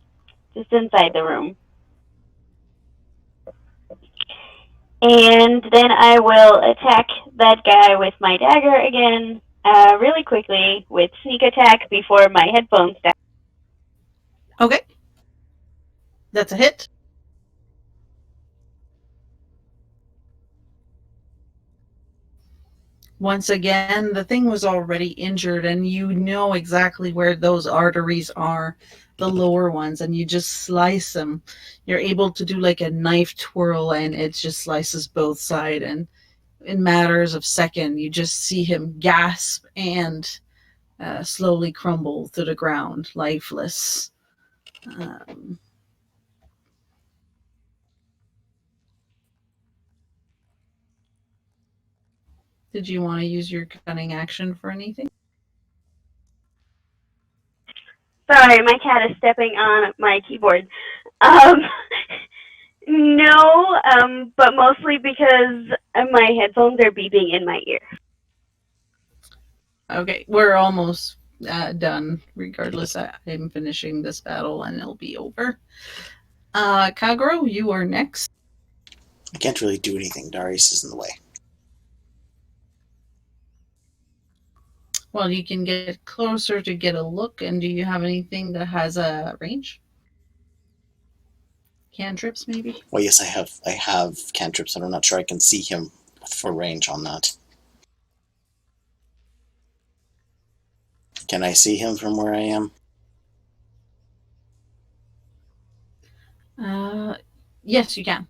just inside the room. And then I will attack that guy with my dagger again, really quickly with sneak attack before my headphones die. Okay. That's a hit. Once again, the thing was already injured, and you know exactly where those arteries are, the lower ones, and you just slice them. You're able to do like a knife twirl, and it just slices both sides. And in matters of second, you just see him gasp and slowly crumble to the ground, lifeless. Um, did you want to use your cunning action for anything? Sorry, my cat is stepping on my keyboard. No, but mostly because My headphones are beeping in my ear. Okay, we're almost done. Regardless, I'm finishing this battle and it'll be over. Kag-Ro, you are next. I can't really do anything. Darius is in the way. Well, you can get closer to get a look. And do you have anything that has a range? Cantrips, maybe? Well, yes, I have cantrips, and I'm not sure I can see him for range on that. Can I see him from where I am? Yes, you can.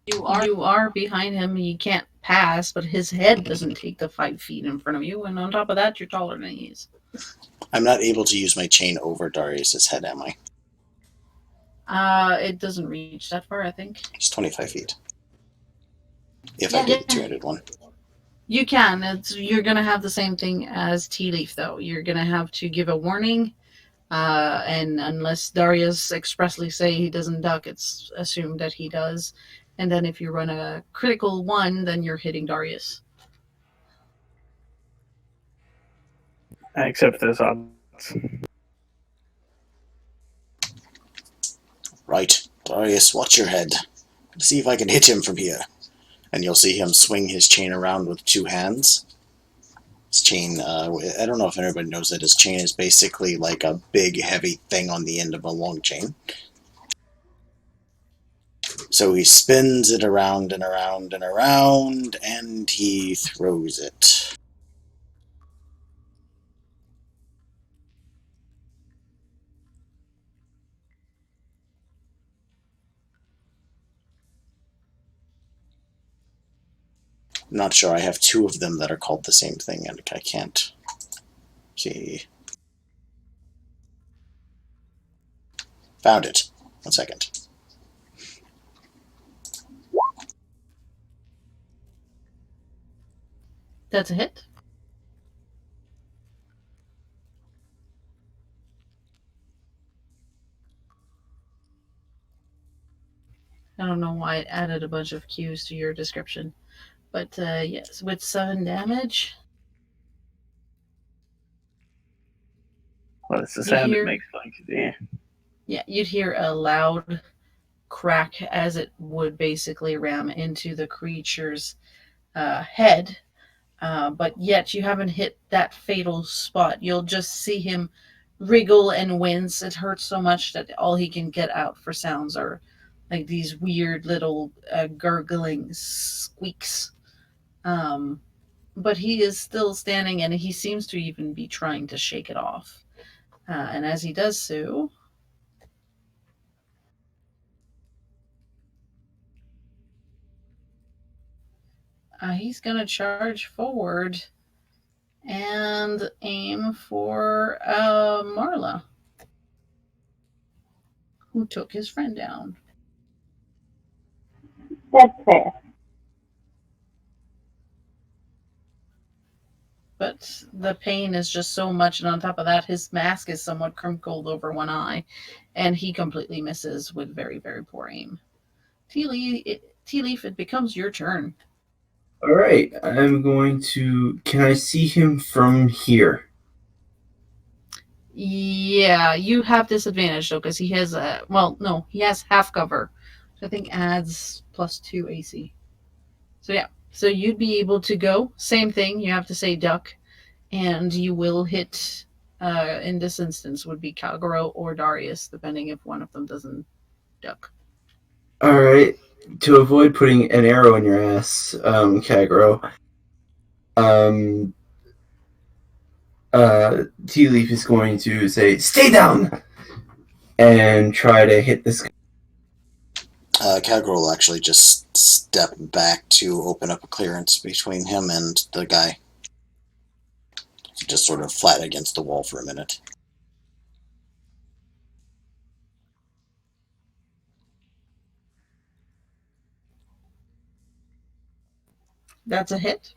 You are behind him. You can't pass, but his head doesn't take the 5 feet in front of you. And on top of that, you're taller than he is. I'm not able to use my chain over Darius's head, am I? It doesn't reach that far, I think. It's 25 feet. If I did the 200 one. You can. You're going to have the same thing as TeaLeaf, though. You're going to have to give a warning. And unless Darius expressly say he doesn't duck, it's assumed that he does. And then if you run a critical 1, then you're hitting Darius. I accept those odds. Right. Darius, watch your head. See if I can hit him from here. And you'll see him swing his chain around with 2 hands. His chain, I don't know if anybody knows that his chain is basically like a big, heavy thing on the end of a long chain. So he spins it around and around and around, and he throws it. I'm not sure. I have 2 of them that are called the same thing, and I can't see. Found it. 1 second. That's a hit. I don't know why it added a bunch of cues to your description. But yes, with 7 damage. Well, it's the sound it makes like the. Yeah, you'd hear a loud crack as it would basically ram into the creature's head. But yet you haven't hit that fatal spot. You'll just see him wriggle and wince. It hurts so much that all he can get out for sounds are like these weird little gurgling squeaks. But he is still standing, and he seems to even be trying to shake it off. And as he does so, he's going to charge forward and aim for Marla, who took his friend down. That's fair. But the pain is just so much, and on top of that, his mask is somewhat crinkled over one eye, and he completely misses with very, very poor aim. TeaLeaf, it becomes your turn. Alright, I'm going to... Can I see him from here? Yeah, you have disadvantage, though, because he has he has half cover. I think adds +2 AC. So yeah, so you'd be able to go. Same thing, you have to say duck, and you will hit, in this instance, would be Kag-Ro or Darius, depending if one of them doesn't duck. Alright, to avoid putting an arrow in your ass, Kag-Ro, TeaLeaf is going to say, "Stay down!" and try to hit this guy. Kag-Ro will actually just step back to open up a clearance between him and the guy. Just sort of flat against the wall for a minute. That's a hit.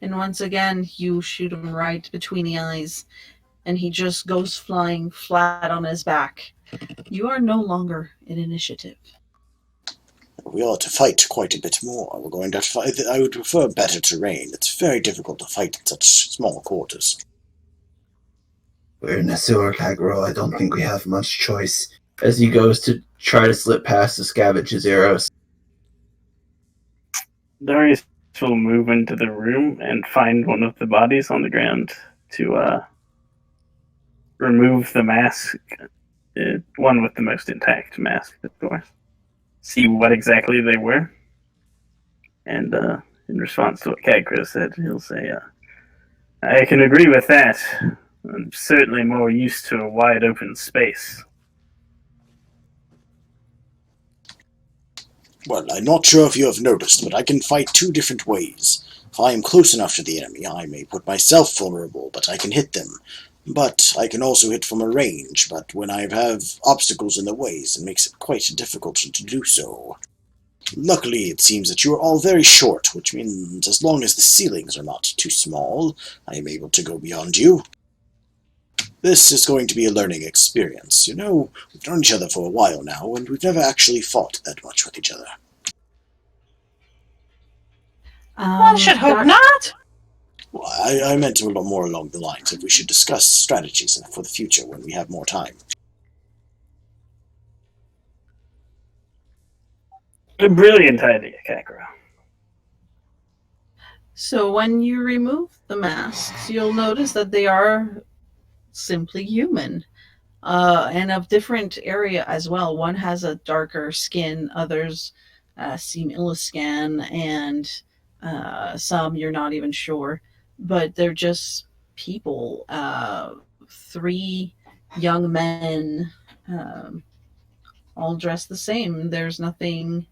And once again, you shoot him right between the eyes, and he just goes flying flat on his back. You are no longer in initiative. We ought to fight quite a bit more. We're going to fight. I would prefer better terrain. It's very difficult to fight in such small quarters. We're in a sewer, Kag-Ro. I don't think we have much choice. As he goes to try to slip past the scavenge arrows. Darius will move into the room and find one of the bodies on the ground to remove the mask. One with the most intact mask, of course. See what exactly they were. And in response to what Kag-Ro said, he'll say, I can agree with that. I'm certainly more used to a wide open space. Well, I'm not sure if you have noticed, but I can fight two different ways. If I am close enough to the enemy, I may put myself vulnerable, but I can hit them. But I can also hit from a range, but when I have obstacles in the ways, it makes it quite difficult to do so. Luckily, it seems that you are all very short, which means as long as the ceilings are not too small, I am able to go beyond you. This is going to be a learning experience. You know, we've known each other for a while now, and we've never actually fought that much with each other. I should hope not. Well, I meant a lot more along the lines of we should discuss strategies for the future when we have more time. A brilliant idea, Kag-Ro. So when you remove the masks, you'll notice that they are simply human. And of different area as well. One has a darker skin, others seem Illiscan, and some you're not even sure. But they're just people. 3 young men, all dressed the same. There's nothing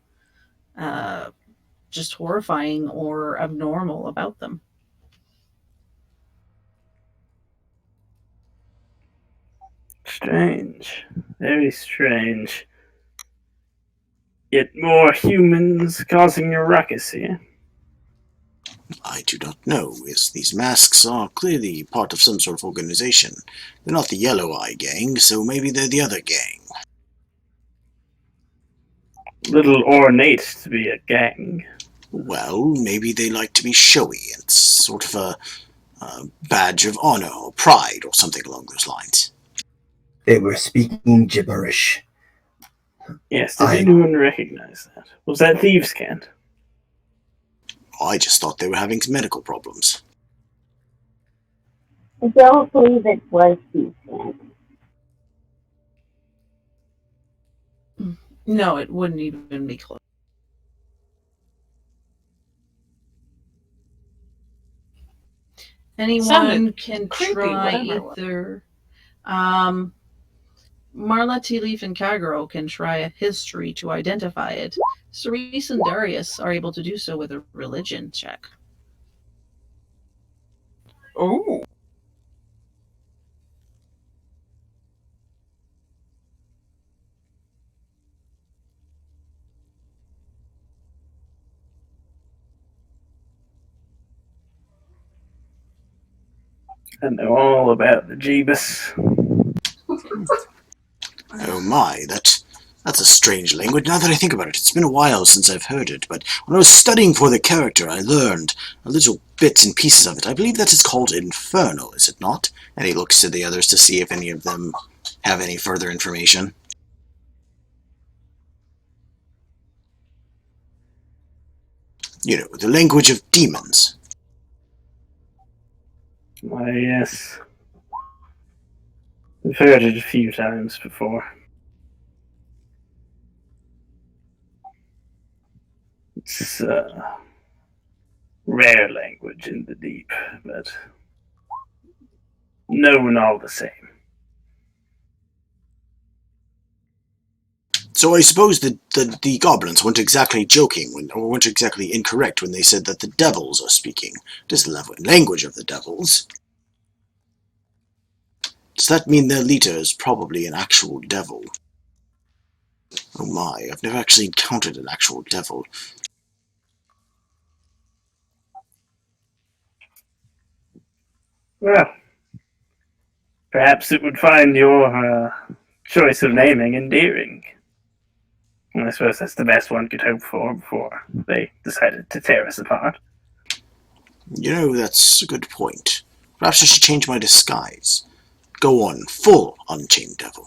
just horrifying or abnormal about them. Strange. Very strange. Yet more humans causing a ruckus here. I do not know, as these masks are clearly part of some sort of organization. They're not the Yellow Eye gang, so maybe they're the other gang. Little ornate to be a gang. Well, maybe they like to be showy. It's sort of a badge of honor or pride or something along those lines. They were speaking gibberish. Yes, did anyone recognize that? Was that thieves' cant? Oh, I just thought they were having some medical problems. I don't believe it was decent. No, it wouldn't even be close. Anyone can creepy, try whatever. either. Marla, TeaLeaf, and Kag-Ro can try a history to identify it. Cerise and Darius are able to do so with a religion check. Oh. I know all about the Jeebus. Oh my, that's a strange language. Now that I think about it, it's been a while since I've heard it, but when I was studying for the character, I learned a little bits and pieces of it. I believe that is called Infernal, is it not? And he looks to the others to see if any of them have any further information. You know, the language of demons. Why, yes. I've heard it a few times before. It's rare language in the deep, but known all the same. So I suppose the goblins weren't exactly joking, or weren't exactly incorrect when they said that the devils are speaking. It is the language of the devils. Does that mean their leader is probably an actual devil? Oh my, I've never actually encountered an actual devil. Well, perhaps it would find your choice of naming endearing. I suppose that's the best one could hope for before they decided to tear us apart. You know, that's a good point. Perhaps I should change my disguise. Go on full Unchained Devil.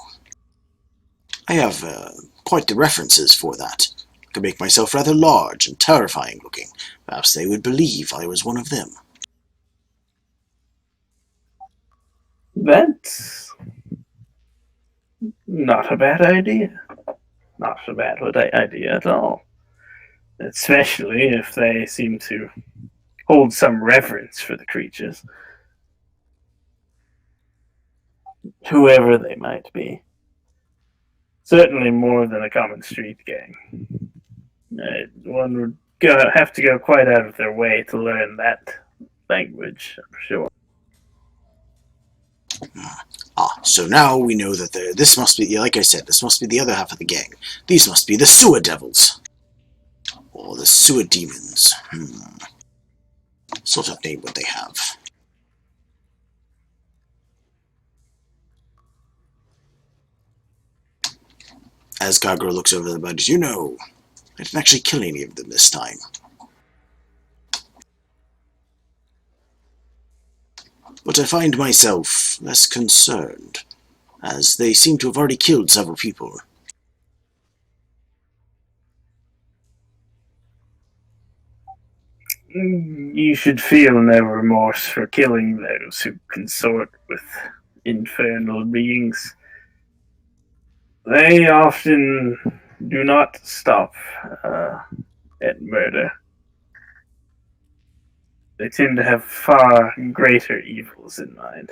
I have quite the references for that. I could make myself rather large and terrifying looking. Perhaps they would believe I was one of them. That's not a bad idea. Not a bad idea at all. Especially if they seem to hold some reverence for the creatures. Whoever they might be. Certainly more than a common street gang. One would have to go quite out of their way to learn that language, I'm sure. So now we know that this must be, like I said, this must be the other half of the gang. These must be the Sewer Devils. Or the Sewer Demons. Sort of name what they have. As Kag-Ro looks over the budget, you know, I didn't actually kill any of them this time. But I find myself less concerned, as they seem to have already killed several people. You should feel no remorse for killing those who consort with infernal beings. They often do not stop at murder. They tend to have far greater evils in mind.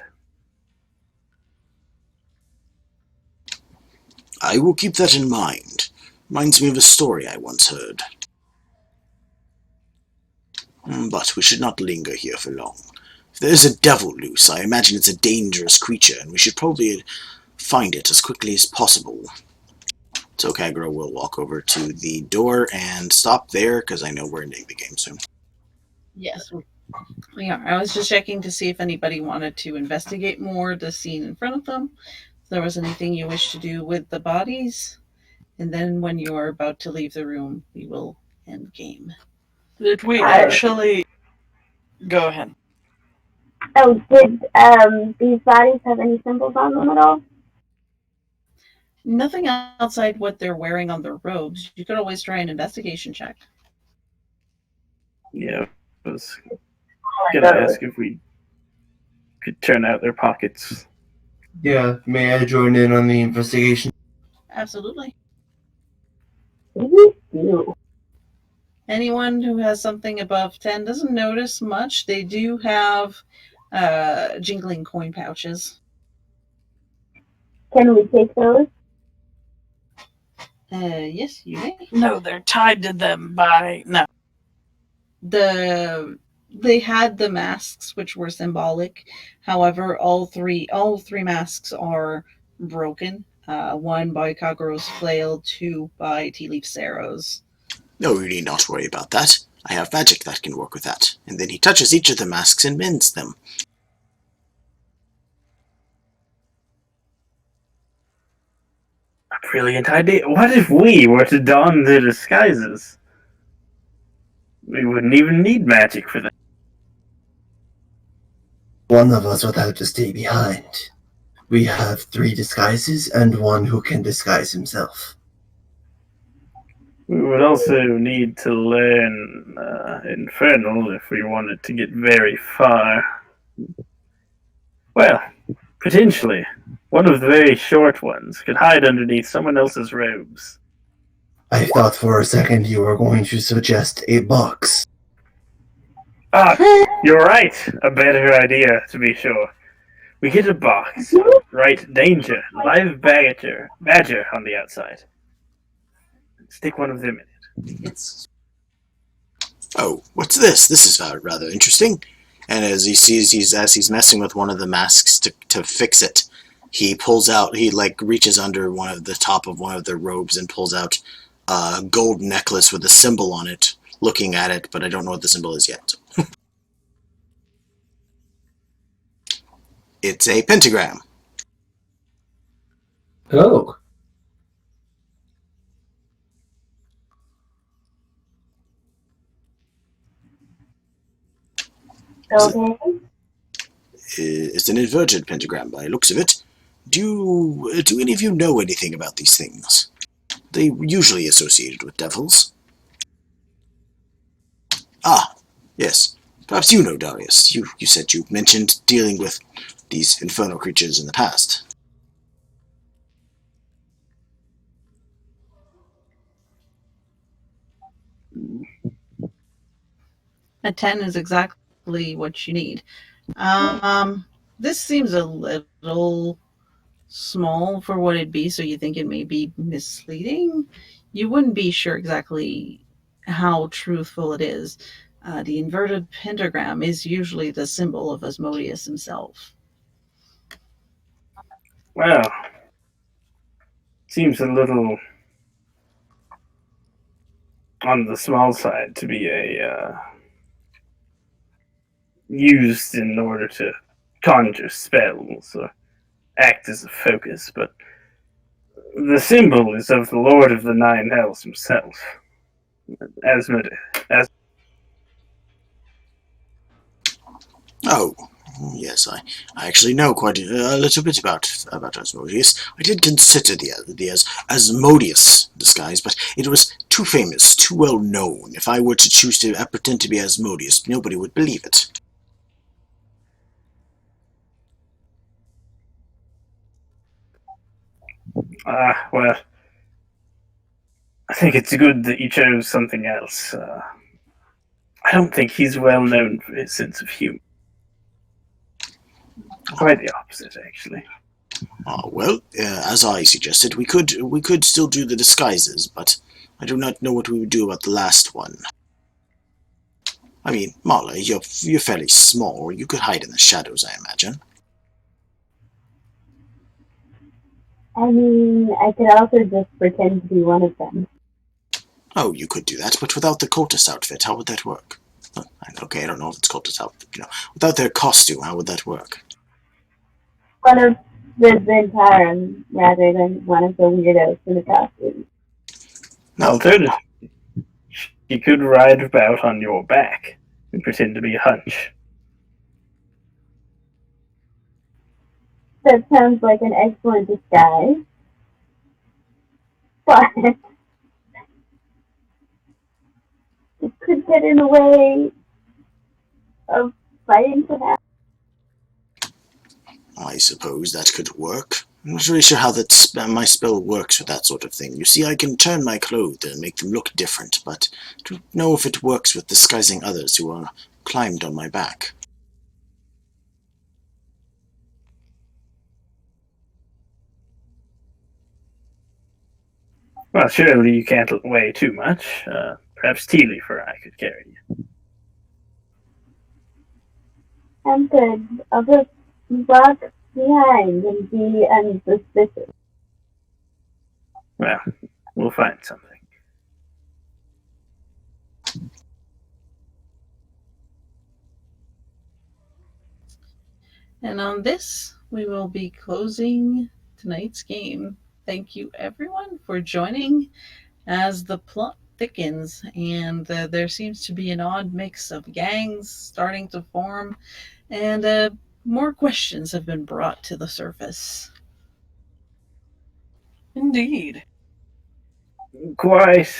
I will keep that in mind. Reminds me of a story I once heard. But we should not linger here for long. If there is a devil loose, I imagine it's a dangerous creature, and we should probably find it as quickly as possible. So Kag-Ro will walk over to the door and stop there, because I know we're ending the game soon. Yes, we are. I was just checking to see if anybody wanted to investigate more the scene in front of them. If there was anything you wish to do with the bodies. And then when you are about to leave the room, we will end game. Did we actually... Go ahead. Oh, did these bodies have any symbols on them at all? Nothing outside what they're wearing on their robes. You could always try an investigation check. Yeah, I was gonna ask if we could turn out their pockets. Yeah, may I join in on the investigation? Absolutely. You. Anyone who has something above 10 doesn't notice much. They do have jingling coin pouches. Can we take those? Yes, you may. No, they're tied to them by... No. They had the masks, which were symbolic. However, all three masks are broken. One by Kag-Ro's flail, two by TeaLeaf's arrows. No, you need not worry about that. I have magic that can work with that. And then he touches each of the masks and mends them. A brilliant idea. What if we were to don the disguises? We wouldn't even need magic for that. One of us would have to stay behind. We have 3 disguises and one who can disguise himself. We would also need to learn Infernal if we wanted to get very far. Well, potentially. One of the very short ones could hide underneath someone else's robes. I thought for a second you were going to suggest a box. Ah, you're right. A better idea, to be sure. We get a box. Write danger, live badger on the outside. Stick one of them in it. Oh, what's this? This is rather interesting. And as he sees, as he's messing with one of the masks to fix it, he pulls out, he reaches under the top of one of their robes and pulls out a gold necklace with a symbol on it, looking at it, but I don't know what the symbol is yet. It's a pentagram. Oh. Okay. It's an inverted pentagram by the looks of it. Do any of you know anything about these things? They usually associated with devils. Ah, yes. Perhaps you know, Darius. You said you mentioned dealing with these infernal creatures in the past. A 10 is exactly what you need. This seems a little small for what it'd be, so you think it may be misleading? You wouldn't be sure exactly how truthful it is. The inverted pentagram is usually the symbol of Asmodeus himself. Well, seems a little on the small side to be used in order to conjure spells or act as a focus, but the symbol is of the Lord of the Nine Hells himself, Asmodeus. Oh, yes, I actually know quite a little bit about Asmodeus. I did consider the Asmodeus disguise, but it was too famous, too well known. If I were to choose to pretend to be Asmodeus, nobody would believe it. Well, I think it's good that you chose something else. I don't think he's well known for his sense of humor. Quite the opposite, actually. Well, as I suggested, we could still do the disguises, but I do not know what we would do about the last one. I mean, Marla, you're fairly small. You could hide in the shadows, I imagine. I mean, I could also just pretend to be one of them. Oh, you could do that, but without the cultist outfit, how would that work? Okay, I don't know if it's cultist outfit. Without their costume, how would that work? One of the Zentarum rather than one of the weirdos in the costume. Alternatively, you could ride about on your back and pretend to be a hunch. That sounds like an excellent disguise. But it could get in the way of fighting for that. I suppose that could work. I'm not really sure how my spell works with that sort of thing. You see, I can turn my clothes and make them look different, but I don't know if it works with disguising others who are climbed on my back. Well, surely you can't weigh too much. Perhaps TeaLeaf or I could carry you. I'm good. I'll just walk behind and be unsuspicious. Well, we'll find something. And on this, we will be closing tonight's game. Thank you, everyone, for joining as the plot thickens, and there seems to be an odd mix of gangs starting to form, and more questions have been brought to the surface. Indeed. Quite.